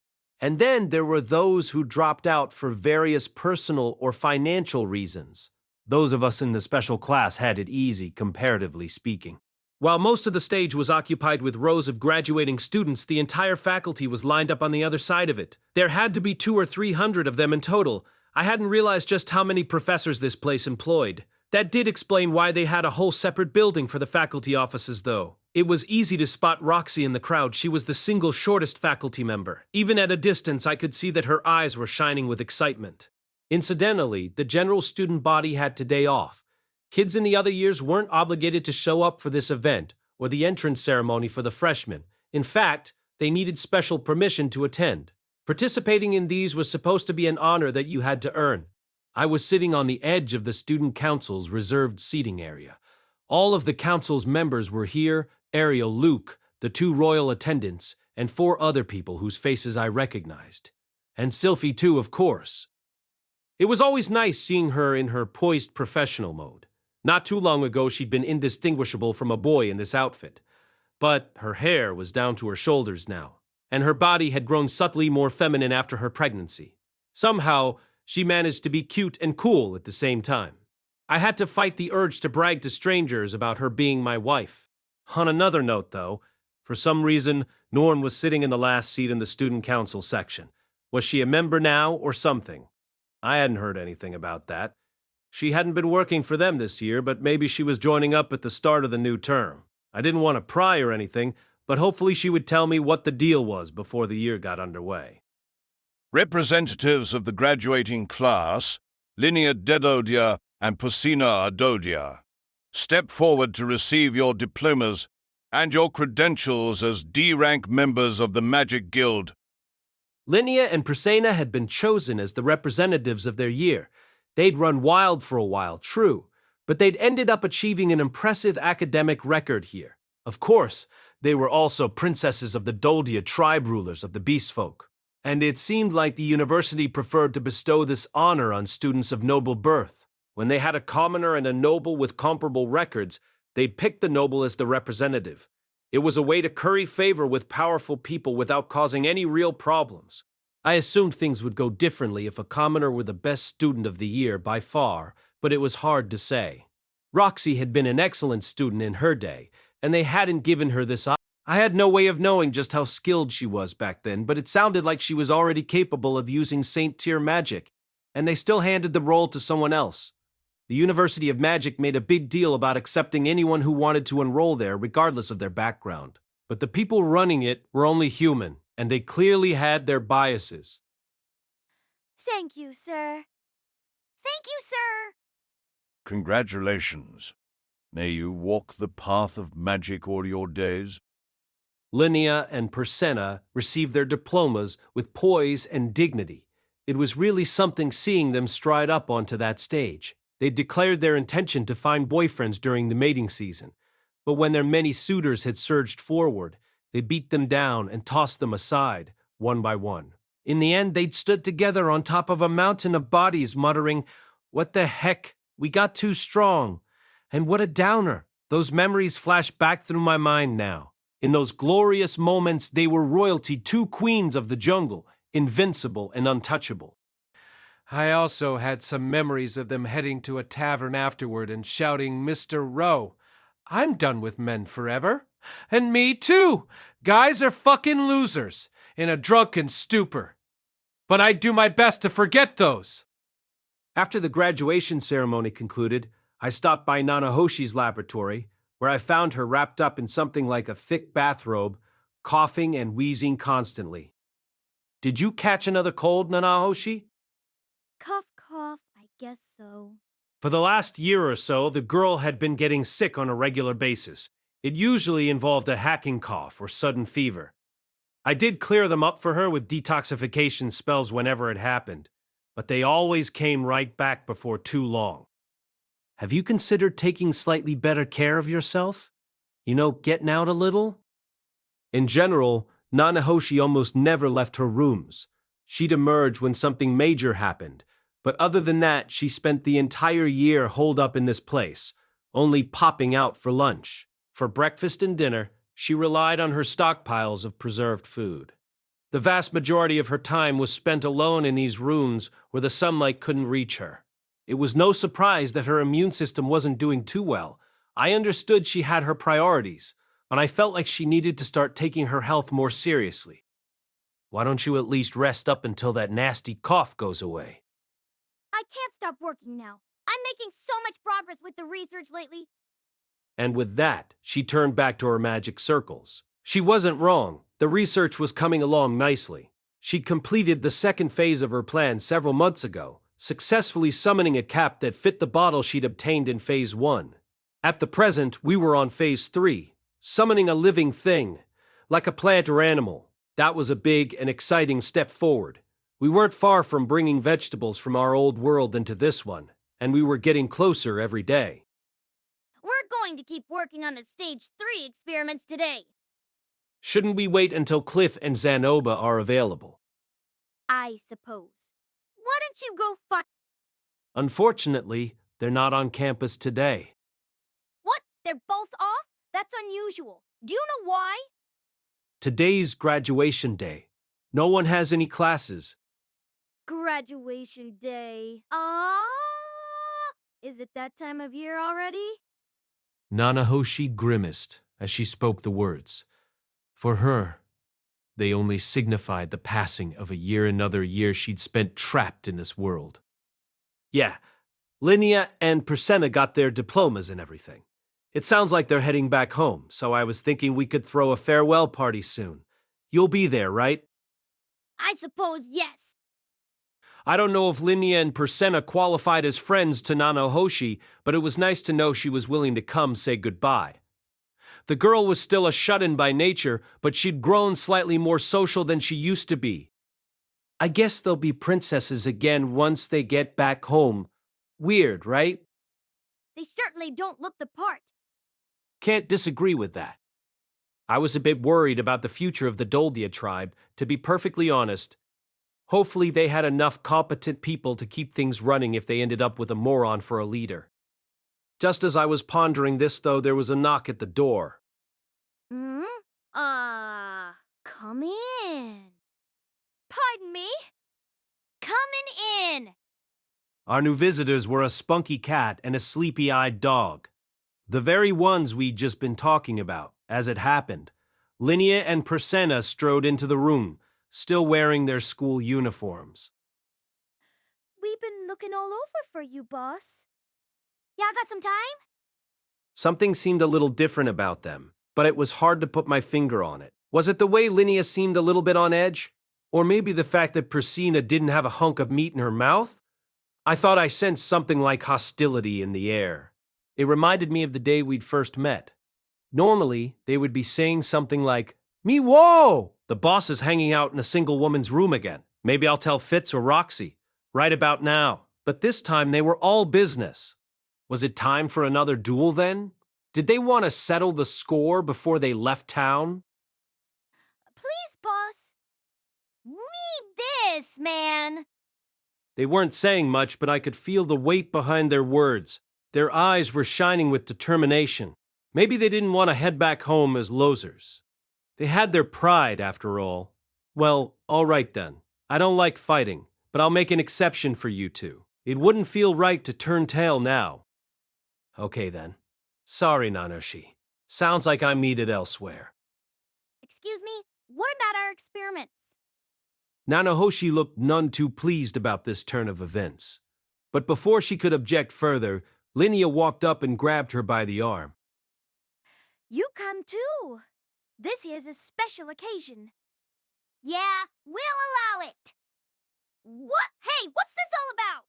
And then there were those who dropped out for various personal or financial reasons. Those of us in the special class had it easy, comparatively speaking. While most of the stage was occupied with rows of graduating students, the entire faculty was lined up on the other side of it. There had to be 200 or 300 of them in total. I hadn't realized just how many professors this place employed. That did explain why they had a whole separate building for the faculty offices, though. It was easy to spot Roxy in the crowd. She was the single shortest faculty member. Even at a distance, I could see that her eyes were shining with excitement. Incidentally, the general student body had today off. Kids in the other years weren't obligated to show up for this event or the entrance ceremony for the freshmen. In fact, they needed special permission to attend. Participating in these was supposed to be an honor that you had to earn. I was sitting on the edge of the student council's reserved seating area. All of the council's members were here: Ariel, Luke, the 2 royal attendants, and 4 other people whose faces I recognized. And Sylphie too, of course. It was always nice seeing her in her poised professional mode. Not too long ago, she'd been indistinguishable from a boy in this outfit. But her hair was down to her shoulders now, and her body had grown subtly more feminine after her pregnancy. Somehow, she managed to be cute and cool at the same time. I had to fight the urge to brag to strangers about her being my wife. On another note, though, for some reason, Norn was sitting in the last seat in the student council section. Was she a member now or something? I hadn't heard anything about that. She hadn't been working for them this year, but maybe she was joining up at the start of the new term. I didn't want to pry or anything, but hopefully she would tell me what the deal was before the year got underway. Representatives of the graduating class, Linnea Dedodia and Pusina Adodia, step forward to receive your diplomas and your credentials as D-rank members of the Magic Guild. Linnea and Prisena had been chosen as the representatives of their year. They'd run wild for a while, true, but they'd ended up achieving an impressive academic record here. Of course, they were also princesses of the Doldia tribe rulers of the Beast Folk, and it seemed like the university preferred to bestow this honor on students of noble birth. When they had a commoner and a noble with comparable records, they'd pick the noble as the representative. It was a way to curry favor with powerful people without causing any real problems. I assumed things would go differently if a commoner were the best student of the year by far, but it was hard to say. Roxy had been an excellent student in her day, and they hadn't given her this I had no way of knowing just how skilled she was back then, but it sounded like she was already capable of using Saint-tier magic, and they still handed the role to someone else. The University of Magic made a big deal about accepting anyone who wanted to enroll there, regardless of their background. But the people running it were only human, and they clearly had their biases. Thank you, sir. Thank you, sir. Congratulations. May you walk the path of magic all your days. Linnea and Persenna received their diplomas with poise and dignity. It was really something seeing them stride up onto that stage. They declared their intention to find boyfriends during the mating season, but when their many suitors had surged forward, they beat them down and tossed them aside, one by one. In the end, they'd stood together on top of a mountain of bodies, muttering, "What the heck? We got too strong." And what a downer. Those memories flash back through my mind now. In those glorious moments, they were royalty, two queens of the jungle, invincible and untouchable. I also had some memories of them heading to a tavern afterward and shouting, "Mr. Rowe, I'm done with men forever." And me too! Guys are fucking losers, in a drunken stupor. But I'd do my best to forget those. After the graduation ceremony concluded, I stopped by Nanahoshi's laboratory, where I found her wrapped up in something like a thick bathrobe, coughing and wheezing constantly. Did you catch another cold, Nanahoshi? Cough, cough, I guess so. For the last year or so, the girl had been getting sick on a regular basis. It usually involved a hacking cough or sudden fever. I did clear them up for her with detoxification spells whenever it happened, but they always came right back before too long. Have you considered taking slightly better care of yourself? Getting out a little? In general, Nanahoshi almost never left her rooms. She'd emerge when something major happened, but other than that, she spent the entire year holed up in this place, only popping out for lunch. For breakfast and dinner, she relied on her stockpiles of preserved food. The vast majority of her time was spent alone in these rooms where the sunlight couldn't reach her. It was no surprise that her immune system wasn't doing too well. I understood she had her priorities, and I felt like she needed to start taking her health more seriously. Why don't you at least rest up until that nasty cough goes away? I can't stop working now. I'm making so much progress with the research lately. And with that, she turned back to her magic circles. She wasn't wrong. The research was coming along nicely. She'd completed the second phase of her plan several months ago, successfully summoning a cap that fit the bottle she'd obtained in Phase 1. At the present, we were on Phase 3, summoning a living thing, like a plant or animal. That was a big and exciting step forward. We weren't far from bringing vegetables from our old world into this one, and we were getting closer every day. We're going to keep working on the Stage 3 experiments today. Shouldn't we wait until Cliff and Zanoba are available? I suppose. Why don't you go fuck? Unfortunately, they're not on campus today. What? They're both off? That's unusual. Do you know why? Today's graduation day. No one has any classes. Graduation day. Is it that time of year already? Nanahoshi grimaced as she spoke the words. For her, they only signified the passing of another year she'd spent trapped in this world. Yeah, Linnea and Persenna got their diplomas and everything. It sounds like they're heading back home, so I was thinking we could throw a farewell party soon. You'll be there, right? I suppose yes. I don't know if Linnea and Persenna qualified as friends to Nanahoshi, but it was nice to know she was willing to come say goodbye. The girl was still a shut-in by nature, but she'd grown slightly more social than she used to be. I guess they'll be princesses again once they get back home. Weird, right? They certainly don't look the part. Can't disagree with that. I was a bit worried about the future of the Doldia tribe, to be perfectly honest. Hopefully they had enough competent people to keep things running if they ended up with a moron for a leader. Just as I was pondering this, though, there was a knock at the door. Come in. Pardon me? Coming in. Our new visitors were a spunky cat and a sleepy-eyed dog. The very ones we'd just been talking about, as it happened. Linnea and Prasenna strode into the room, still wearing their school uniforms. We've been looking all over for you, boss. Yeah, got some time? Something seemed a little different about them, but it was hard to put my finger on it. Was it the way Linnea seemed a little bit on edge? Or maybe the fact that Prasenna didn't have a hunk of meat in her mouth? I thought I sensed something like hostility in the air. It reminded me of the day we'd first met. Normally, they would be saying something like, "Me whoa! The boss is hanging out in a single woman's room again. Maybe I'll tell Fitz or Roxy. Right about now." But this time they were all business. Was it time for another duel then? Did they want to settle the score before they left town? Please, boss. Read this, man. They weren't saying much, but I could feel the weight behind their words. Their eyes were shining with determination. Maybe they didn't want to head back home as losers. They had their pride, after all. Well, all right then. I don't like fighting, but I'll make an exception for you two. It wouldn't feel right to turn tail now. Okay then. Sorry, Nanoshi. Sounds like I'm needed elsewhere. Excuse me, what about our experiments? Nanohoshi looked none too pleased about this turn of events. But before she could object further, Linnea walked up and grabbed her by the arm. You come too. This is a special occasion. Yeah, we'll allow it. What? Hey, what's this all about?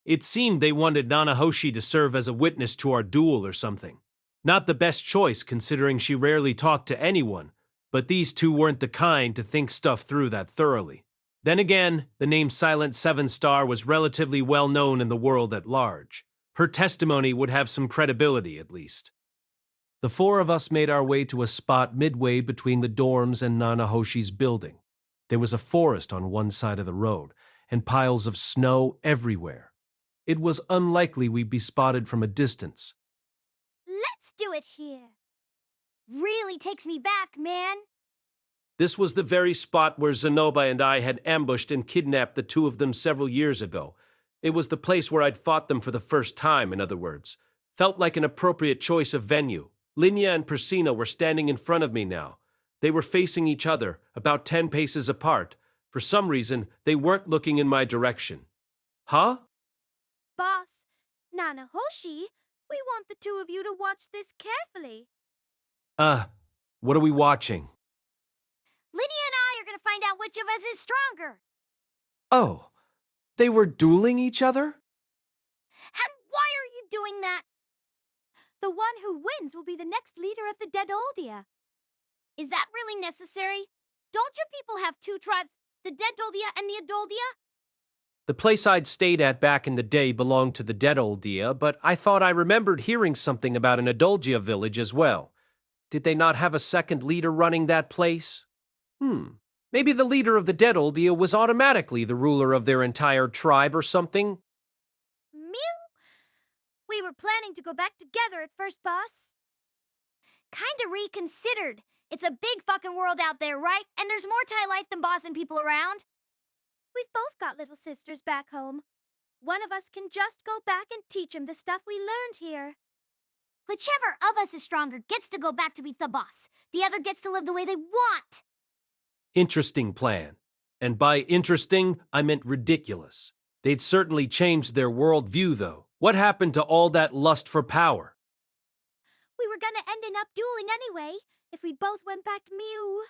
It seemed they wanted Nanahoshi to serve as a witness to our duel or something. Not the best choice considering she rarely talked to anyone, but these two weren't the kind to think stuff through that thoroughly. Then again, the name Silent Seven Star was relatively well known in the world at large. Her testimony would have some credibility at least. The four of us made our way to a spot midway between the dorms and Nanahoshi's building. There was a forest on one side of the road, and piles of snow everywhere. It was unlikely we'd be spotted from a distance. Let's do it here. Really takes me back, man. This was the very spot where Zenoba and I had ambushed and kidnapped the two of them several years ago. It was the place where I'd fought them for the first time, in other words. Felt like an appropriate choice of venue. Linnea and Prasenna were standing in front of me now. They were facing each other, about 10 paces apart. For some reason, they weren't looking in my direction. Huh? Boss, Nanahoshi, we want the two of you to watch this carefully. What are we watching? Linnea and I are going to find out which of us is stronger. Oh, they were dueling each other? And why are you doing that? The one who wins will be the next leader of the Dedoldia. Is that really necessary? Don't your people have two tribes, the Dedoldia and the Adoldia? The place I'd stayed at back in the day belonged to the Dedoldia, but I thought I remembered hearing something about an Adolgia village as well. Did they not have a second leader running that place? Maybe the leader of the Dedoldia was automatically the ruler of their entire tribe or something? Mew? We were planning to go back together at first, boss. Kinda reconsidered. It's a big fucking world out there, right? And there's more Thai life than bossing people around. We've both got little sisters back home. One of us can just go back and teach them the stuff we learned here. Whichever of us is stronger gets to go back to be the boss. The other gets to live the way they want. Interesting plan. And by interesting, I meant ridiculous. They'd certainly changed their worldview, though. What happened to all that lust for power? We were gonna end up dueling anyway, if we both went back Mew.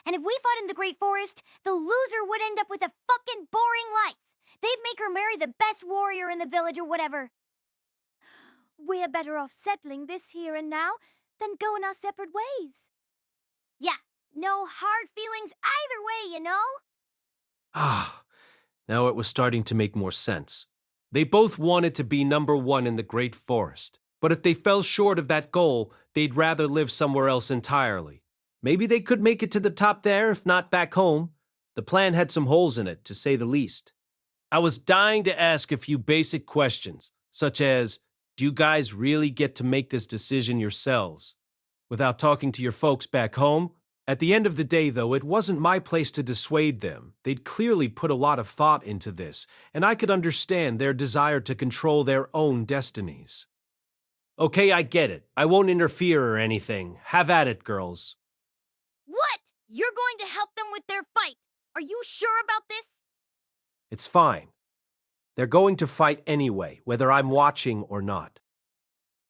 And if we fought in the Great Forest, the loser would end up with a fucking boring life. They'd make her marry the best warrior in the village or whatever. We're better off settling this here and now than going our separate ways. Yeah, no hard feelings either way, you know? Now it was starting to make more sense. They both wanted to be number one in the Great Forest, but if they fell short of that goal, they'd rather live somewhere else entirely. Maybe they could make it to the top there, if not back home. The plan had some holes in it, to say the least. I was dying to ask a few basic questions, such as, do you guys really get to make this decision yourselves? Without talking to your folks back home? At the end of the day, though, it wasn't my place to dissuade them. They'd clearly put a lot of thought into this, and I could understand their desire to control their own destinies. Okay, I get it. I won't interfere or anything. Have at it, girls. What? You're going to help them with their fight? Are you sure about this? It's fine. They're going to fight anyway, whether I'm watching or not.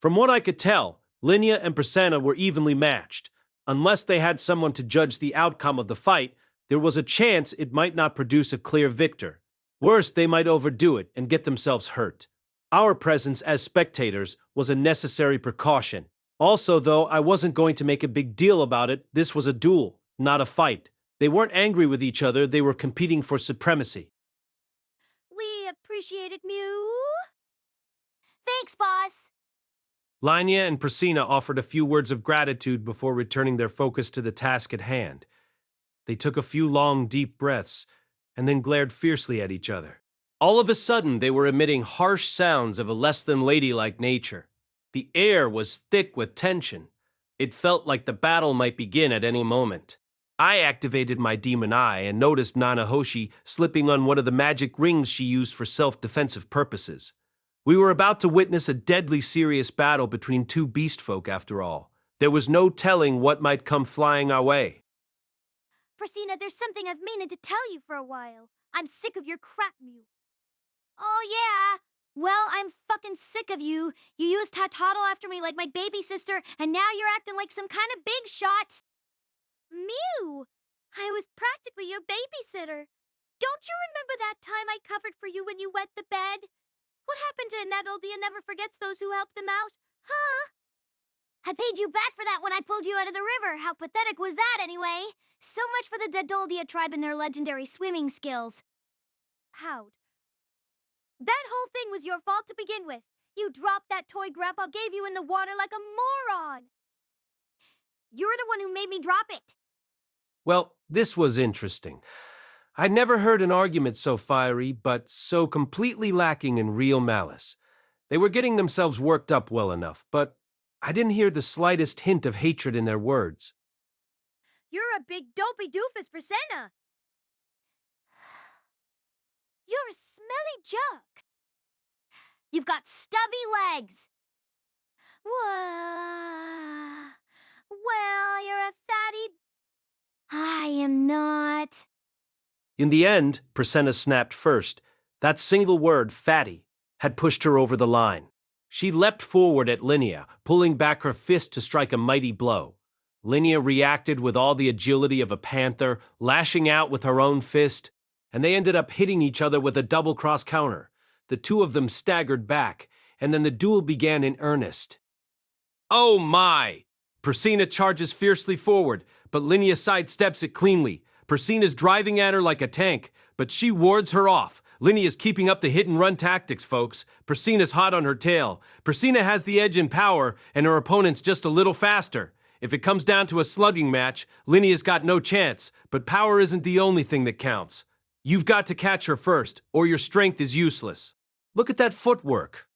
From what I could tell, Linnea and Prasanna were evenly matched. Unless they had someone to judge the outcome of the fight, there was a chance it might not produce a clear victor. Worse, they might overdo it and get themselves hurt. Our presence as spectators was a necessary precaution. Also, though, I wasn't going to make a big deal about it. This was a duel, not a fight. They weren't angry with each other, they were competing for supremacy. We appreciate it, Mew. Thanks, boss. Linnea and Prasanna offered a few words of gratitude before returning their focus to the task at hand. They took a few long, deep breaths and then glared fiercely at each other. All of a sudden, they were emitting harsh sounds of a less than ladylike nature. The air was thick with tension. It felt like the battle might begin at any moment. I activated my demon eye and noticed Nanahoshi slipping on one of the magic rings she used for self-defensive purposes. We were about to witness a deadly serious battle between two beast folk after all. There was no telling what might come flying our way. Prasanna, there's something I've meaning to tell you for a while. I'm sick of your crap, Mew. Oh, yeah? Well, I'm fucking sick of you. You used to toddle after me like my baby sister, and now you're acting like some kind of big shot. Mew, I was practically your babysitter. Don't you remember that time I covered for you when you wet the bed? What happened to Nettldia never forgets those who help them out, huh? I paid you back for that when I pulled you out of the river. How pathetic was that, anyway? So much for the Dedoldia tribe and their legendary swimming skills. Howd. That whole thing was your fault to begin with. You dropped that toy Grandpa gave you in the water like a moron. You're the one who made me drop it. Well, this was interesting. I'd never heard an argument so fiery, but so completely lacking in real malice. They were getting themselves worked up well enough, but I didn't hear the slightest hint of hatred in their words. You're a big dopey doofus, Prasanna. You're a smelly jug. You've got stubby legs. Whoa. Well, you're a fatty. I am not. In the end, Prasanna snapped first. That single word, fatty, had pushed her over the line. She leapt forward at Linnea, pulling back her fist to strike a mighty blow. Linnea reacted with all the agility of a panther, lashing out with her own fist, and they ended up hitting each other with a double-cross counter. The two of them staggered back, and then the duel began in earnest. Oh my! Prasanna charges fiercely forward, but Linnea sidesteps it cleanly. Prasanna's driving at her like a tank, but she wards her off. Linnea's keeping up the hit-and-run tactics, folks. Prasanna's hot on her tail. Prasanna has the edge in power, and her opponent's just a little faster. If it comes down to a slugging match, Linnea's got no chance, but power isn't the only thing that counts. You've got to catch her first, or your strength is useless. Look at that footwork.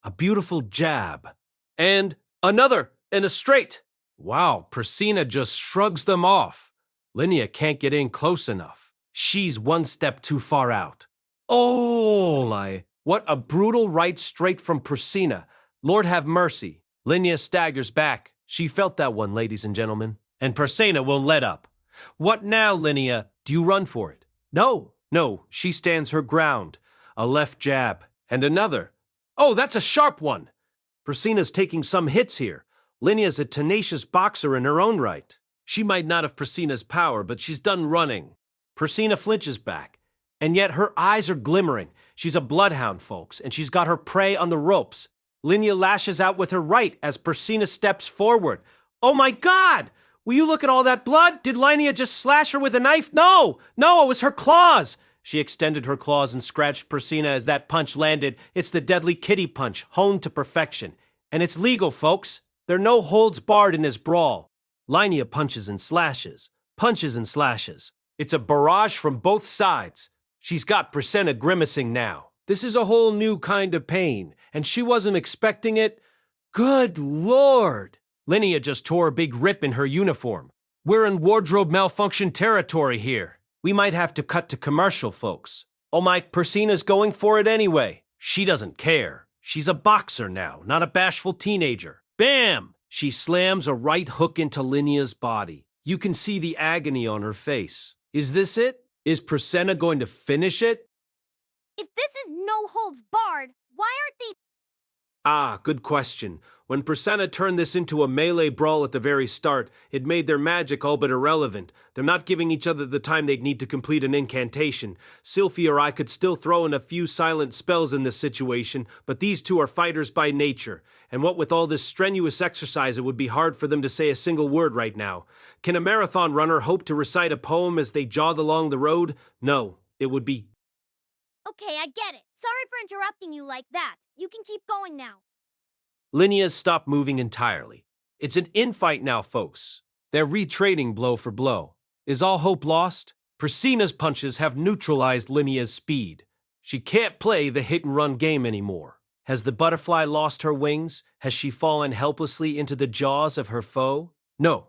A beautiful jab. And another, and a straight. Wow, Prasanna just shrugs them off. Linnea can't get in close enough. She's one step too far out. Oh, what a brutal right straight from Prasanna. Lord have mercy. Linnea staggers back. She felt that one, ladies and gentlemen. And Prasanna won't let up. What now, Linnea? Do you run for it? No, she stands her ground. A left jab, and another. Oh, that's a sharp one. Prasanna's taking some hits here. Linnea's a tenacious boxer in her own right. She might not have Prasanna's power, but she's done running. Prasanna flinches back, and yet her eyes are glimmering. She's a bloodhound, folks, and she's got her prey on the ropes. Linnea lashes out with her right as Prasanna steps forward. Oh my God! Will you look at all that blood? Did Linnea just slash her with a knife? No, it was her claws. She extended her claws and scratched Prasanna as that punch landed. It's the deadly kitty punch, honed to perfection. And it's legal, folks. There are no holds barred in this brawl. Linnea punches and slashes. It's a barrage from both sides. She's got Prasanna grimacing now. This is a whole new kind of pain, and she wasn't expecting it. Good Lord! Linnea just tore a big rip in her uniform. We're in wardrobe malfunction territory here. We might have to cut to commercial, folks. Oh my, Prasanna's going for it anyway. She doesn't care. She's a boxer now, not a bashful teenager. Bam! She slams a right hook into Linea's body. You can see the agony on her face. Is this it? Is Prasenna going to finish it? If this is no holds barred, why aren't they? Ah, good question. When Prasenna turned this into a melee brawl at the very start, it made their magic all but irrelevant. They're not giving each other the time they'd need to complete an incantation. Sylphie or I could still throw in a few silent spells in this situation, but these two are fighters by nature. And what with all this strenuous exercise, it would be hard for them to say a single word right now. Can a marathon runner hope to recite a poem as they jog along the road? No, it would be... Okay, I get it. Sorry for interrupting you like that. You can keep going now. Linea's stopped moving entirely. It's an infight now, folks. They're retraining blow for blow. Is all hope lost? Prasena's punches have neutralized Linea's speed. She can't play the hit-and-run game anymore. Has the butterfly lost her wings? Has she fallen helplessly into the jaws of her foe? No,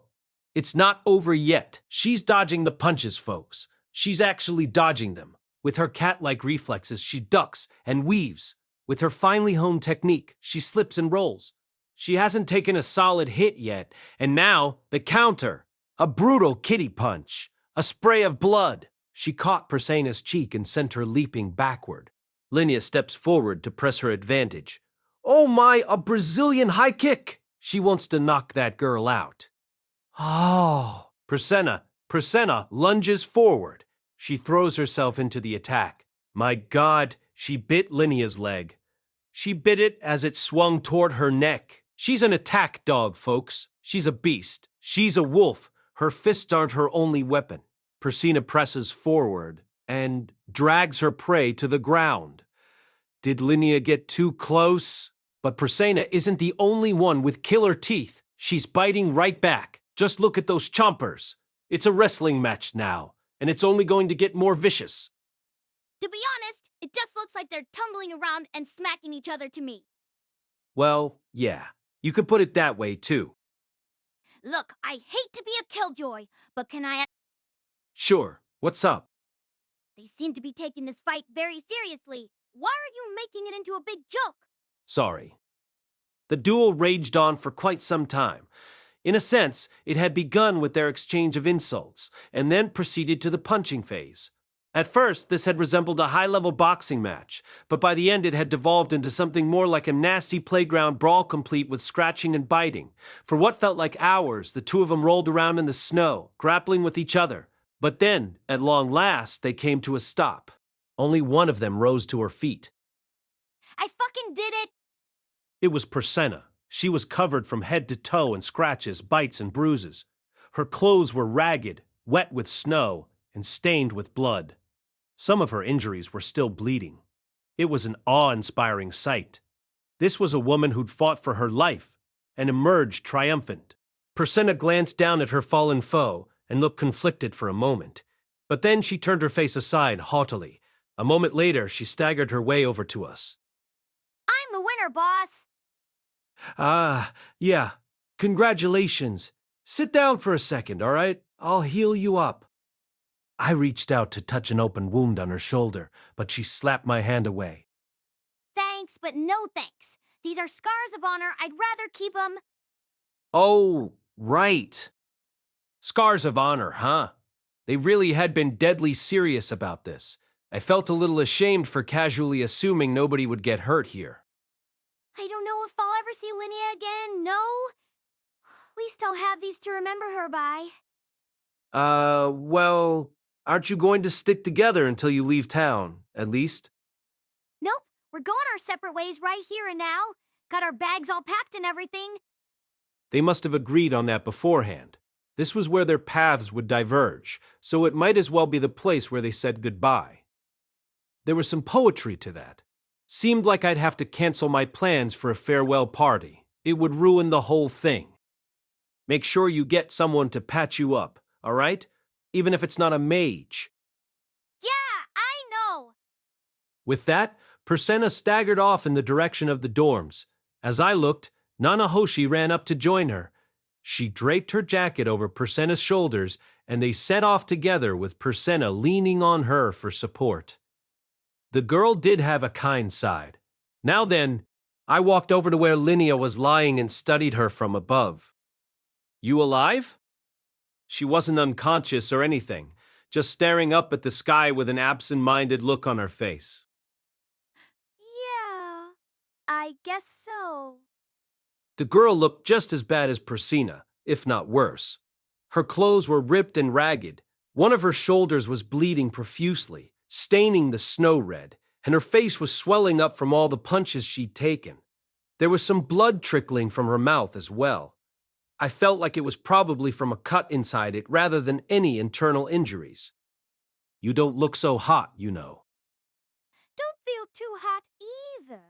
it's not over yet. She's dodging the punches, folks. She's actually dodging them. With her cat-like reflexes, she ducks and weaves. With her finely honed technique, she slips and rolls. She hasn't taken a solid hit yet, and now the counter. A brutal kitty punch. A spray of blood. She caught Prasena's cheek and sent her leaping backward. Linea steps forward to press her advantage. Oh my, a Brazilian high kick! She wants to knock that girl out. Oh, Prasenna lunges forward. She throws herself into the attack. My God, she bit Linea's leg. She bit it as it swung toward her neck. She's an attack dog, folks. She's a beast. She's a wolf. Her fists aren't her only weapon. Prasenna presses forward and drags her prey to the ground. Did Linea get too close? But Prasenna isn't the only one with killer teeth. She's biting right back. Just look at those chompers. It's a wrestling match now, and it's only going to get more vicious. To be honest, it just looks like they're tumbling around and smacking each other to me. Well, yeah, you could put it that way, too. Look, I hate to be a killjoy, but can I... Sure, what's up? They seem to be taking this fight very seriously. Why are you making it into a big joke? Sorry. The duel raged on for quite some time. In a sense, it had begun with their exchange of insults, and then proceeded to the punching phase. At first, this had resembled a high-level boxing match, but by the end it had devolved into something more like a nasty playground brawl complete with scratching and biting. For what felt like hours, the two of them rolled around in the snow, grappling with each other. But then, at long last, they came to a stop. Only one of them rose to her feet. I fucking did it! It was Prasenna. She was covered from head to toe in scratches, bites, and bruises. Her clothes were ragged, wet with snow, and stained with blood. Some of her injuries were still bleeding. It was an awe-inspiring sight. This was a woman who'd fought for her life and emerged triumphant. Prasenna glanced down at her fallen foe and looked conflicted for a moment. But then she turned her face aside haughtily. A moment later, she staggered her way over to us. I'm the winner, boss! Ah, yeah. Congratulations. Sit down for a second, all right? I'll heal you up. I reached out to touch an open wound on her shoulder, but she slapped my hand away. Thanks, but no thanks. These are scars of honor. I'd rather keep them. Oh, right. Scars of honor, huh? They really had been deadly serious about this. I felt a little ashamed for casually assuming nobody would get hurt here. I don't know if I'll ever see Linnea again, no? At least I'll have these to remember her by. Well, aren't you going to stick together until you leave town, at least? Nope, we're going our separate ways right here and now. Got our bags all packed and everything. They must have agreed on that beforehand. This was where their paths would diverge, so it might as well be the place where they said goodbye. There was some poetry to that. Seemed like I'd have to cancel my plans for a farewell party. It would ruin the whole thing. Make sure you get someone to patch you up, all right? Even if it's not a mage. Yeah, I know! With that, Prasenna staggered off in the direction of the dorms. As I looked, Nanahoshi ran up to join her. She draped her jacket over Prasenna's shoulders, and they set off together with Prasenna leaning on her for support. The girl did have a kind side. Now then, I walked over to where Linnea was lying and studied her from above. You alive? She wasn't unconscious or anything, just staring up at the sky with an absent-minded look on her face. Yeah, I guess so. The girl looked just as bad as Persina, if not worse. Her clothes were ripped and ragged. One of her shoulders was bleeding profusely, staining the snow red, and her face was swelling up from all the punches she'd taken. There was some blood trickling from her mouth as well. I felt like it was probably from a cut inside it rather than any internal injuries. You don't look so hot, you know. Don't feel too hot either.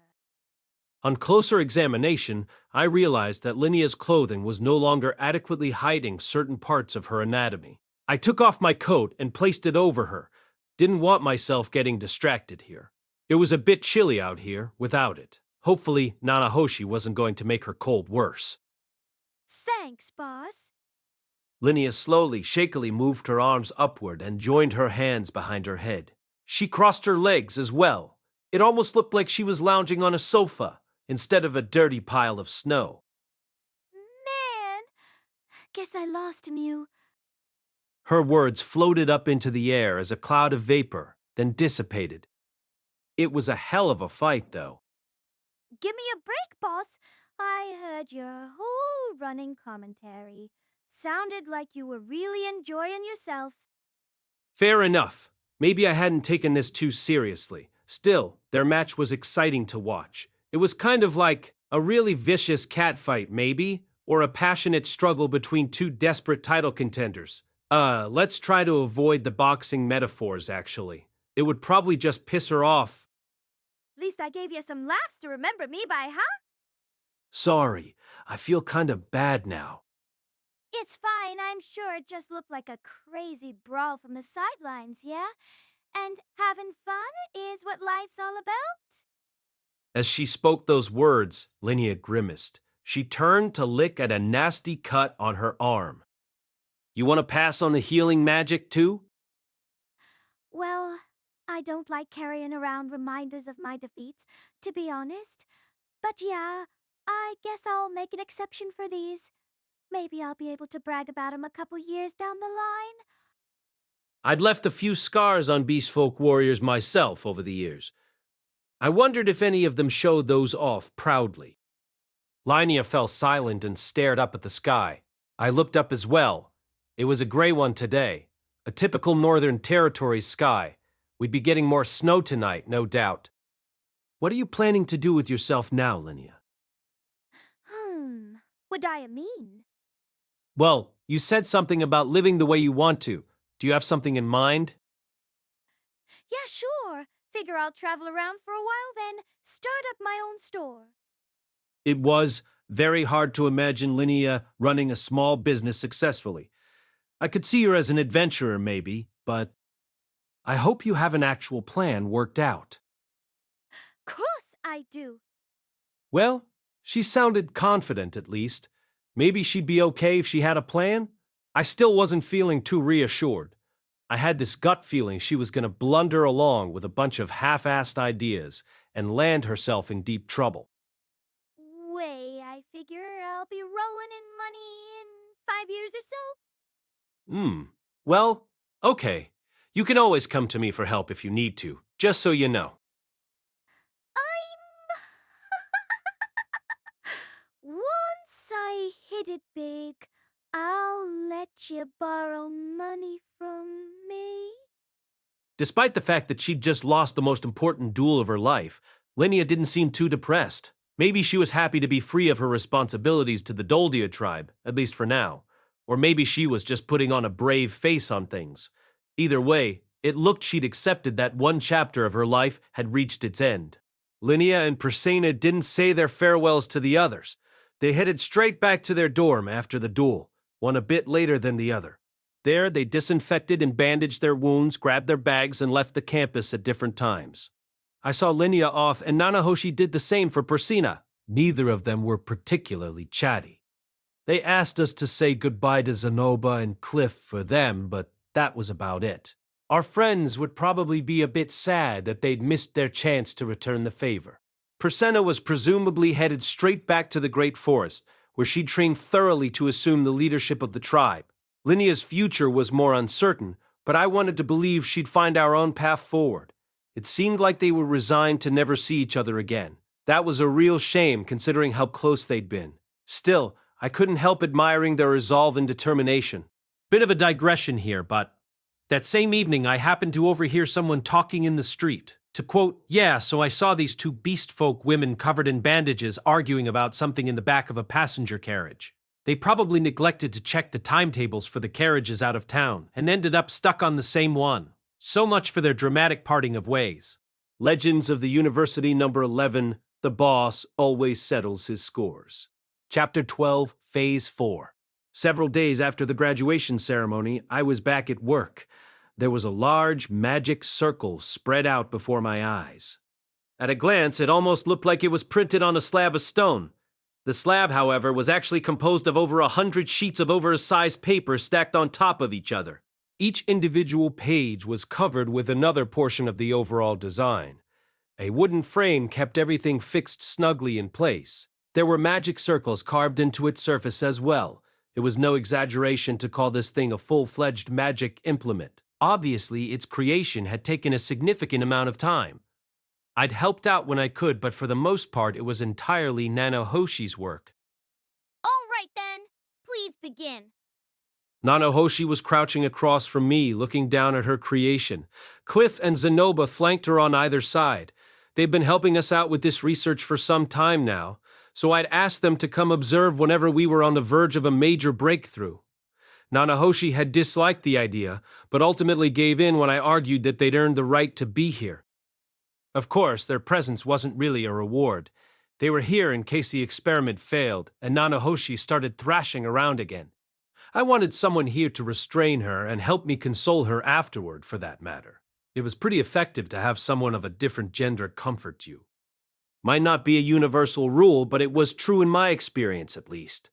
On closer examination, I realized that Linnea's clothing was no longer adequately hiding certain parts of her anatomy. I took off my coat and placed it over her. Didn't want myself getting distracted here. It was a bit chilly out here without it. Hopefully, Nanahoshi wasn't going to make her cold worse. Thanks, boss. Linnea slowly, shakily moved her arms upward and joined her hands behind her head. She crossed her legs as well. It almost looked like she was lounging on a sofa instead of a dirty pile of snow. Man, guess I lost Mew. Her words floated up into the air as a cloud of vapor, then dissipated. It was a hell of a fight, though. Give me a break, boss. I heard your whole running commentary. Sounded like you were really enjoying yourself. Fair enough. Maybe I hadn't taken this too seriously. Still, their match was exciting to watch. It was kind of like a really vicious catfight, maybe, or a passionate struggle between two desperate title contenders. Let's try to avoid the boxing metaphors, actually. It would probably just piss her off. At least I gave you some laughs to remember me by, huh? Sorry, I feel kind of bad now. It's fine, I'm sure it just looked like a crazy brawl from the sidelines, yeah? And having fun is what life's all about. As she spoke those words, Linnea grimaced. She turned to lick at a nasty cut on her arm. You want to pass on the healing magic, too? Well, I don't like carrying around reminders of my defeats, to be honest. But yeah, I guess I'll make an exception for these. Maybe I'll be able to brag about 'em a couple years down the line. I'd left a few scars on Beast Folk warriors myself over the years. I wondered if any of them showed those off proudly. Linnea fell silent and stared up at the sky. I looked up as well. It was a gray one today, a typical Northern Territory sky. We'd be getting more snow tonight, no doubt. What are you planning to do with yourself now, Linnea? What do you mean? Well, you said something about living the way you want to. Do you have something in mind? Yeah, sure. Figure I'll travel around for a while, then start up my own store. It was very hard to imagine Linnea running a small business successfully. I could see her as an adventurer, maybe, but I hope you have an actual plan worked out. Course I do. Well, she sounded confident, at least. Maybe she'd be okay if she had a plan? I still wasn't feeling too reassured. I had this gut feeling she was going to blunder along with a bunch of half-assed ideas and land herself in deep trouble. I figure I'll be rolling in money in 5 years or so. Well, okay. You can always come to me for help if you need to, just so you know. Once I hit it big, I'll let you borrow money from me. Despite the fact that she'd just lost the most important duel of her life, Linnea didn't seem too depressed. Maybe she was happy to be free of her responsibilities to the Doldia tribe, at least for now. Or maybe she was just putting on a brave face on things. Either way, it looked she'd accepted that one chapter of her life had reached its end. Linnea and Persena didn't say their farewells to the others. They headed straight back to their dorm after the duel, one a bit later than the other. There, they disinfected and bandaged their wounds, grabbed their bags, and left the campus at different times. I saw Linnea off, and Nanahoshi did the same for Persena. Neither of them were particularly chatty. They asked us to say goodbye to Zanoba and Cliff for them, but that was about it. Our friends would probably be a bit sad that they'd missed their chance to return the favor. Persena was presumably headed straight back to the Great Forest, where she'd trained thoroughly to assume the leadership of the tribe. Linea's future was more uncertain, but I wanted to believe she'd find our own path forward. It seemed like they were resigned to never see each other again. That was a real shame considering how close they'd been. Still, I couldn't help admiring their resolve and determination. Bit of a digression here, but that same evening I happened to overhear someone talking in the street. To quote, "Yeah, so I saw these two beast folk women covered in bandages arguing about something in the back of a passenger carriage. They probably neglected to check the timetables for the carriages out of town and ended up stuck on the same one. So much for their dramatic parting of ways." Legends of the University number 11, The Boss Always Settles His Scores. Chapter 12, Phase 4. Several days after the graduation ceremony, I was back at work. There was a large magic circle spread out before my eyes. At a glance, it almost looked like it was printed on a slab of stone. The slab, however, was actually composed of over 100 sheets of oversized paper stacked on top of each other. Each individual page was covered with another portion of the overall design. A wooden frame kept everything fixed snugly in place. There were magic circles carved into its surface as well. It was no exaggeration to call this thing a full-fledged magic implement. Obviously, its creation had taken a significant amount of time. I'd helped out when I could, but for the most part, it was entirely Nanohoshi's work. All right then, please begin. Nanohoshi was crouching across from me, looking down at her creation. Cliff and Zenoba flanked her on either side. They've been helping us out with this research for some time now, so I'd asked them to come observe whenever we were on the verge of a major breakthrough. Nanahoshi had disliked the idea, but ultimately gave in when I argued that they'd earned the right to be here. Of course, their presence wasn't really a reward. They were here in case the experiment failed, and Nanahoshi started thrashing around again. I wanted someone here to restrain her and help me console her afterward, for that matter. It was pretty effective to have someone of a different gender comfort you. Might not be a universal rule, but it was true in my experience at least.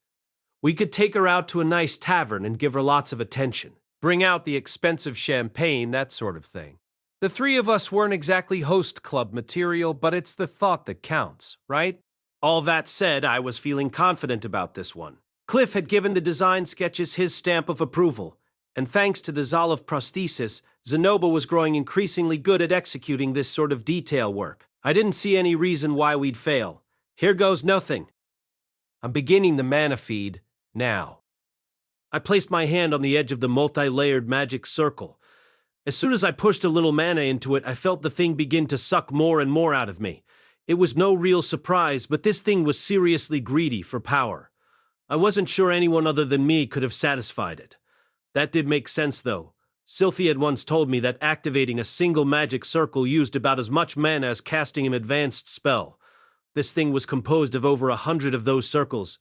We could take her out to a nice tavern and give her lots of attention. Bring out the expensive champagne, that sort of thing. The three of us weren't exactly host club material, but it's the thought that counts, right? All that said, I was feeling confident about this one. Cliff had given the design sketches his stamp of approval, and thanks to the Zolov prosthesis, Zenoba was growing increasingly good at executing this sort of detail work. I didn't see any reason why we'd fail. Here goes nothing. I'm beginning the mana feed now. I placed my hand on the edge of the multi-layered magic circle. As soon as I pushed a little mana into it, I felt the thing begin to suck more and more out of me. It was no real surprise, but this thing was seriously greedy for power. I wasn't sure anyone other than me could have satisfied it. That did make sense, though. Sylphie had once told me that activating a single magic circle used about as much mana as casting an advanced spell. This thing was composed of over 100 of those circles.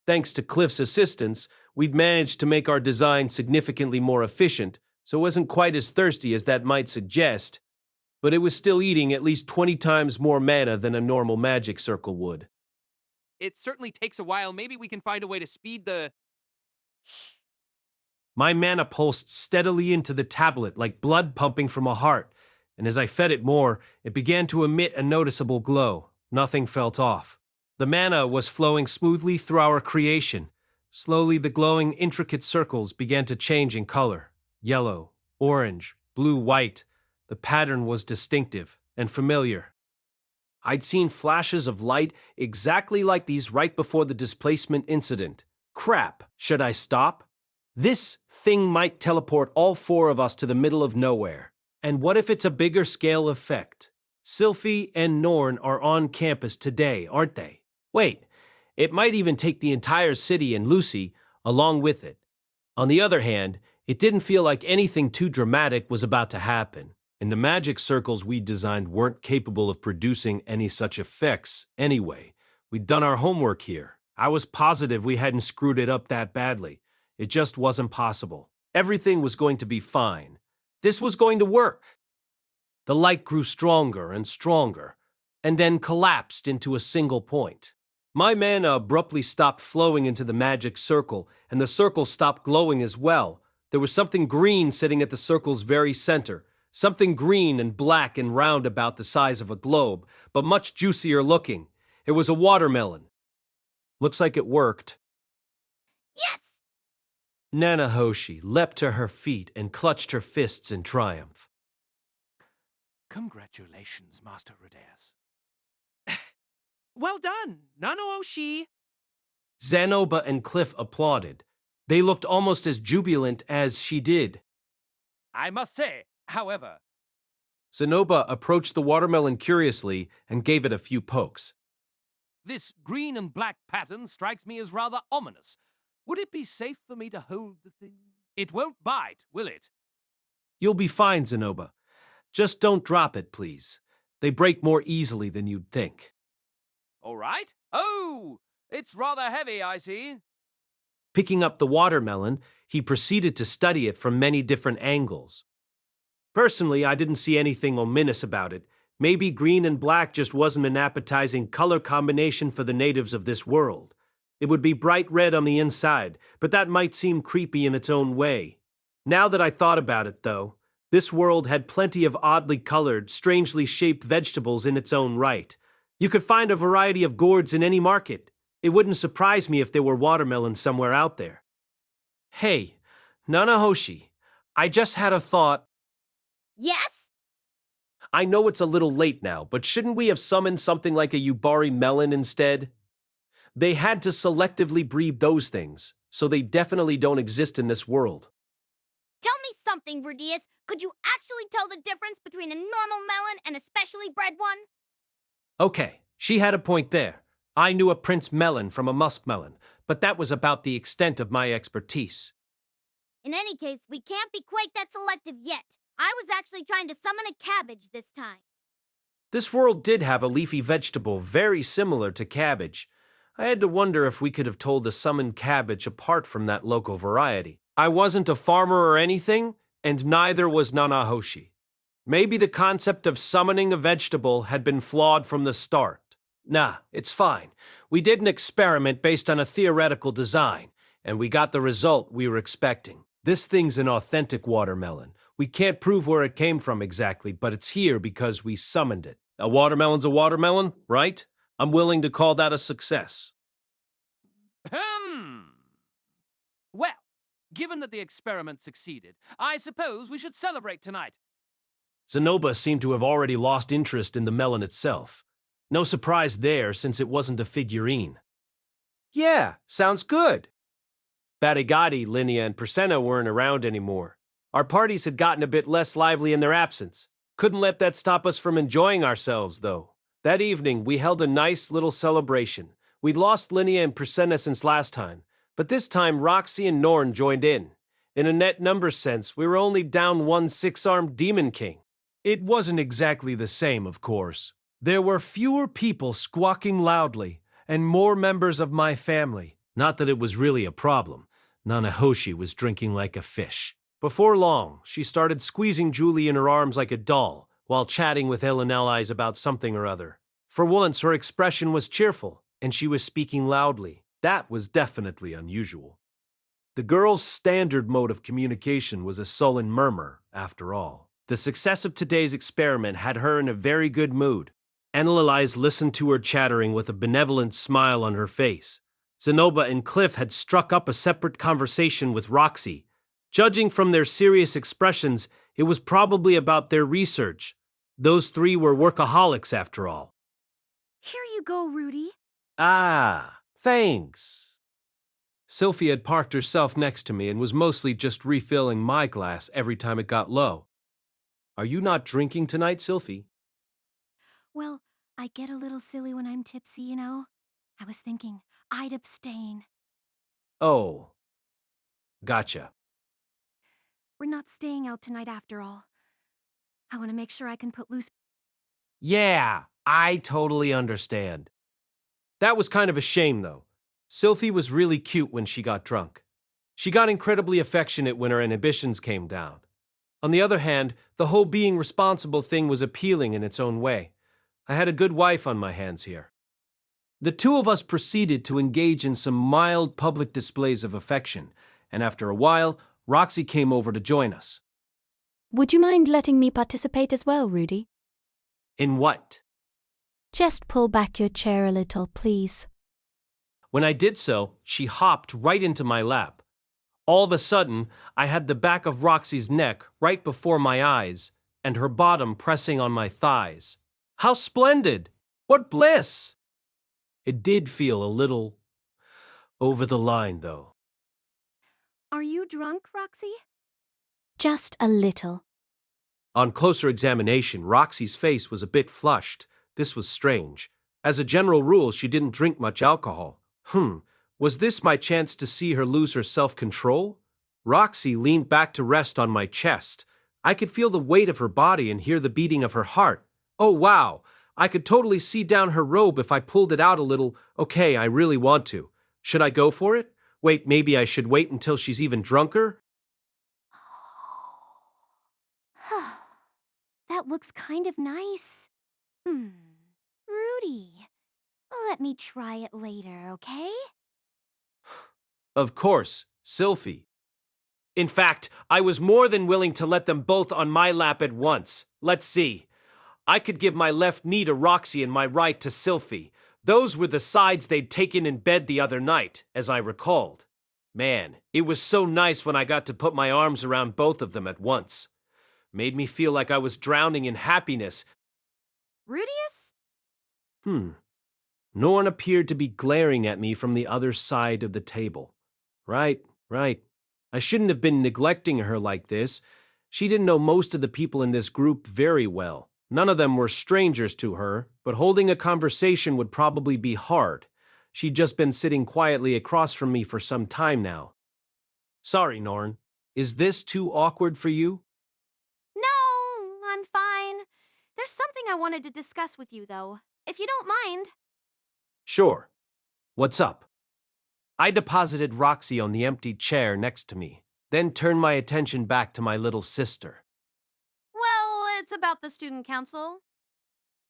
Thanks to Cliff's assistance, we'd managed to make our design significantly more efficient, so it wasn't quite as thirsty as that might suggest, but it was still eating at least 20 times more mana than a normal magic circle would. It certainly takes a while. Maybe we can find a way to speed the... My mana pulsed steadily into the tablet like blood pumping from a heart, and as I fed it more, it began to emit a noticeable glow. Nothing felt off. The mana was flowing smoothly through our creation. Slowly, the glowing, intricate circles began to change in color. Yellow, orange, blue, white. The pattern was distinctive and familiar. I'd seen flashes of light exactly like these right before the displacement incident. Crap, should I stop? This thing might teleport all four of us to the middle of nowhere. And what if it's a bigger scale effect? Sylphie and Norn are on campus today, aren't they? Wait, it might even take the entire city and Lucy along with it. On the other hand, it didn't feel like anything too dramatic was about to happen, and the magic circles we designed weren't capable of producing any such effects anyway. We'd done our homework here. I was positive we hadn't screwed it up that badly. It just wasn't possible. Everything was going to be fine. This was going to work. The light grew stronger and stronger, and then collapsed into a single point. My mana abruptly stopped flowing into the magic circle, and the circle stopped glowing as well. There was something green sitting at the circle's very center. Something green and black and round about the size of a globe, but much juicier looking. It was a watermelon. Looks like it worked. Yes! Nanahoshi leapt to her feet and clutched her fists in triumph. Congratulations, Master Rudeus. Well done, Nanahoshi. Zanoba and Cliff applauded. They looked almost as jubilant as she did. I must say, however, Zanoba approached the watermelon curiously and gave it a few pokes. this green and black pattern strikes me as rather ominous. Would it be safe for me to hold the thing? It won't bite, will it? You'll be fine, Zanoba. Just don't drop it, please. They break more easily than you'd think. All right. Oh, it's rather heavy, I see. Picking up the watermelon, he proceeded to study it from many different angles. Personally, I didn't see anything ominous about it. Maybe green and black just wasn't an appetizing color combination for the natives of this world. It would be bright red on the inside, but that might seem creepy in its own way. Now that I thought about it, though, this world had plenty of oddly colored, strangely shaped vegetables in its own right. You could find a variety of gourds in any market. It wouldn't surprise me if there were watermelons somewhere out there. Hey, Nanahoshi, I just had a thought. Yes? I know it's a little late now, but shouldn't we have summoned something like a Yubari melon instead? They had to selectively breed those things, so they definitely don't exist in this world. Tell me something, Rudeus. Could you actually tell the difference between a normal melon and a specially bred one? Okay, she had a point there. I knew a Prince Melon from a muskmelon, but that was about the extent of my expertise. In any case, we can't be quite that selective yet. I was actually trying to summon a cabbage this time. This world did have a leafy vegetable very similar to cabbage. I had to wonder if we could have told to summon cabbage apart from that local variety. I wasn't a farmer or anything, and neither was Nanahoshi. Maybe the concept of summoning a vegetable had been flawed from the start. Nah, it's fine. We did an experiment based on a theoretical design, and we got the result we were expecting. This thing's an authentic watermelon. We can't prove where it came from exactly, but it's here because we summoned it. A watermelon's a watermelon, right? I'm willing to call that a success. Well, given that the experiment succeeded, I suppose we should celebrate tonight. Zanoba seemed to have already lost interest in the melon itself. No surprise there, since it wasn't a figurine. Yeah, sounds good. Batigati, Linnea, and Persenna weren't around anymore. Our parties had gotten a bit less lively in their absence. Couldn't let that stop us from enjoying ourselves, though. That evening, we held a nice little celebration. We'd lost Linnea and Persenna since last time, but this time Roxy and Norn joined in. In a net numbers sense, we were only down one six-armed demon king. It wasn't exactly the same, of course. There were fewer people squawking loudly, and more members of my family. Not that it was really a problem. Nanahoshi was drinking like a fish. Before long, she started squeezing Julie in her arms like a doll, while chatting with Ellen allies about something or other. For once, her expression was cheerful, and she was speaking loudly. That was definitely unusual. The girl's standard mode of communication was a sullen murmur, after all. The success of today's experiment had her in a very good mood. Annalise listened to her chattering with a benevolent smile on her face. Zanoba and Cliff had struck up a separate conversation with Roxy. Judging from their serious expressions, it was probably about their research. Those three were workaholics, after all. Here you go, Rudy. Ah, thanks. Sylphie had parked herself next to me and was mostly just refilling my glass every time it got low. Are you not drinking tonight, Sylphie? Well, I get a little silly when I'm tipsy, you know. I was thinking I'd abstain. Oh, gotcha. We're not staying out tonight after all. I want to make sure I can put loose... Yeah, I totally understand. That was kind of a shame, though. Sylphie was really cute when she got drunk. She got incredibly affectionate when her inhibitions came down. On the other hand, the whole being responsible thing was appealing in its own way. I had a good wife on my hands here. The two of us proceeded to engage in some mild public displays of affection, and after a while, Roxy came over to join us. Would you mind letting me participate as well, Rudy? In what? Just pull back your chair a little, please. When I did so, she hopped right into my lap. All of a sudden, I had the back of Roxy's neck right before my eyes, and her bottom pressing on my thighs. How splendid! What bliss! It did feel a little over the line, though. Are you drunk, Roxy? Just a little. On closer examination, Roxy's face was a bit flushed. This was strange. As a general rule, she didn't drink much alcohol. Was this my chance to see her lose her self-control? Roxy leaned back to rest on my chest. I could feel the weight of her body and hear the beating of her heart. Oh, wow! I could totally see down her robe if I pulled it out a little. Okay, I really want to. Should I go for it? Wait, maybe I should wait until she's even drunker? That looks kind of nice. Rudy, let me try it later, okay? Of course, Sylphie. In fact, I was more than willing to let them both on my lap at once. Let's see. I could give my left knee to Roxy and my right to Sylphie. Those were the sides they'd taken in bed the other night, as I recalled. Man, it was so nice when I got to put my arms around both of them at once. Made me feel like I was drowning in happiness. Rudeus? Norn appeared to be glaring at me from the other side of the table. Right. I shouldn't have been neglecting her like this. She didn't know most of the people in this group very well. None of them were strangers to her, but holding a conversation would probably be hard. She'd just been sitting quietly across from me for some time now. Sorry, Norn. Is this too awkward for you? No, I'm fine. There's something I wanted to discuss with you, though, if you don't mind. Sure. What's up? I deposited Roxy on the empty chair next to me, then turned my attention back to my little sister. Well, it's about the student council.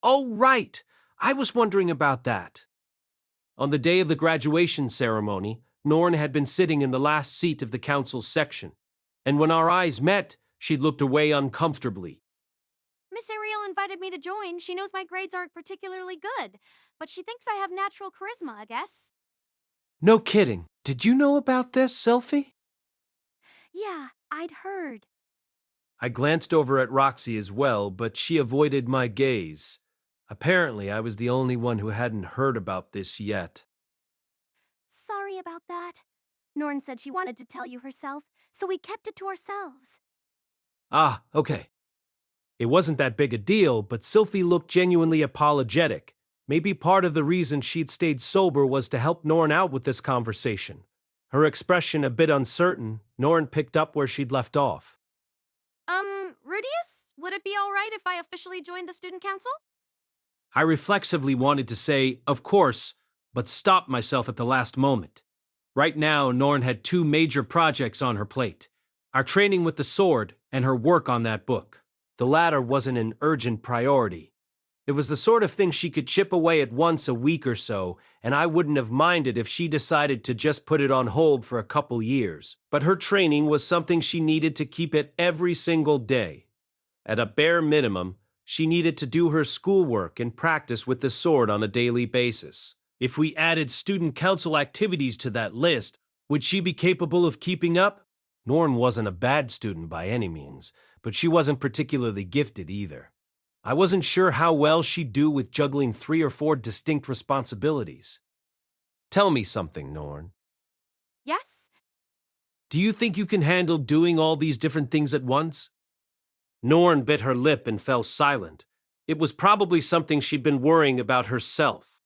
Oh, right. I was wondering about that. On the day of the graduation ceremony, Norn had been sitting in the last seat of the council section, and when our eyes met, she looked away uncomfortably. Miss Ariel invited me to join. She knows my grades aren't particularly good, but she thinks I have natural charisma, I guess. No kidding. Did you know about this, Sylphie? Yeah, I'd heard. I glanced over at Roxy as well, but she avoided my gaze. Apparently, I was the only one who hadn't heard about this yet. Sorry about that. Norn said she wanted to tell you herself, so we kept it to ourselves. Ah, okay. It wasn't that big a deal, but Sylphie looked genuinely apologetic. Maybe part of the reason she'd stayed sober was to help Norn out with this conversation. Her expression a bit uncertain, Norn picked up where she'd left off. Rudeus, would it be all right if I officially joined the student council? I reflexively wanted to say, of course, but stopped myself at the last moment. Right now, Norn had two major projects on her plate. Our training with the sword and her work on that book. The latter wasn't an urgent priority. It was the sort of thing she could chip away at once a week or so, and I wouldn't have minded if she decided to just put it on hold for a couple years. But her training was something she needed to keep it every single day. At a bare minimum, she needed to do her schoolwork and practice with the sword on a daily basis. If we added student council activities to that list, would she be capable of keeping up? Norn wasn't a bad student by any means, but she wasn't particularly gifted either. I wasn't sure how well she'd do with juggling 3 or 4 distinct responsibilities. Tell me something, Norn. Yes? Do you think you can handle doing all these different things at once? Norn bit her lip and fell silent. It was probably something she'd been worrying about herself.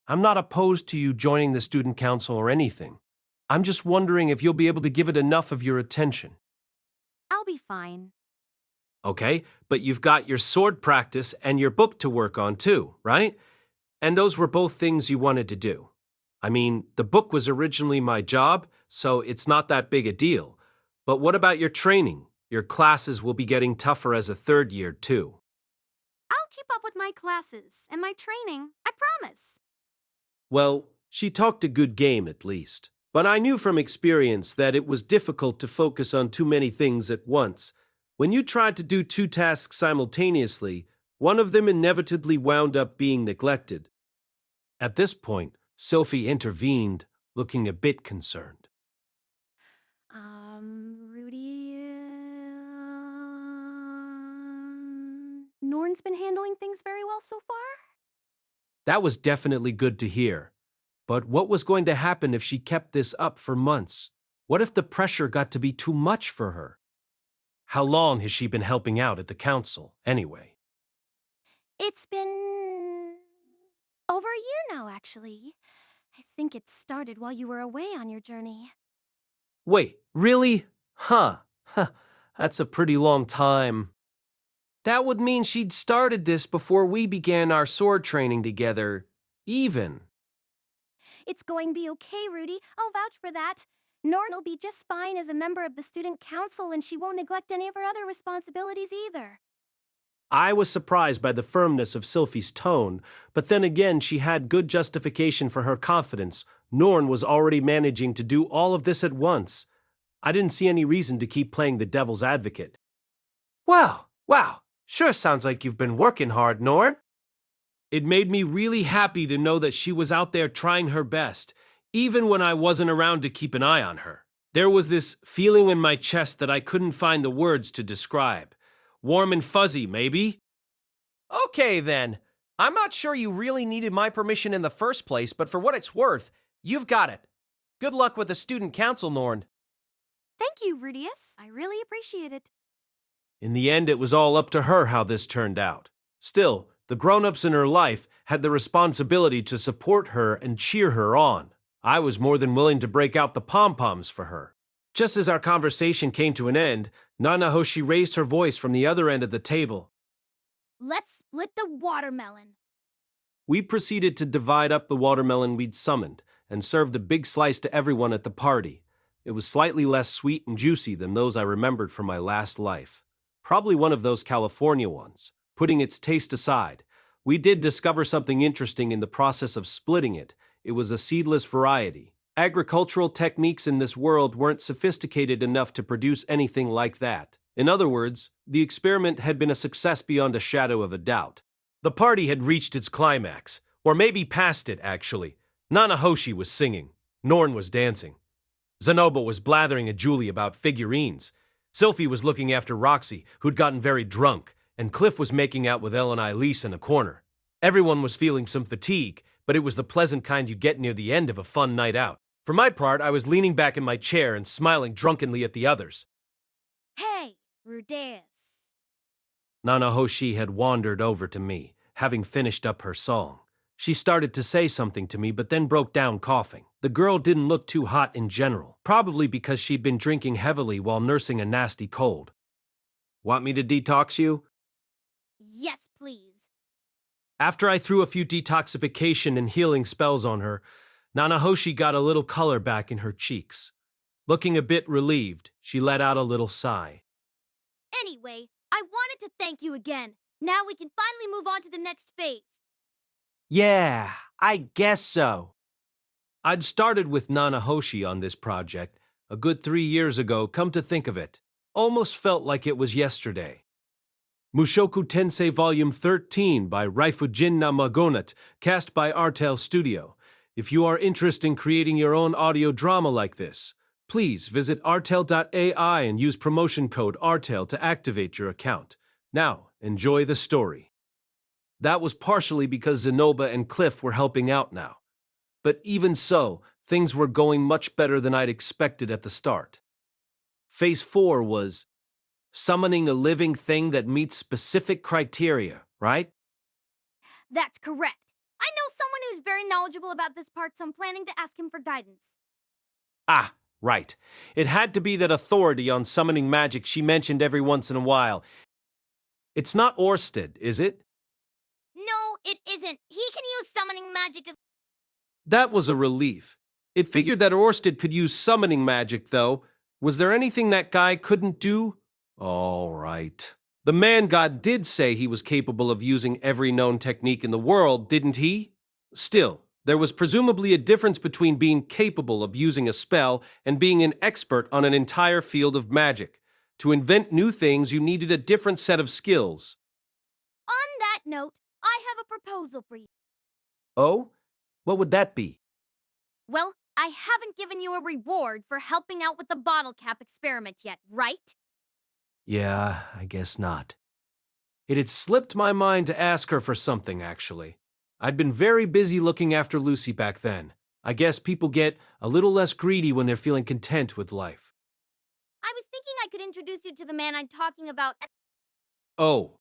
I'm not opposed to you joining the student council or anything. I'm just wondering if you'll be able to give it enough of your attention. I'll be fine. Okay, but you've got your sword practice and your book to work on too, right? And those were both things you wanted to do. I mean, the book was originally my job, so it's not that big a deal. But what about your training? Your classes will be getting tougher as a third year too. I'll keep up with my classes and my training, I promise. Well, she talked a good game at least. But I knew from experience that it was difficult to focus on too many things at once. When you tried to do two tasks simultaneously, one of them inevitably wound up being neglected. At this point, Sophie intervened, looking a bit concerned. Rudy, Norn's been handling things very well so far? That was definitely good to hear. But what was going to happen if she kept this up for months? What if the pressure got to be too much for her? How long has she been helping out at the council, anyway? It's been over a year now, actually. I think it started while you were away on your journey. Wait, really? Huh. That's a pretty long time. That would mean she'd started this before we began our sword training together, even. It's going to be okay, Rudy. I'll vouch for that. Norn will be just fine as a member of the student council, and she won't neglect any of her other responsibilities either. I was surprised by the firmness of Sylphie's tone, but then again she had good justification for her confidence. Norn was already managing to do all of this at once. I didn't see any reason to keep playing the devil's advocate. Wow, sure sounds like you've been working hard, Norn. It made me really happy to know that she was out there trying her best, even when I wasn't around to keep an eye on her. There was this feeling in my chest that I couldn't find the words to describe. Warm and fuzzy, maybe? Okay, then. I'm not sure you really needed my permission in the first place, but for what it's worth, you've got it. Good luck with the student council, Norn. Thank you, Rudeus. I really appreciate it. In the end, it was all up to her how this turned out. Still, the grown-ups in her life had the responsibility to support her and cheer her on. I was more than willing to break out the pom-poms for her. Just as our conversation came to an end, Nanahoshi raised her voice from the other end of the table. Let's split the watermelon. We proceeded to divide up the watermelon we'd summoned and served a big slice to everyone at the party. It was slightly less sweet and juicy than those I remembered from my last life. Probably one of those California ones. Putting its taste aside, we did discover something interesting in the process of splitting it. It was a seedless variety. Agricultural techniques in this world weren't sophisticated enough to produce anything like that. In other words, the experiment had been a success beyond a shadow of a doubt. The party had reached its climax, or maybe past it, actually. Nanahoshi was singing. Norn was dancing. Zenoba was blathering at Julie about figurines. Sylphie was looking after Roxy, who'd gotten very drunk, and Cliff was making out with Elle and Elise in a corner. Everyone was feeling some fatigue, but it was the pleasant kind you get near the end of a fun night out. For my part, I was leaning back in my chair and smiling drunkenly at the others. Hey, Rudeus. Nanahoshi had wandered over to me, having finished up her song. She started to say something to me, but then broke down coughing. The girl didn't look too hot in general, probably because she'd been drinking heavily while nursing a nasty cold. Want me to detox you? Yes, please. After I threw a few detoxification and healing spells on her, Nanahoshi got a little color back in her cheeks. Looking a bit relieved, she let out a little sigh. Anyway, I wanted to thank you again. Now we can finally move on to the next phase. Yeah, I guess so. I'd started with Nanahoshi on this project a good 3 years ago, come to think of it. Almost felt like it was yesterday. Mushoku Tensei Volume 13 by Raifujin Namagonat, cast by Artel Studio. If you are interested in creating your own audio drama like this, please visit artel.ai and use promotion code ARTEL to activate your account. Now, enjoy the story. That was partially because Zenoba and Cliff were helping out now. But even so, things were going much better than I'd expected at the start. Phase 4 was summoning a living thing that meets specific criteria, right? That's correct. I know someone who's very knowledgeable about this part, so I'm planning to ask him for guidance. Ah, right. It had to be that authority on summoning magic she mentioned every once in a while. It's not Orsted, is it? No, it isn't. He can use summoning magic. That was a relief. It figured that Orsted could use summoning magic, though. Was there anything that guy couldn't do? All right. The man god did say he was capable of using every known technique in the world, didn't he? Still, there was presumably a difference between being capable of using a spell and being an expert on an entire field of magic. To invent new things, you needed a different set of skills. On that note, I have a proposal for you. Oh? What would that be? Well, I haven't given you a reward for helping out with the bottle cap experiment yet, right? Yeah, I guess not. It had slipped my mind to ask her for something, actually. I'd been very busy looking after Lucy back then. I guess people get a little less greedy when they're feeling content with life. I was thinking I could introduce you to the man I'm talking about. Oh,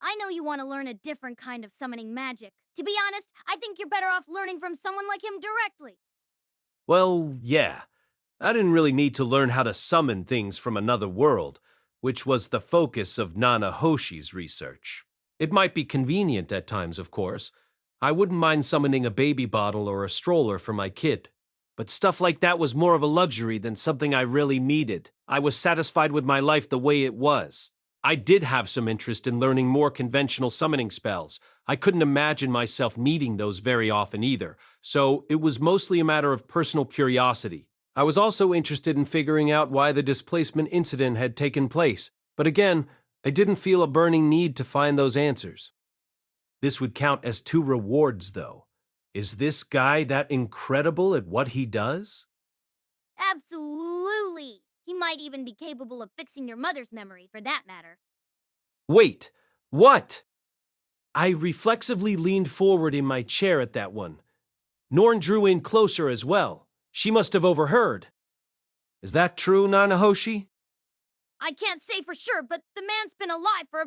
I know you want to learn a different kind of summoning magic. To be honest, I think you're better off learning from someone like him directly. well, yeah. I didn't really need to learn how to summon things from another world, which was the focus of Nana Hoshi's research. It might be convenient at times, of course. I wouldn't mind summoning a baby bottle or a stroller for my kid. But stuff like that was more of a luxury than something I really needed. I was satisfied with my life the way it was. I did have some interest in learning more conventional summoning spells. I couldn't imagine myself needing those very often either, so it was mostly a matter of personal curiosity. I was also interested in figuring out why the displacement incident had taken place, but again, I didn't feel a burning need to find those answers. This would count as 2 rewards, though. Is this guy that incredible at what he does? Absolutely. He might even be capable of fixing your mother's memory, for that matter. Wait, what? I reflexively leaned forward in my chair at that one. Norn drew in closer as well. She must have overheard. Is that true, Nanahoshi? I can't say for sure, but the man's been alive for a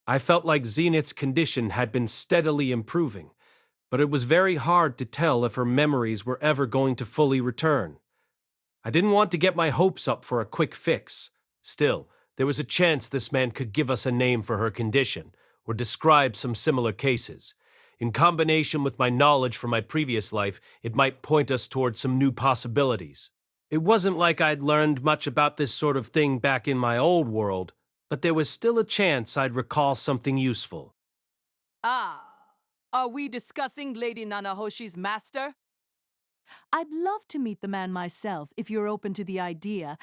I felt like Zenith's condition had been steadily improving, but it was very hard to tell if her memories were ever going to fully return. I didn't want to get my hopes up for a quick fix. Still, there was a chance this man could give us a name for her condition, or describe some similar cases. In combination with my knowledge from my previous life, it might point us towards some new possibilities. It wasn't like I'd learned much about this sort of thing back in my old world, but there was still a chance I'd recall something useful. Ah, are we discussing Lady Nanahoshi's master? I'd love to meet the man myself if you're open to the idea.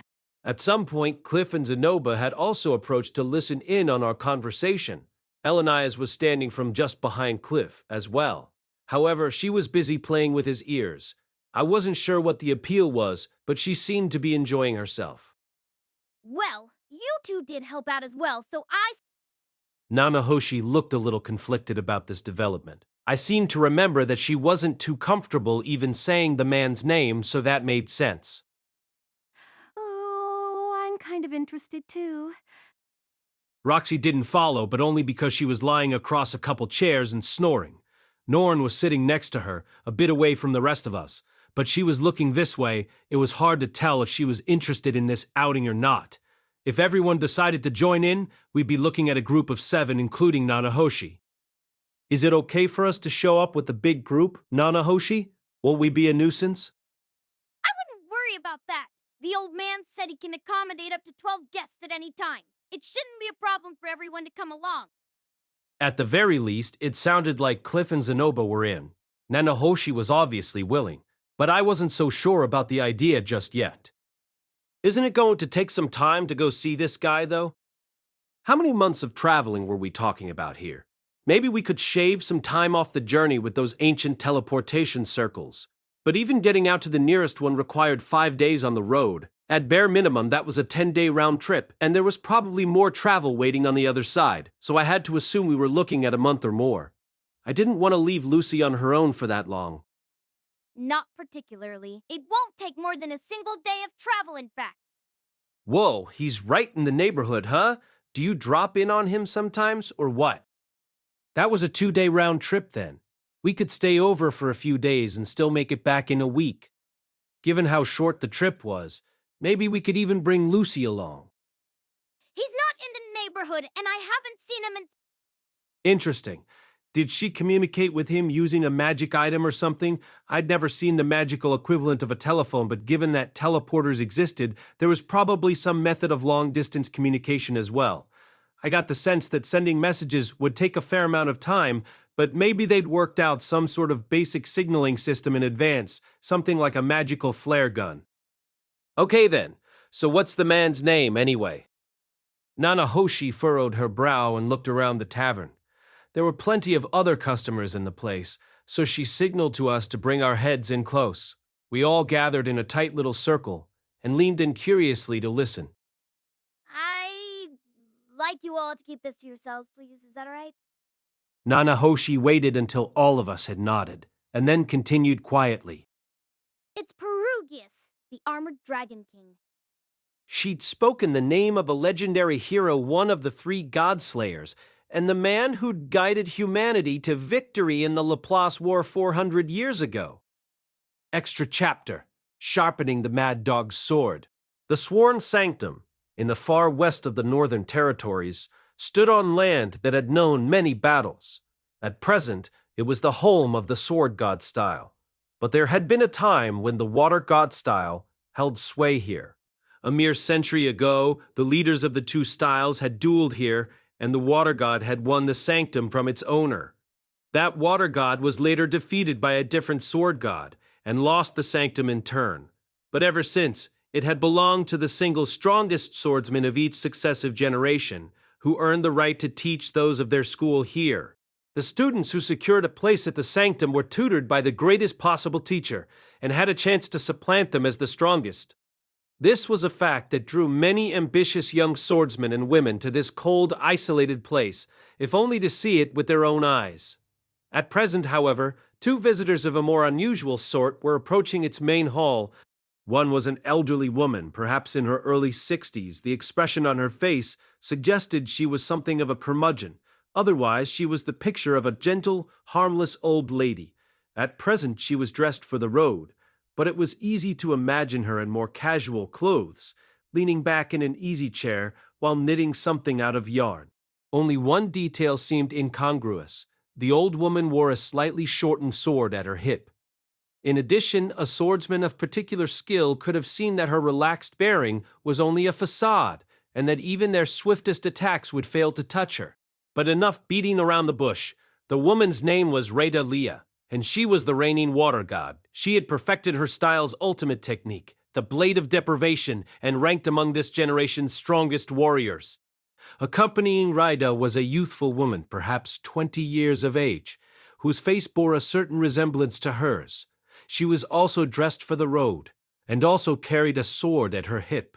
At some point, Cliff and Zenoba had also approached to listen in on our conversation. Elanias was standing from just behind Cliff as well. However, she was busy playing with his ears. I wasn't sure what the appeal was, but she seemed to be enjoying herself. Well, you two did help out as well, so Nanahoshi looked a little conflicted about this development. I seemed to remember that she wasn't too comfortable even saying the man's name, so that made sense. Oh, I'm kind of interested too. Roxy didn't follow, but only because she was lying across a couple chairs and snoring. Norn was sitting next to her, a bit away from the rest of us, but she was looking this way. It was hard to tell if she was interested in this outing or not. If everyone decided to join in, we'd be looking at a group of 7, including Nanahoshi. Is it okay for us to show up with the big group, Nanahoshi? Won't we be a nuisance? I wouldn't worry about that. The old man said he can accommodate up to 12 guests at any time. It shouldn't be a problem for everyone to come along. At the very least, it sounded like Cliff and Zenoba were in. Nanahoshi was obviously willing, but I wasn't so sure about the idea just yet. Isn't it going to take some time to go see this guy, though? How many months of traveling were we talking about here? Maybe we could shave some time off the journey with those ancient teleportation circles. But even getting out to the nearest one required 5 days on the road. At bare minimum, that was a 10-day round trip, and there was probably more travel waiting on the other side, so I had to assume we were looking at a month or more. I didn't want to leave Lucy on her own for that long. Not particularly. It won't take more than a single day of travel, in fact. Whoa, he's right in the neighborhood, huh? Do you drop in on him sometimes, or what? That was a 2-day round trip then. We could stay over for a few days and still make it back in a week. Given how short the trip was, maybe we could even bring Lucy along. He's not in the neighborhood, and I haven't seen him in... Interesting. Did she communicate with him using a magic item or something? I'd never seen the magical equivalent of a telephone, but given that teleporters existed, there was probably some method of long-distance communication as well. I got the sense that sending messages would take a fair amount of time, but maybe they'd worked out some sort of basic signaling system in advance, something like a magical flare gun. Okay then, So what's the man's name, anyway? Nanahoshi furrowed her brow and looked around the tavern. There were plenty of other customers in the place, so she signaled to us to bring our heads in close. We all gathered in a tight little circle and leaned in curiously to listen. I'd like you all to keep this to yourselves, please. Is that all right? Nanahoshi waited until all of us had nodded, and then continued quietly. It's Perugius, the armored dragon king. She'd spoken the name of a legendary hero, one of the 3 God-slayers, and the man who'd guided humanity to victory in the Laplace War 400 years ago. Extra chapter, sharpening the Mad Dog's sword. The Sworn Sanctum, in the far west of the Northern Territories, stood on land that had known many battles. At present, it was the home of the Sword God style, but there had been a time when the Water God style held sway here. A mere century ago, the leaders of the 2 styles had dueled here, and the Water God had won the sanctum from its owner. That Water God was later defeated by a different Sword God, and lost the sanctum in turn. But ever since, it had belonged to the single strongest swordsman of each successive generation, who earned the right to teach those of their school here. The students who secured a place at the sanctum were tutored by the greatest possible teacher, and had a chance to supplant them as the strongest. This was a fact that drew many ambitious young swordsmen and women to this cold, isolated place, if only to see it with their own eyes. At present, however, 2 visitors of a more unusual sort were approaching its main hall. One was an elderly woman, perhaps in her early 60s. The expression on her face suggested she was something of a curmudgeon. Otherwise, she was the picture of a gentle, harmless old lady. At present, she was dressed for the road, but it was easy to imagine her in more casual clothes, leaning back in an easy chair while knitting something out of yarn. Only one detail seemed incongruous. The old woman wore a slightly shortened sword at her hip. In addition, a swordsman of particular skill could have seen that her relaxed bearing was only a facade, and that even their swiftest attacks would fail to touch her. But enough beating around the bush. The woman's name was Rudeus, and she was the reigning water god. She had perfected her style's ultimate technique, the Blade of Deprivation, and ranked among this generation's strongest warriors. Accompanying Rudeus was a youthful woman, perhaps 20 years of age, whose face bore a certain resemblance to hers. She was also dressed for the road, and also carried a sword at her hip.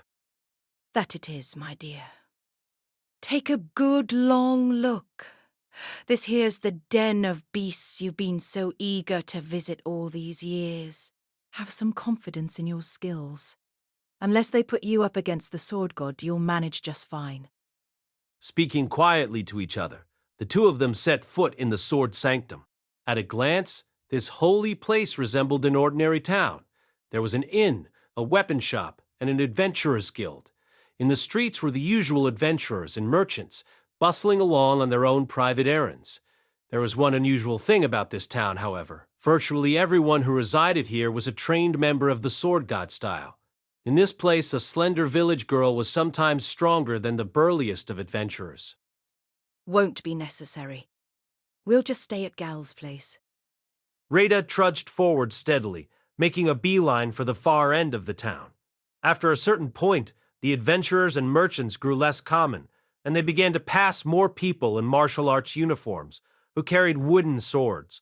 That it is, my dear. Take a good long look. This here's the den of beasts you've been so eager to visit all these years. Have some confidence in your skills. Unless they put you up against the sword god, you'll manage just fine. Speaking quietly to each other, the 2 of them set foot in the sword sanctum. At a glance, this holy place resembled an ordinary town. There was an inn, a weapon shop, and an adventurers' guild. In the streets were the usual adventurers and merchants, bustling along on their own private errands. There was one unusual thing about this town, however. Virtually everyone who resided here was a trained member of the Sword God style. In this place, a slender village girl was sometimes stronger than the burliest of adventurers. Won't be necessary. We'll just stay at Gal's place. Rudeus trudged forward steadily, making a beeline for the far end of the town. After a certain point, the adventurers and merchants grew less common, and they began to pass more people in martial arts uniforms, who carried wooden swords.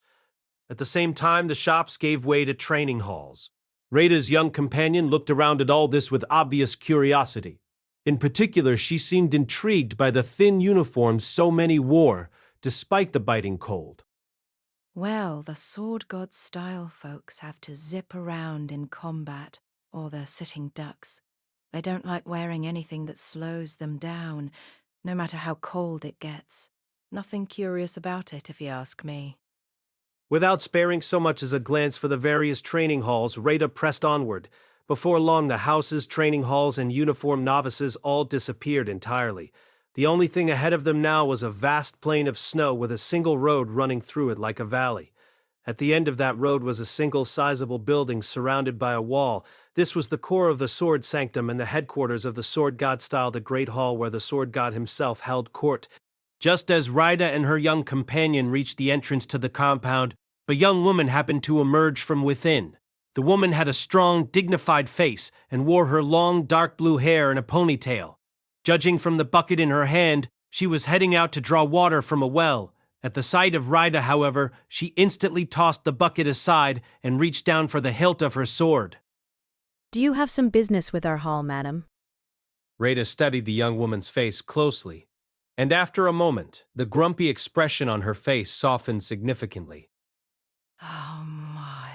At the same time, the shops gave way to training halls. Rudeus' young companion looked around at all this with obvious curiosity. In particular, she seemed intrigued by the thin uniforms so many wore, despite the biting cold. Well, the sword god style folks have to zip around in combat, or they're sitting ducks. They don't like wearing anything that slows them down, no matter how cold it gets. Nothing curious about it, if you ask me. Without sparing so much as a glance for the various training halls, Rudeus pressed onward. Before long, the houses, training halls, and uniformed novices all disappeared entirely. The only thing ahead of them now was a vast plain of snow with a single road running through it like a valley. At the end of that road was a single sizable building surrounded by a wall. This was the core of the Sword Sanctum and the headquarters of the Sword God style, the Great Hall where the Sword God himself held court. Just as Rudeus and her young companion reached the entrance to the compound, a young woman happened to emerge from within. The woman had a strong, dignified face and wore her long, dark blue hair in a ponytail. Judging from the bucket in her hand, she was heading out to draw water from a well. At the sight of Rida, however, she instantly tossed the bucket aside and reached down for the hilt of her sword. Do you have some business with our hall, madam? Rada studied the young woman's face closely, and after a moment, the grumpy expression on her face softened significantly. Oh my.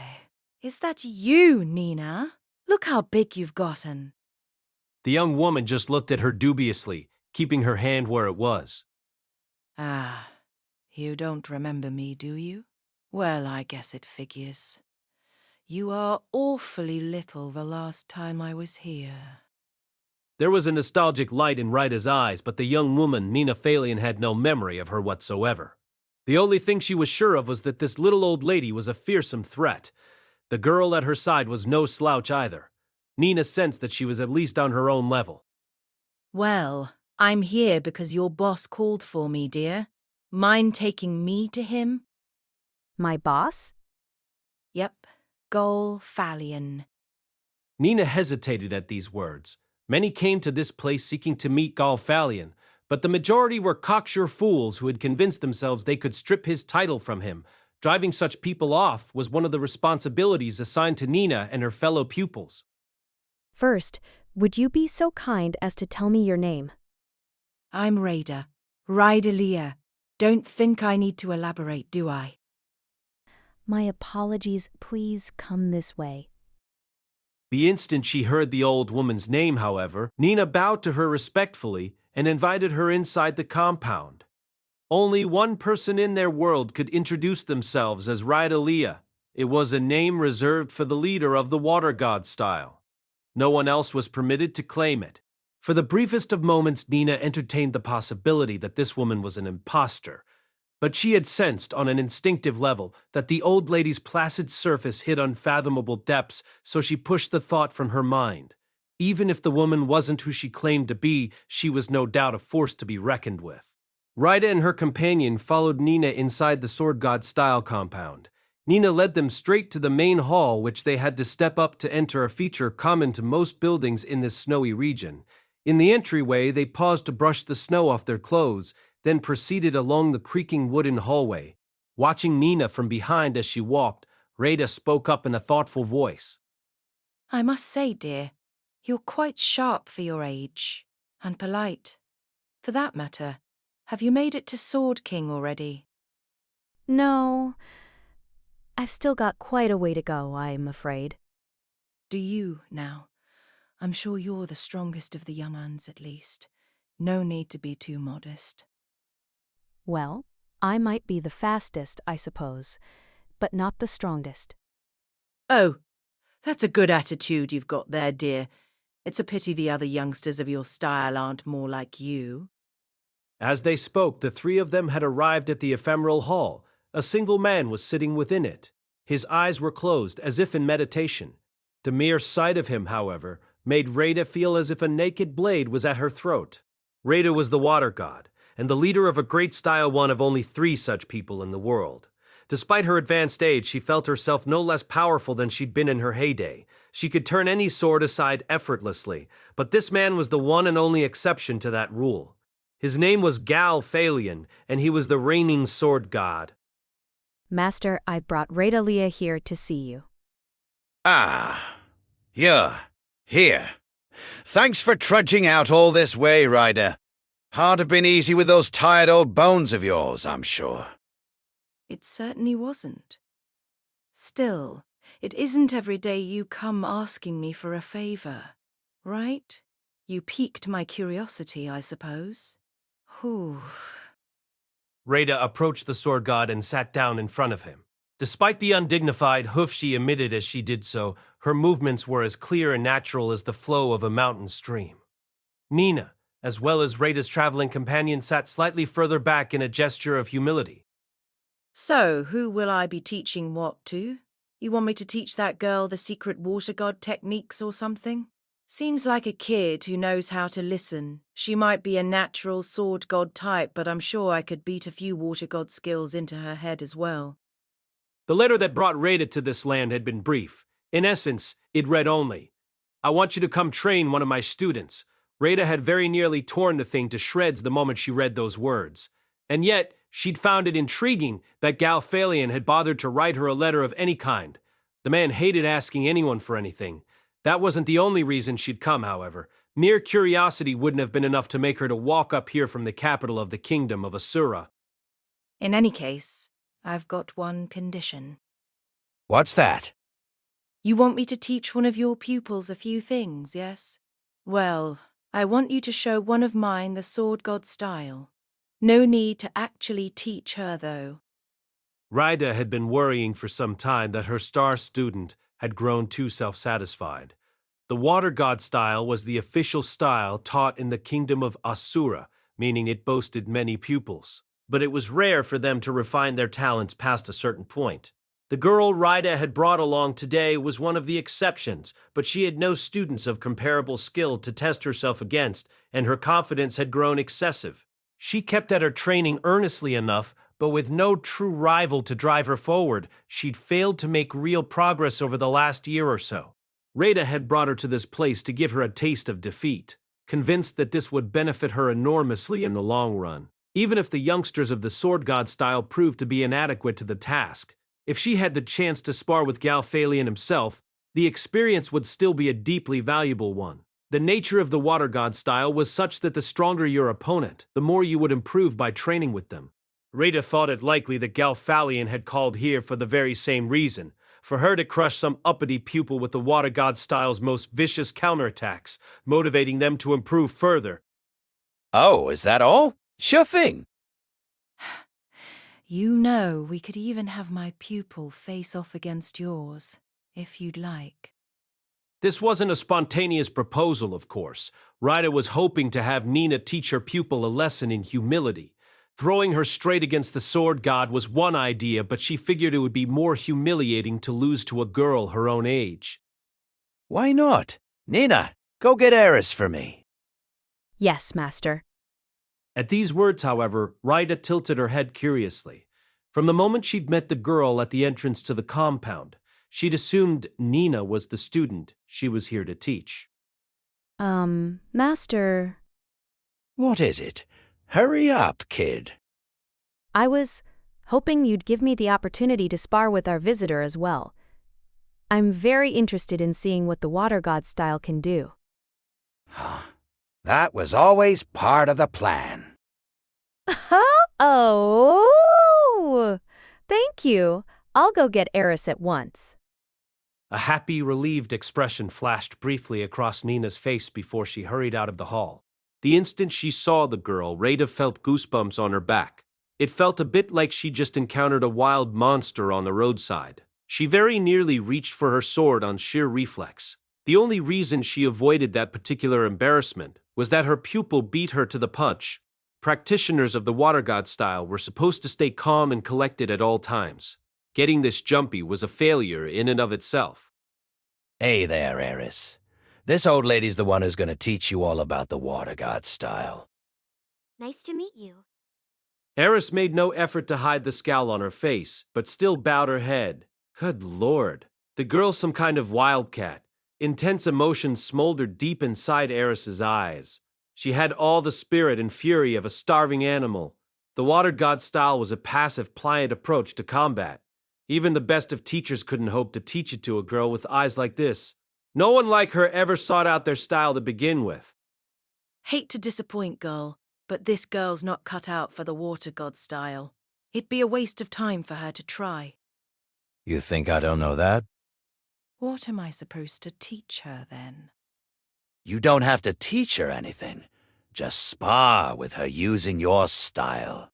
Is that you, Nina? Look how big you've gotten. The young woman just looked at her dubiously, keeping her hand where it was. Ah, you don't remember me, do you? Well, I guess it figures. You are awfully little the last time I was here. There was a nostalgic light in Rida's eyes, but the young woman, Nina Phalion, had no memory of her whatsoever. The only thing she was sure of was that this little old lady was a fearsome threat. The girl at her side was no slouch either. Nina sensed that she was at least on her own level. Well, I'm here because your boss called for me, dear. Mind taking me to him? My boss? Yep, Gol Phalion. Nina hesitated at these words. Many came to this place seeking to meet Gol Phalion, but the majority were cocksure fools who had convinced themselves they could strip his title from him. Driving such people off was one of the responsibilities assigned to Nina and her fellow pupils. First, would you be so kind as to tell me your name? I'm Rada. Rydelia. Don't think I need to elaborate, do I? My apologies, please come this way. The instant she heard the old woman's name, however, Nina bowed to her respectfully and invited her inside the compound. Only one person in their world could introduce themselves as Rydelia. It was a name reserved for the leader of the water god style. No one else was permitted to claim it. For the briefest of moments, Nina entertained the possibility that this woman was an imposter, but she had sensed on an instinctive level that the old lady's placid surface hid unfathomable depths, so she pushed the thought from her mind. Even if the woman wasn't who she claimed to be, she was no doubt a force to be reckoned with. Rida and her companion followed Nina inside the sword god style compound. Nina led them straight to the main hall, which they had to step up to enter, a feature common to most buildings in this snowy region. In the entryway, they paused to brush the snow off their clothes, then proceeded along the creaking wooden hallway. Watching Nina from behind as she walked, Rada spoke up in a thoughtful voice. I must say, dear, you're quite sharp for your age, and polite. For that matter, have you made it to Sword King already? No, I've still got quite a way to go, I'm afraid. Do you, now? I'm sure you're the strongest of the young uns, at least. No need to be too modest. Well, I might be the fastest, I suppose, but not the strongest. Oh, that's a good attitude you've got there, dear. It's a pity the other youngsters of your style aren't more like you. As they spoke, the three of them had arrived at the ephemeral hall. A single man was sitting within it. His eyes were closed, as if in meditation. The mere sight of him, however, made Rada feel as if a naked blade was at her throat. Rada was the water god, and the leader of a great style, one of only 3 such people in the world. Despite her advanced age, she felt herself no less powerful than she'd been in her heyday. She could turn any sword aside effortlessly, but this man was the one and only exception to that rule. His name was Gol Phalion, and he was the reigning sword god. Master, I've brought Rydelia here to see you. Ah, you're here. Thanks for trudging out all this way, Ryder. Hard have been easy with those tired old bones of yours, I'm sure. It certainly wasn't. Still, it isn't every day you come asking me for a favor, right? You piqued my curiosity, I suppose. Whew. Rada approached the sword god and sat down in front of him. Despite the undignified hoof she emitted as she did so, her movements were as clear and natural as the flow of a mountain stream. Nina, as well as Rada's traveling companion, sat slightly further back in a gesture of humility. So, who will I be teaching what to? You want me to teach that girl the secret water god techniques or something? Seems like a kid who knows how to listen. She might be a natural sword god type, but I'm sure I could beat a few water god skills into her head as well. The letter that brought Rada to this land had been brief. In essence, it read only, "I want you to come train one of my students." Rada had very nearly torn the thing to shreds the moment she read those words. And yet, she'd found it intriguing that Galphalion had bothered to write her a letter of any kind. The man hated asking anyone for anything. That wasn't the only reason she'd come, however. Mere curiosity wouldn't have been enough to make her to walk up here from the capital of the kingdom of Asura. In any case, I've got one condition. What's that? You want me to teach one of your pupils a few things, yes? Well, I want you to show one of mine the sword god style. No need to actually teach her, though. Rida had been worrying for some time that her star student had grown too self-satisfied. The water god style was the official style taught in the kingdom of Asura, meaning it boasted many pupils. But it was rare for them to refine their talents past a certain point. The girl Rida had brought along today was one of the exceptions, but she had no students of comparable skill to test herself against, and her confidence had grown excessive. She kept at her training earnestly enough, but with no true rival to drive her forward, she'd failed to make real progress over the last year or so. Rada had brought her to this place to give her a taste of defeat, convinced that this would benefit her enormously in the long run. Even if the youngsters of the sword god style proved to be inadequate to the task, if she had the chance to spar with Galphalion himself, the experience would still be a deeply valuable one. The nature of the water god style was such that the stronger your opponent, the more you would improve by training with them. Rada thought it likely that Galphalion had called here for the very same reason, for her to crush some uppity pupil with the water god style's most vicious counterattacks, motivating them to improve further. Oh, is that all? Sure thing. You know, we could even have my pupil face off against yours, if you'd like. This wasn't a spontaneous proposal, of course. Rida was hoping to have Nina teach her pupil a lesson in humility. Throwing her straight against the sword god was one idea, but she figured it would be more humiliating to lose to a girl her own age. Why not? Nina, go get Eris for me. Yes, master. At these words, however, Rida tilted her head curiously. From the moment she'd met the girl at the entrance to the compound, she'd assumed Nina was the student she was here to teach. Master... What is it? Hurry up, kid. I was hoping you'd give me the opportunity to spar with our visitor as well. I'm very interested in seeing what the water god style can do. That was always part of the plan. Oh! Thank you. I'll go get Eris at once. A happy, relieved expression flashed briefly across Nina's face before she hurried out of the hall. The instant she saw the girl, Rada felt goosebumps on her back. It felt a bit like she just encountered a wild monster on the roadside. She very nearly reached for her sword on sheer reflex. The only reason she avoided that particular embarrassment was that her pupil beat her to the punch. Practitioners of the water god style were supposed to stay calm and collected at all times. Getting this jumpy was a failure in and of itself. Hey there, Eris. This old lady's the one who's going to teach you all about the water god style. Nice to meet you. Eris made no effort to hide the scowl on her face, but still bowed her head. Good lord. The girl's some kind of wildcat. Intense emotion smoldered deep inside Eris's eyes. She had all the spirit and fury of a starving animal. The water god style was a passive, pliant approach to combat. Even the best of teachers couldn't hope to teach it to a girl with eyes like this. No one like her ever sought out their style to begin with. Hate to disappoint, girl, but this girl's not cut out for the water god style. It'd be a waste of time for her to try. You think I don't know that? What am I supposed to teach her, then? You don't have to teach her anything. Just spar with her using your style.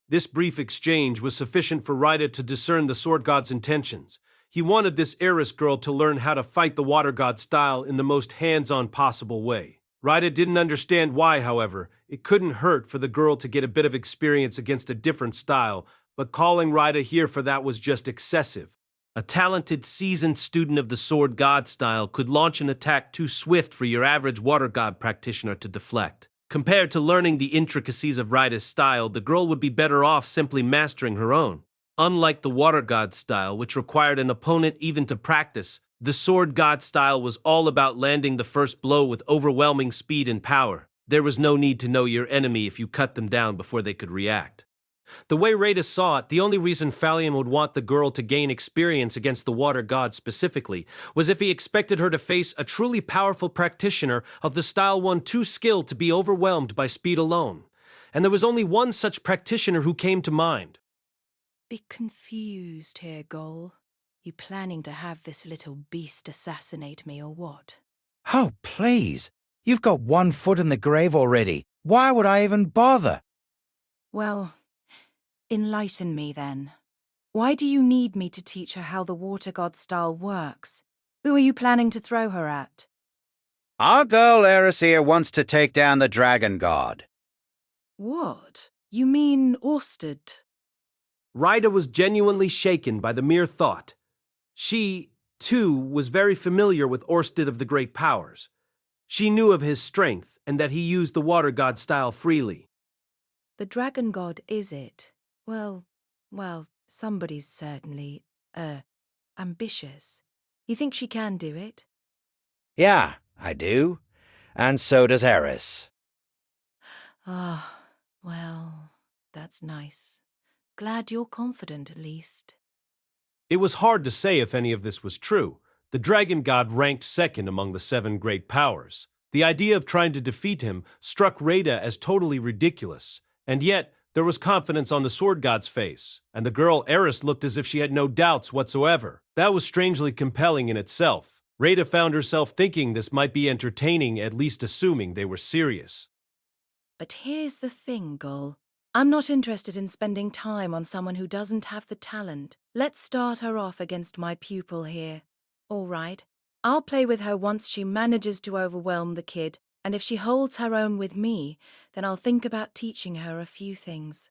This brief exchange was sufficient for Rida to discern the sword god's intentions. He wanted this Eris girl to learn how to fight the water god style in the most hands-on possible way. Rida didn't understand why, however. It couldn't hurt for the girl to get a bit of experience against a different style, but calling Rida here for that was just excessive. A talented, seasoned student of the sword god style could launch an attack too swift for your average water god practitioner to deflect. Compared to learning the intricacies of Rida's style, the girl would be better off simply mastering her own. Unlike the Water God style, which required an opponent even to practice, the Sword God style was all about landing the first blow with overwhelming speed and power. There was no need to know your enemy if you cut them down before they could react. The way Rudeus saw it, the only reason Phalion would want the girl to gain experience against the Water God specifically was if he expected her to face a truly powerful practitioner of the style one too skilled to be overwhelmed by speed alone. And there was only one such practitioner who came to mind. Bit confused here, Gol. You planning to have this little beast assassinate me or what? Oh, please. You've got one foot in the grave already. Why would I even bother? Well, enlighten me then. Why do you need me to teach her how the Water God style works? Who are you planning to throw her at? Our girl Eris here wants to take down the Dragon God. What? You mean Orsted? Ryda was genuinely shaken by the mere thought. She, too, was very familiar with Orsted of the Great Powers. She knew of his strength and that he used the Water God style freely. The Dragon God, is it? Well, somebody's certainly, ambitious. You think she can do it? Yeah, I do. And so does Eris. Ah, well, that's nice. Glad you're confident, at least. It was hard to say if any of this was true. The Dragon God ranked second among the 7 great powers. The idea of trying to defeat him struck Rudeus as totally ridiculous, and yet there was confidence on the Sword God's face, and the girl Eris looked as if she had no doubts whatsoever. That was strangely compelling in itself. Rudeus found herself thinking this might be entertaining, at least assuming they were serious. But here's the thing, Gol. I'm not interested in spending time on someone who doesn't have the talent. Let's start her off against my pupil here. All right. I'll play with her once she manages to overwhelm the kid, and if she holds her own with me, then I'll think about teaching her a few things.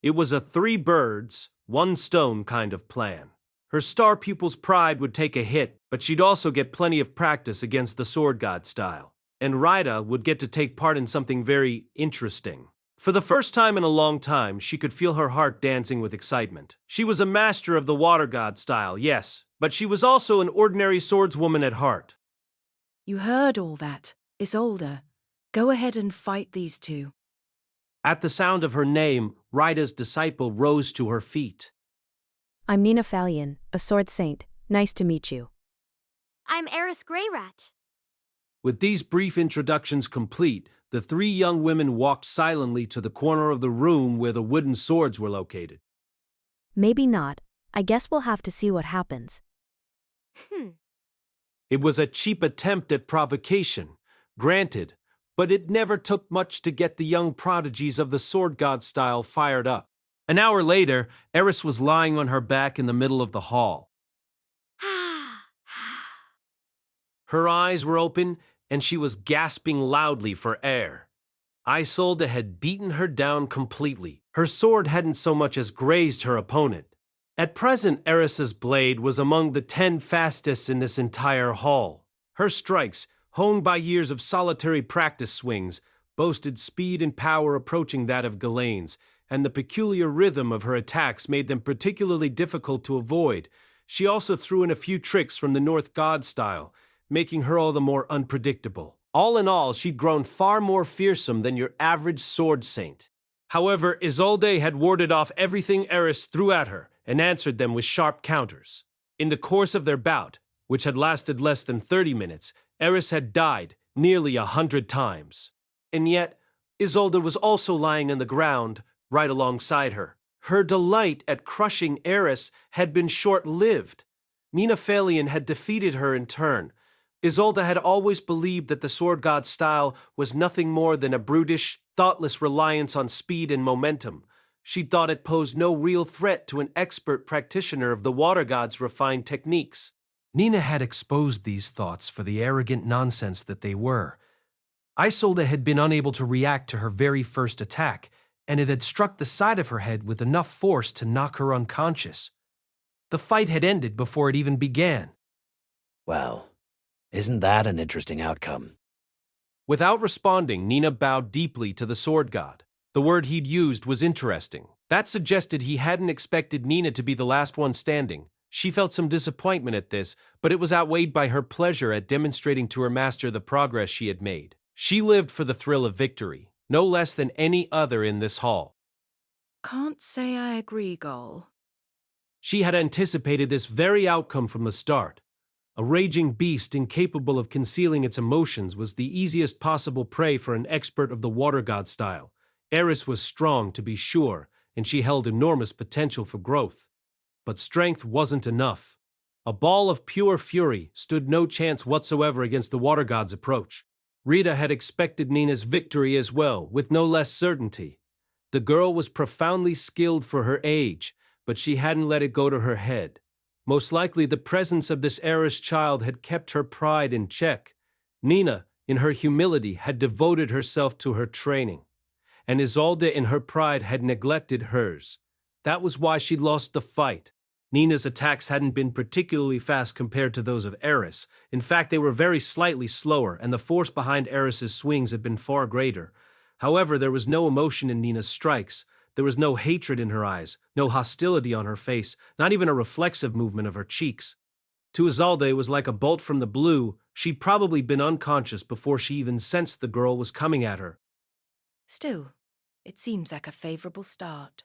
It was a 3 birds, 1 stone kind of plan. Her star pupil's pride would take a hit, but she'd also get plenty of practice against the Sword God style. And Rudeus would get to take part in something very interesting. For the first time in a long time, she could feel her heart dancing with excitement. She was a master of the Water God style, yes, but she was also an ordinary swordswoman at heart. You heard all that. Isolde, go ahead and fight these two. At the sound of her name, Rudeus' disciple rose to her feet. I'm Nina Phalion, a sword saint. Nice to meet you. I'm Eris Greyrat. With these brief introductions complete, the 3 young women walked silently to the corner of the room where the wooden swords were located. Maybe not. I guess we'll have to see what happens. It was a cheap attempt at provocation, granted, but it never took much to get the young prodigies of the Sword God style fired up. An hour later, Eris was lying on her back in the middle of the hall. Her eyes were open, and she was gasping loudly for air. Isolde had beaten her down completely. Her sword hadn't so much as grazed her opponent. At present, Eris's blade was among the 10 fastest in this entire hall. Her strikes, honed by years of solitary practice swings, boasted speed and power approaching that of Ghislaine's, and the peculiar rhythm of her attacks made them particularly difficult to avoid. She also threw in a few tricks from the North God style, making her all the more unpredictable. All in all, she'd grown far more fearsome than your average sword saint. However, Isolde had warded off everything Eris threw at her and answered them with sharp counters. In the course of their bout, which had lasted less than 30 minutes, Eris had died nearly 100 times. And yet, Isolde was also lying on the ground right alongside her. Her delight at crushing Eris had been short-lived. Nina Phalion had defeated her in turn. Isolde had always believed that the Sword God style was nothing more than a brutish, thoughtless reliance on speed and momentum. She thought it posed no real threat to an expert practitioner of the Water God's refined techniques. Nina had exposed these thoughts for the arrogant nonsense that they were. Isolde had been unable to react to her very first attack, and it had struck the side of her head with enough force to knock her unconscious. The fight had ended before it even began. Well, isn't that an interesting outcome? Without responding, Nina bowed deeply to the Sword God. The word he'd used was interesting. That suggested he hadn't expected Nina to be the last one standing. She felt some disappointment at this, but it was outweighed by her pleasure at demonstrating to her master the progress she had made. She lived for the thrill of victory, no less than any other in this hall. Can't say I agree, Gol. She had anticipated this very outcome from the start. A raging beast incapable of concealing its emotions was the easiest possible prey for an expert of the water god style. Eris was strong, to be sure, and she held enormous potential for growth. But strength wasn't enough. A ball of pure fury stood no chance whatsoever against the water god's approach. Rita had expected Nina's victory as well, with no less certainty. The girl was profoundly skilled for her age, but she hadn't let it go to her head. Most likely the presence of this heiress child had kept her pride in check. Nina, in her humility, had devoted herself to her training, and Isolde in her pride had neglected hers. That was why she'd lost the fight. Nina's attacks hadn't been particularly fast compared to those of Eris. In fact, they were very slightly slower, and the force behind Eris's swings had been far greater. However, there was no emotion in Nina's strikes. There was no hatred in her eyes, no hostility on her face, not even a reflexive movement of her cheeks. To Isolde, it was like a bolt from the blue. She'd probably been unconscious before she even sensed the girl was coming at her. Still, it seems like a favorable start.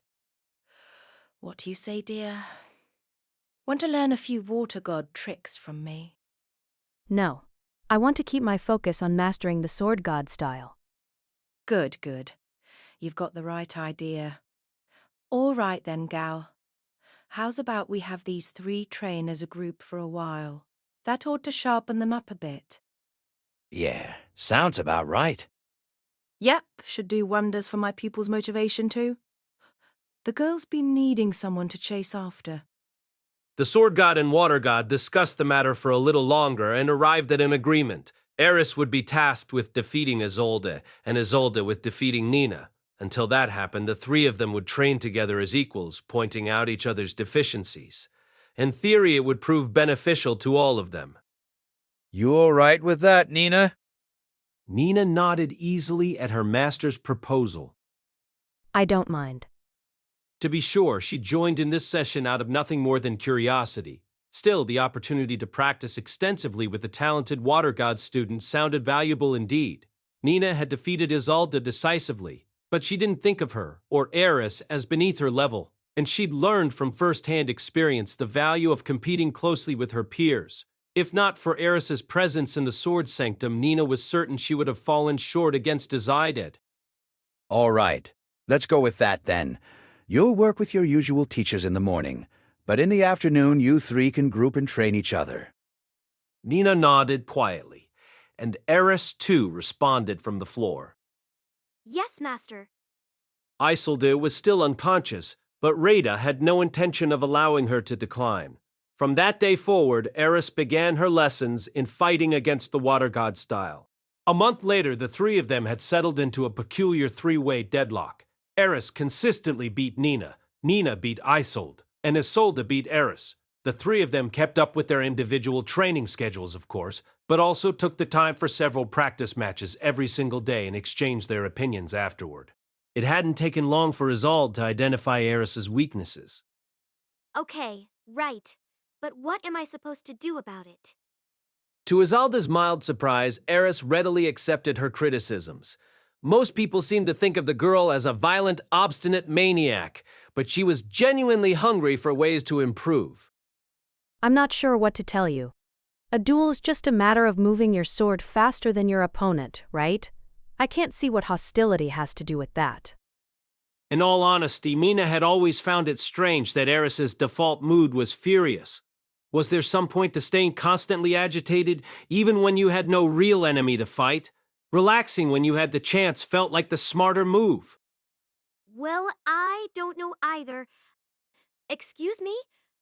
What do you say, dear? Want to learn a few water god tricks from me? No. I want to keep my focus on mastering the sword god style. Good, good. You've got the right idea. All right then, gal. How's about we have these three train as a group for a while? That ought to sharpen them up a bit. Yeah, sounds about right. Yep, should do wonders for my pupils' motivation too. The girl's been needing someone to chase after. The sword god and water god discussed the matter for a little longer and arrived at an agreement. Eris would be tasked with defeating Isolde, and Isolde with defeating Nina. Until that happened, the three of them would train together as equals, pointing out each other's deficiencies. In theory, it would prove beneficial to all of them. You all right with that, Nina? Nina nodded easily at her master's proposal. I don't mind. To be sure, she joined in this session out of nothing more than curiosity. Still, the opportunity to practice extensively with the talented water god student sounded valuable indeed. Nina had defeated Isolde decisively, but she didn't think of her, or Eris, as beneath her level, and she'd learned from first-hand experience the value of competing closely with her peers. If not for Eris's presence in the Sword Sanctum, Nina was certain she would have fallen short against Isolde. All right, let's go with that then. You'll work with your usual teachers in the morning, but in the afternoon you three can group and train each other. Nina nodded quietly, and Eris too responded from the floor. Yes, Master. Isolde was still unconscious, but Rada had no intention of allowing her to decline. From that day forward, Eris began her lessons in fighting against the water god style. A month later, the three of them had settled into a peculiar three-way deadlock. Eris consistently beat Nina, Nina beat Isolde, and Isolde beat Eris. The three of them kept up with their individual training schedules, of course, but also took the time for several practice matches every single day and exchanged their opinions afterward. It hadn't taken long for Isolde to identify Eris's weaknesses. Okay, right. But what am I supposed to do about it? To Isolde's mild surprise, Eris readily accepted her criticisms. Most people seemed to think of the girl as a violent, obstinate maniac, but she was genuinely hungry for ways to improve. I'm not sure what to tell you. A duel's just a matter of moving your sword faster than your opponent, right? I can't see what hostility has to do with that. In all honesty, Mina had always found it strange that Eris's default mood was furious. Was there some point to staying constantly agitated, even when you had no real enemy to fight? Relaxing when you had the chance felt like the smarter move. Well, I don't know either. Excuse me?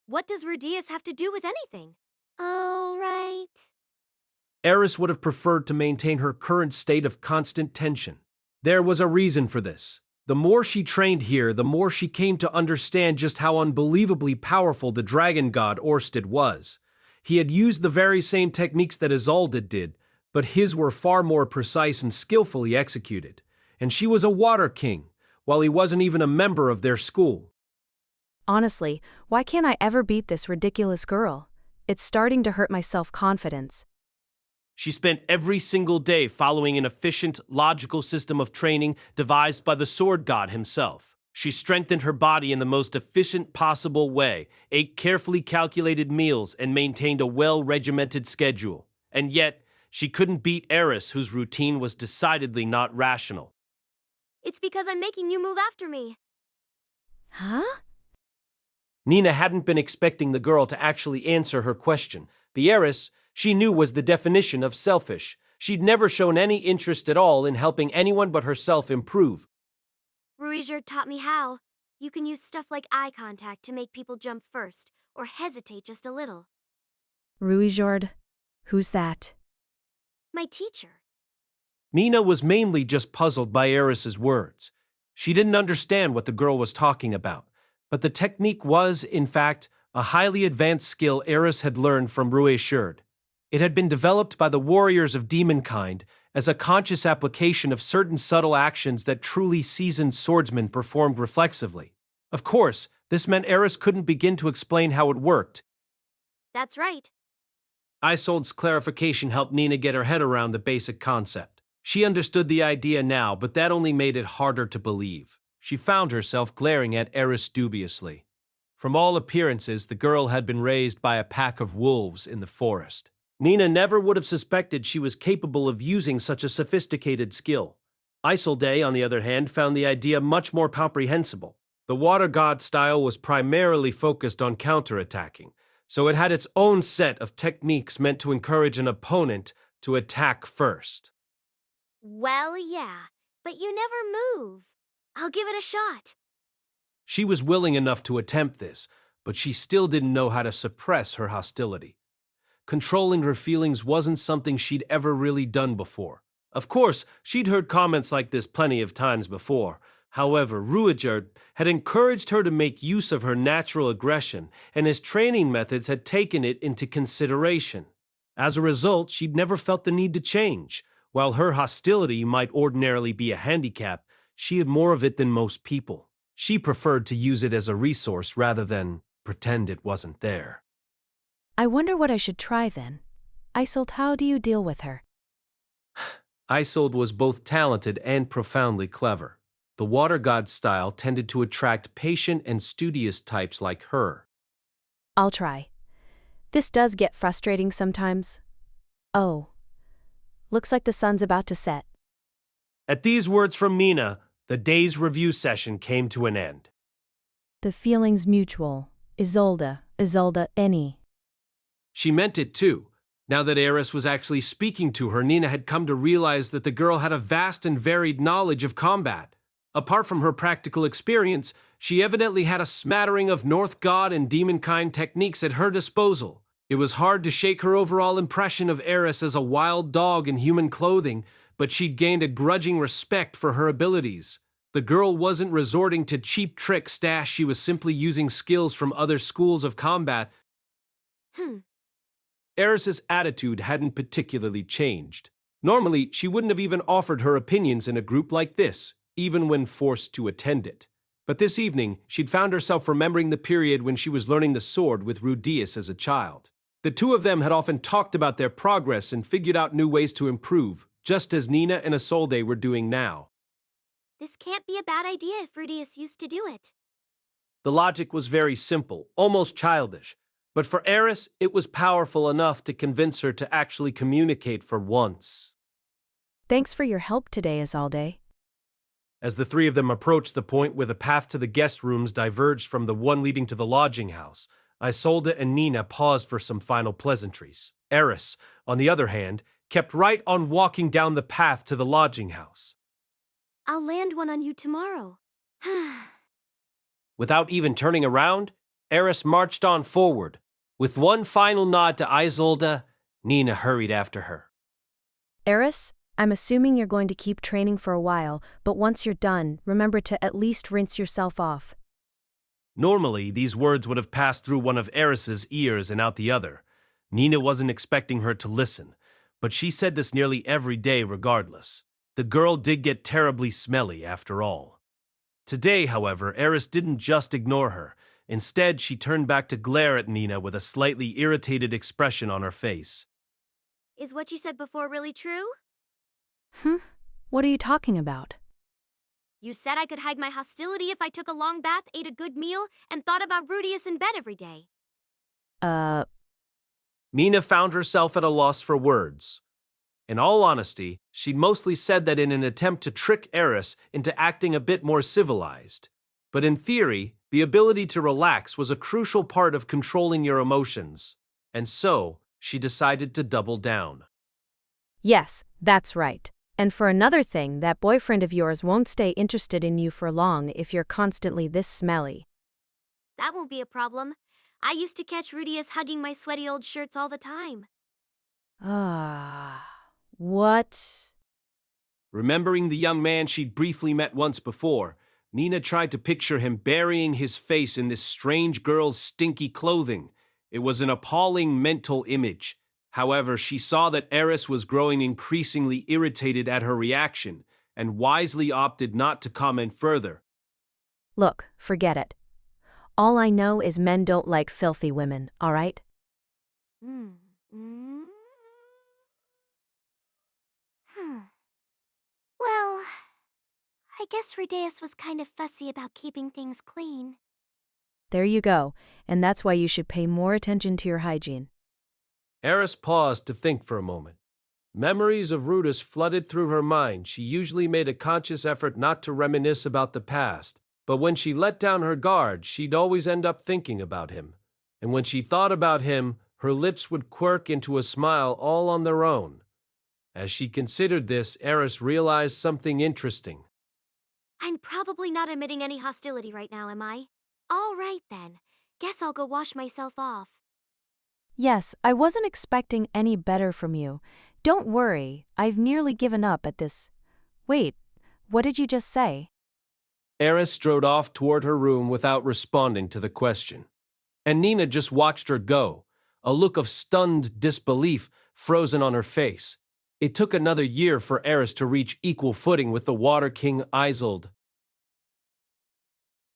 What does Rudeus have to do with anything? All right. Eris would have preferred to maintain her current state of constant tension. There was a reason for this. The more she trained here, the more she came to understand just how unbelievably powerful the dragon god Orsted was. He had used the very same techniques that Isolde did, but his were far more precise and skillfully executed. And she was a water king. while he wasn't even a member of their school. Honestly, why can't I ever beat this ridiculous girl? It's starting to hurt my self-confidence. She spent every single day following an efficient, logical system of training devised by the sword god himself. She strengthened her body in the most efficient possible way, ate carefully calculated meals, and maintained a well-regimented schedule. And yet, she couldn't beat Eris, whose routine was decidedly not rational. It's because I'm making you move after me. Huh? Nina hadn't been expecting the girl to actually answer her question. The Eris, she knew, was the definition of selfish. She'd never shown any interest at all in helping anyone but herself improve. Ruiger taught me how. You can use stuff like eye contact to make people jump first, or hesitate just a little. Ruijord? Who's that? My teacher. Nina was mainly just puzzled by Eris's words. She didn't understand what the girl was talking about, but the technique was, in fact, a highly advanced skill Eris had learned from Ruisherd. It had been developed by the warriors of demonkind as a conscious application of certain subtle actions that truly seasoned swordsmen performed reflexively. Of course, this meant Eris couldn't begin to explain how it worked. That's right. Isold's clarification helped Nina get her head around the basic concept. She understood the idea now, but that only made it harder to believe. She found herself glaring at Eris dubiously. From all appearances, the girl had been raised by a pack of wolves in the forest. Nina never would have suspected she was capable of using such a sophisticated skill. Isolde, on the other hand, found the idea much more comprehensible. The water god style was primarily focused on counterattacking, so it had its own set of techniques meant to encourage an opponent to attack first. Well, yeah, but you never move. I'll give it a shot. She was willing enough to attempt this, but she still didn't know how to suppress her hostility. Controlling her feelings wasn't something she'd ever really done before. Of course, she'd heard comments like this plenty of times before. However, Ruijerd had encouraged her to make use of her natural aggression, and his training methods had taken it into consideration. As a result, she'd never felt the need to change. While her hostility might ordinarily be a handicap, she had more of it than most people. She preferred to use it as a resource rather than pretend it wasn't there. I wonder what I should try then. Isold, how do you deal with her? Isold was both talented and profoundly clever. The water god style tended to attract patient and studious types like her. I'll try. This does get frustrating sometimes. Oh. Looks like the sun's about to set. At these words from Nina, the day's review session came to an end. The feeling's mutual. Isolde, any. She meant it too. Now that Eris was actually speaking to her, Nina had come to realize that the girl had a vast and varied knowledge of combat. Apart from her practical experience, she evidently had a smattering of North God and demonkind techniques at her disposal. It was hard to shake her overall impression of Eris as a wild dog in human clothing, but she'd gained a grudging respect for her abilities. The girl wasn't resorting to cheap tricks, she was simply using skills from other schools of combat. Eris's attitude hadn't particularly changed. Normally, she wouldn't have even offered her opinions in a group like this, even when forced to attend it. But this evening, she'd found herself remembering the period when she was learning the sword with Rudeus as a child. The two of them had often talked about their progress and figured out new ways to improve, just as Nina and Isolde were doing now. This can't be a bad idea if Rudeus used to do it. The logic was very simple, almost childish. But for Eris, it was powerful enough to convince her to actually communicate for once. Thanks for your help today, Isolde. As the three of them approached the point where the path to the guest rooms diverged from the one leading to the lodging house, Isolde and Nina paused for some final pleasantries. Eris, on the other hand, kept right on walking down the path to the lodging house. I'll land one on you tomorrow. Without even turning around, Eris marched on forward. With one final nod to Isolde, Nina hurried after her. Eris, I'm assuming you're going to keep training for a while, but once you're done, remember to at least rinse yourself off. Normally, these words would have passed through one of Eris's ears and out the other. Nina wasn't expecting her to listen, but she said this nearly every day regardless. The girl did get terribly smelly after all. Today, however, Eris didn't just ignore her. Instead, she turned back to glare at Nina with a slightly irritated expression on her face. Is what you said before really true? What are you talking about? You said I could hide my hostility if I took a long bath, ate a good meal, and thought about Rudeus in bed every day. Nina found herself at a loss for words. In all honesty, she'd mostly said that in an attempt to trick Eris into acting a bit more civilized. But in theory, the ability to relax was a crucial part of controlling your emotions. And so, she decided to double down. Yes, that's right. And for another thing, that boyfriend of yours won't stay interested in you for long if you're constantly this smelly. That won't be a problem. I used to catch Rudeus hugging my sweaty old shirts all the time. What? Remembering the young man she'd briefly met once before, Nina tried to picture him burying his face in this strange girl's stinky clothing. It was an appalling mental image. However, she saw that Eris was growing increasingly irritated at her reaction, and wisely opted not to comment further. Look, forget it. All I know is men don't like filthy women, all right? Well, I guess Rudeus was kind of fussy about keeping things clean. There you go, and that's why you should pay more attention to your hygiene. Eris paused to think for a moment. Memories of Rudeus flooded through her mind. She usually made a conscious effort not to reminisce about the past, but when she let down her guard, she'd always end up thinking about him. And when she thought about him, her lips would quirk into a smile all on their own. As she considered this, Eris realized something interesting. I'm probably not emitting any hostility right now, am I? All right then. Guess I'll go wash myself off. Yes, I wasn't expecting any better from you. Don't worry, I've nearly given up at this. Wait, what did you just say? Eris strode off toward her room without responding to the question. And Nina just watched her go, a look of stunned disbelief frozen on her face. It took another year for Eris to reach equal footing with the Water King Isolde.